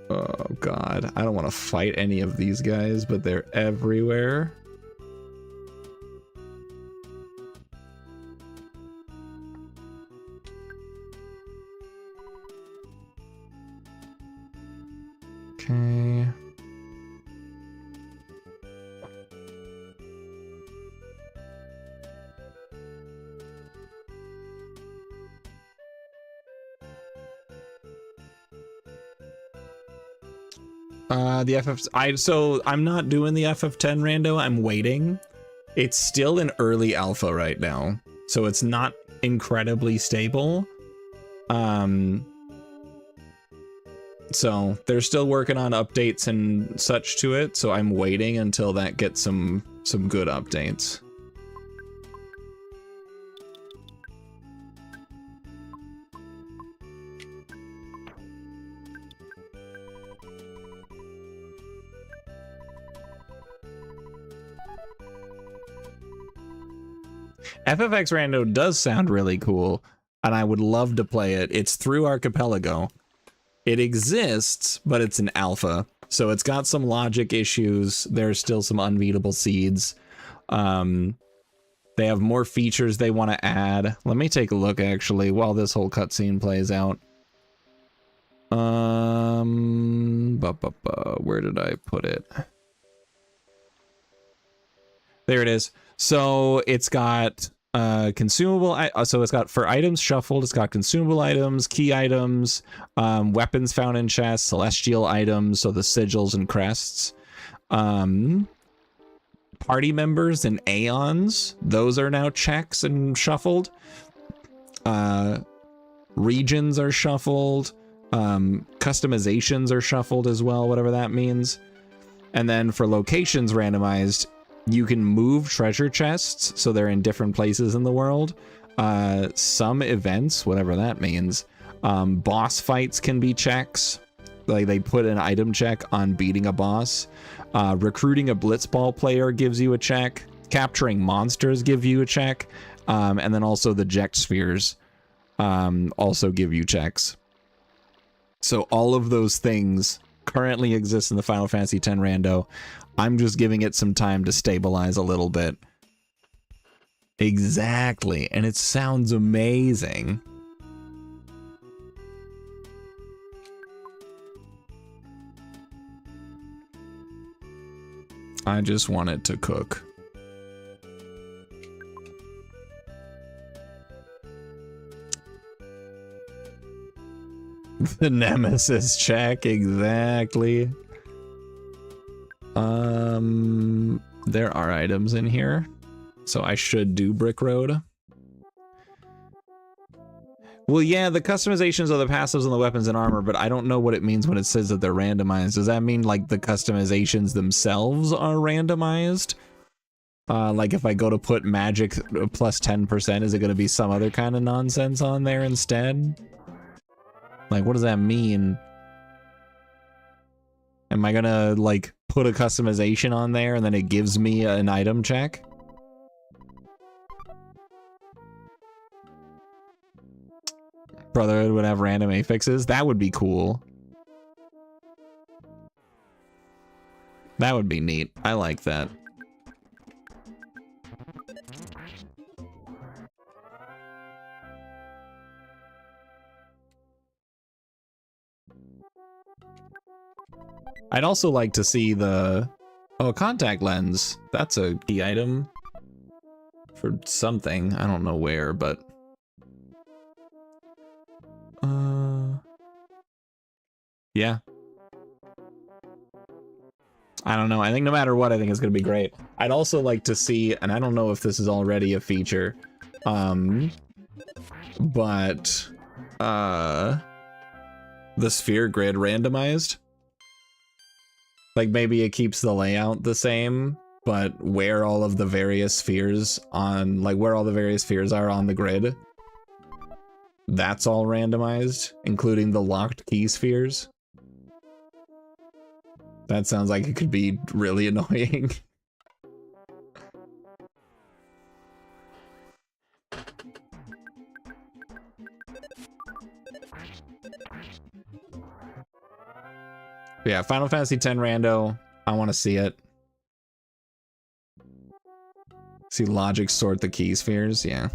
Oh god, I don't want to fight any of these guys, but they're everywhere. Okay. The so I'm not doing the FF10 rando, I'm waiting. It's still in early alpha right now, so it's not incredibly stable. So they're still working on updates and such to it, so I'm waiting until that gets some good updates. FFX Rando does sound really cool, and I would love to play it. It's through Archipelago. It exists, but it's an alpha, so it's got some logic issues. There's still some unbeatable seeds. They have more features they want to add. Let me take a look, actually, while this whole cutscene plays out. Where did I put it? There it is. So it's got consumable, so it's got for items shuffled, it's got consumable items, key items, weapons found in chests, celestial items, so the sigils and crests, party members and aeons, those are now checks and shuffled. Regions are shuffled, customizations are shuffled as well, whatever that means. And then for locations randomized, you can move treasure chests, so they're in different places in the world. Some events, whatever that means. Boss fights can be checks. Like, they put an item check on beating a boss. Recruiting a blitzball player gives you a check. Capturing monsters give you a check. And then also the Ject spheres also give you checks. So all of those things currently exist in the Final Fantasy X rando. I'm just giving it some time to stabilize a little bit. Exactly, and it sounds amazing. I just want it to cook. The Nemesis check, exactly. There are items in here, so I should do Brick Road. Well, yeah, the customizations of the passives and the weapons and armor, but I don't know what it means when it says that they're randomized. Does that mean, like, the customizations themselves are randomized? Like, if I go to put magic plus 10%, is it going to be some other kind of nonsense on there instead? Like, what does that mean? Am I gonna, like, put a customization on there and then it gives me an item check? Brotherhood would have random affixes? That would be cool. That would be neat. I like that. I'd also like to see the... Oh, a contact lens. That's a key item. For something. I don't know where, but... Yeah. I don't know. I think no matter what, I think it's going to be great. I'd also like to see, and I don't know if this is already a feature, but the sphere grid randomized. Like maybe it keeps the layout the same, but where all of the various spheres on, like where all the various spheres are on the grid, that's all randomized, including the locked key spheres. That sounds like it could be really annoying. Yeah, Final Fantasy X Rando, I want to see it. See logic sort the key spheres, yeah.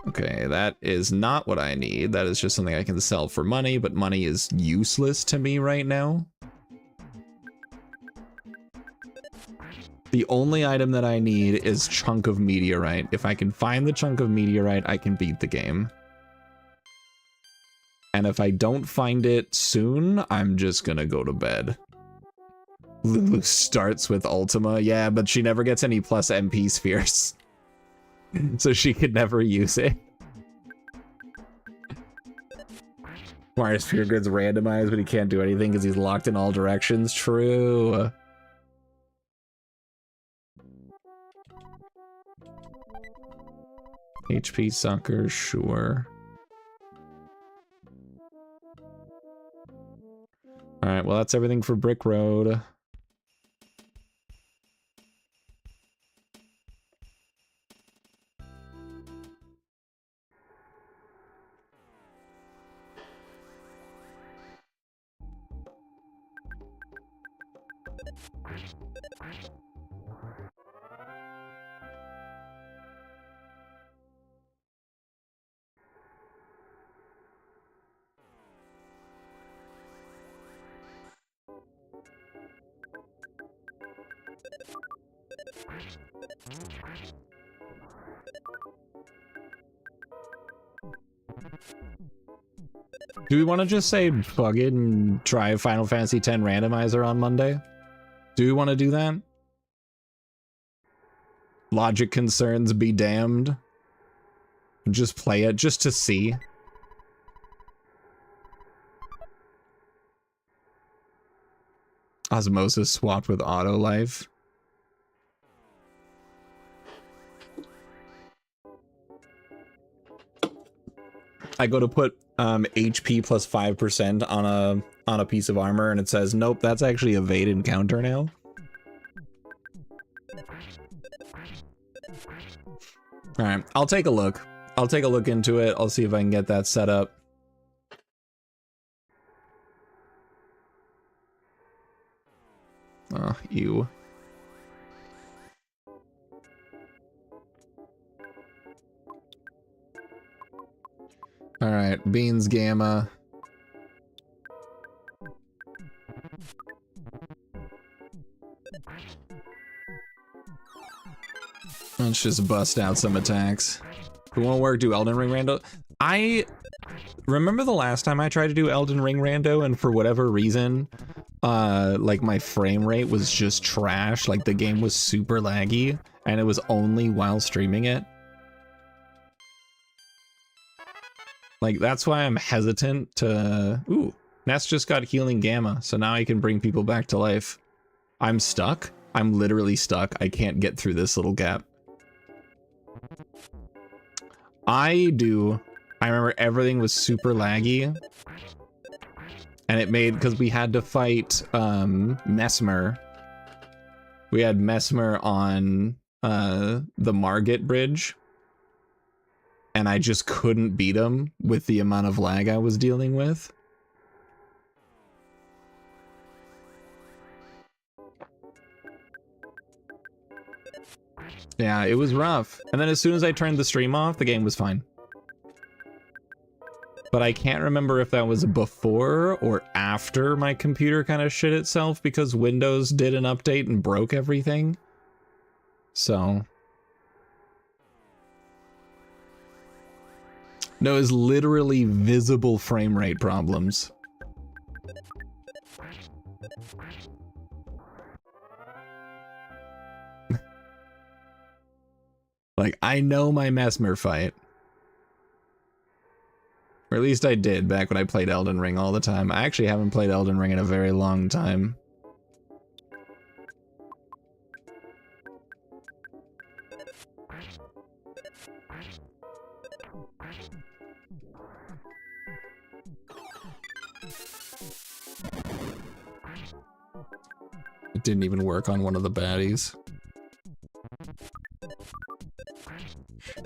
Okay, that is not what I need. That is just something I can sell for money, but money is useless to me right now. The only item that I need is Chunk of Meteorite. If I can find the Chunk of Meteorite, I can beat the game. And if I don't find it soon, I'm just gonna go to bed. Lulu starts with Ultima, yeah, but she never gets any plus MP spheres. So she could never use it. Mario Sphere Grid's randomized, but he can't do anything because he's locked in all directions. True. HP sucker, sure. Alright, well that's everything for Brick Road. Do we want to just say bug it and try Final Fantasy X randomizer on Monday? Do we want to do that? Logic concerns be damned. Just play it just to see. Osmosis swapped with auto life. I go to put HP plus 5% on a piece of armor and it says, nope, that's actually evade encounter now. Alright, I'll take a look. I'll take a look into it. I'll see if I can get that set up. Oh, ew. Alright, Beans Gamma. Let's just bust out some attacks. If it won't work, do Elden Ring Rando. I remember the last time I tried to do Elden Ring Rando, and for whatever reason, like my frame rate was just trash. Like the game was super laggy, and it was only while streaming it. Like, that's why I'm hesitant to... Ooh, Ness just got Healing Gamma, so now I can bring people back to life. I'm stuck. I'm literally stuck. I can't get through this little gap. I remember everything was super laggy. And it made... Because we had to fight Mesmer. We had Mesmer on the Margit Bridge. And I just couldn't beat him with the amount of lag I was dealing with. Yeah, it was rough. And then as soon as I turned the stream off, the game was fine. But I can't remember if that was before or after my computer kind of shit itself because Windows did an update and broke everything. So... No, it's literally visible frame rate problems. I know my Mesmer fight. Or at least I did back when I played Elden Ring all the time. I actually haven't played Elden Ring in a very long time. It didn't even work on one of the baddies.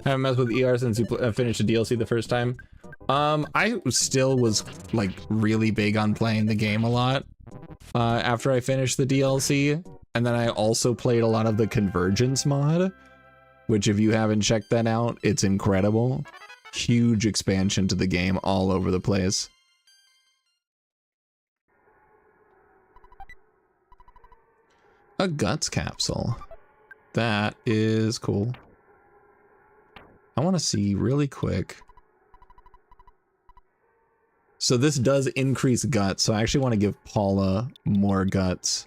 Haven't messed with ER since you finished the DLC the first time. I still was like really big on playing the game a lot after I finished the DLC, and then I also played a lot of the Convergence mod, which if you haven't checked that out, it's incredible. Huge expansion to the game all over the place. A guts capsule. That is cool. I want to see really quick. So this does increase guts, so I actually want to give Paula more guts.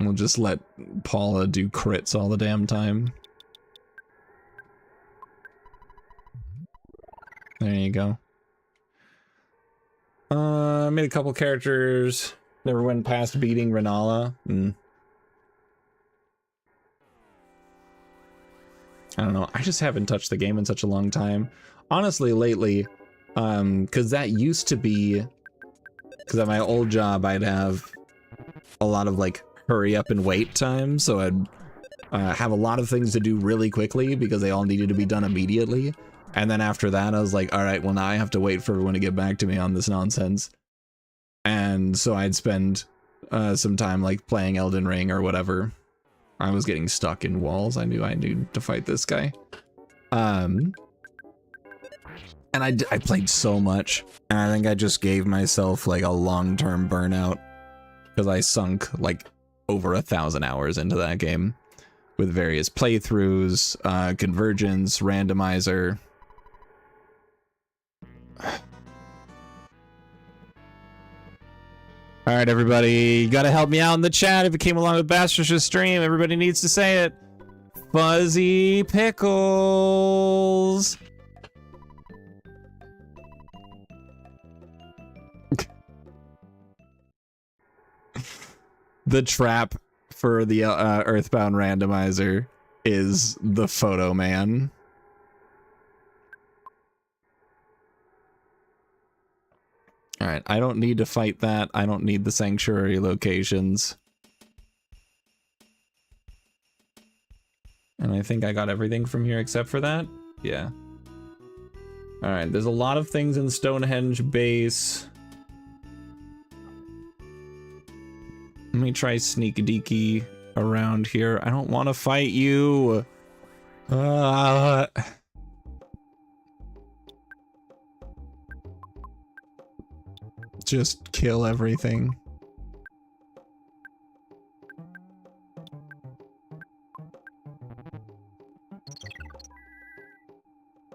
We'll just let Paula do crits all the damn time. There you go. I made a couple characters. Never went past beating Renala. I don't know. I just haven't touched the game in such a long time. Honestly, lately, because that used to be, because at my old job, I'd have a lot of like hurry up and wait time. So I'd have a lot of things to do really quickly because they all needed to be done immediately. And then after that, I was like, all right, well, now I have to wait for everyone to get back to me on this nonsense. And so I'd spend some time like playing Elden Ring or whatever. I was getting stuck in walls. I knew I needed to fight this guy. And I played so much, and I think I just gave myself like a long-term burnout because I sunk like over 1,000 hours into that game with various playthroughs, convergence, randomizer. All right, everybody, you gotta help me out in the chat if you came along with Bastrish's stream. Everybody needs to say it. Fuzzy Pickles. The trap for the Earthbound randomizer is the photo man. All right, I don't need to fight that. I don't need the sanctuary locations. And I think I got everything from here except for that. Yeah. All right, there's a lot of things in Stonehenge base. Let me try sneak deaky around here. I don't want to fight you. Just kill everything.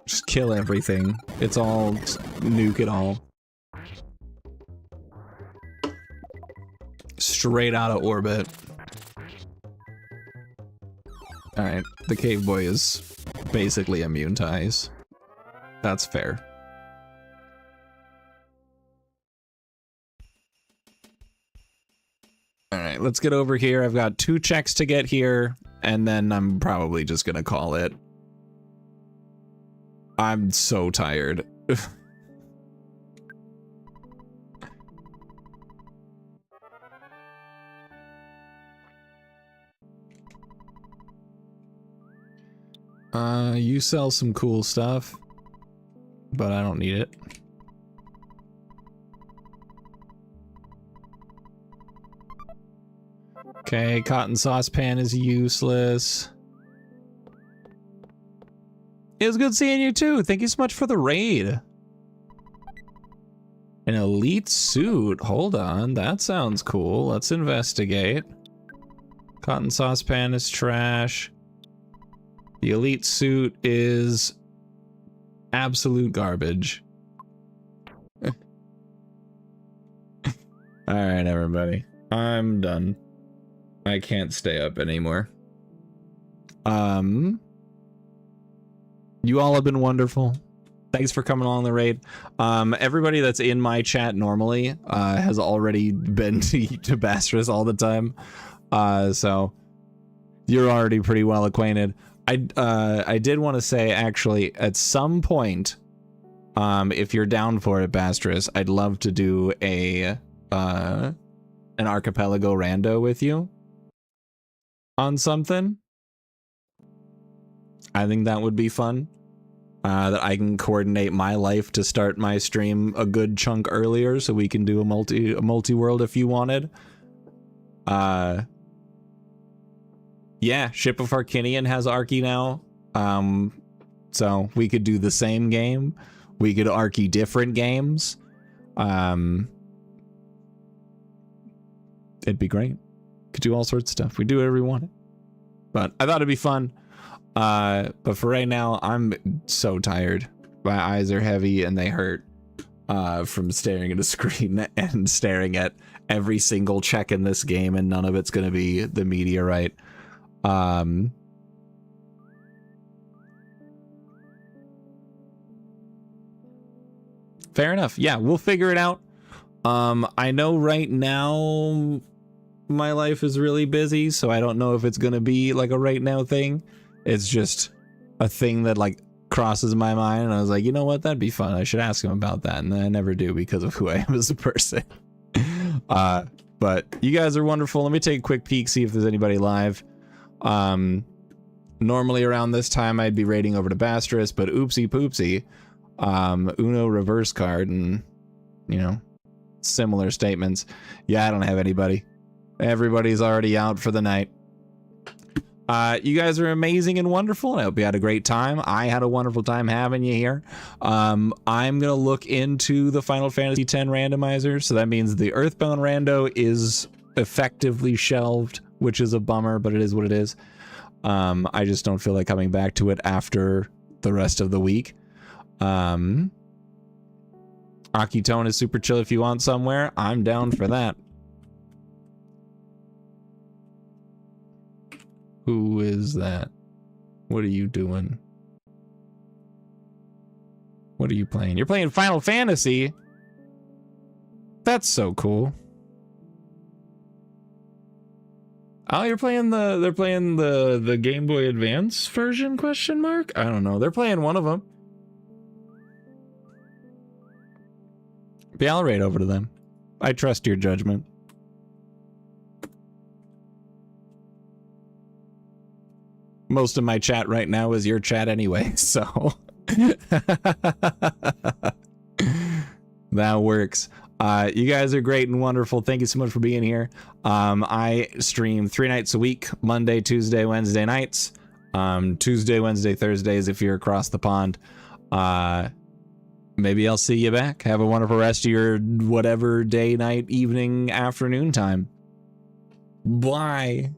Just kill everything. It's all nuke it all. Straight out of orbit. Alright, the cave boy is basically immune to ice. That's fair. Alright, let's get over here. I've got 2 checks to get here, and then I'm probably just gonna call it. I'm so tired. You sell some cool stuff, but I don't need it. Okay, cotton saucepan is useless. It was good seeing you too. Thank you so much for the raid. An elite suit. Hold on, that sounds cool. Let's investigate. Cotton saucepan is trash. The elite suit is absolute garbage. Alright, everybody. I'm done. I can't stay up anymore. You all have been wonderful. Thanks for coming on the raid. Everybody that's in my chat normally has already been to Bastris all the time. So you're already pretty well acquainted. I did want to say, actually, at some point, if you're down for it, Bastris, I'd love to do an archipelago rando with you on something. I think that would be fun. That I can coordinate my life to start my stream a good chunk earlier, so we can do a multi-world if you wanted. Yeah, Ship of Arcinian has Archie now. So we could do the same game. We could Archie different games. It'd be great. Could do all sorts of stuff. We do whatever we wanted. But I thought it'd be fun. But for right now, I'm so tired. My eyes are heavy and they hurt from staring at a screen and staring at every single check in this game, and none of it's going to be the meteorite. Fair enough. Yeah, we'll figure it out. I know right now my life is really busy, so I don't know if it's going to be like a right now thing. It's just a thing that like crosses my mind, and I was like, you know what, that'd be fun. I should ask him about that, and I never do because of who I am as a person. But you guys are wonderful. Let me take a quick peek, see if there's anybody live. Normally around this time I'd be raiding over to Bastris, but oopsie poopsie. Uno reverse card and, you know, similar statements. Yeah, I don't have anybody. Everybody's already out for the night. You guys are amazing and wonderful, and I hope you had a great time. I had a wonderful time having you here. I'm gonna look into the Final Fantasy X randomizer, so that means the Earthbound rando is effectively shelved, which is a bummer, but it is what it is. I just don't feel like coming back to it after the rest of the week. Akitone is super chill if you want somewhere. I'm down for that. Who is that? What are you doing? What are you playing? You're playing Final Fantasy? That's so cool. Oh, you're playing they're playing the Game Boy Advance version, question mark? I don't know. They're playing one of them. Be all right over to them. I trust your judgment. Most of my chat right now is your chat anyway, so that works. You guys are great and wonderful. Thank you so much for being here. I stream 3 nights a week, Monday, Tuesday, Wednesday nights. Tuesday, Wednesday, Thursdays if you're across the pond. Maybe I'll see you back. Have a wonderful rest of your whatever day, night, evening, afternoon time. Bye.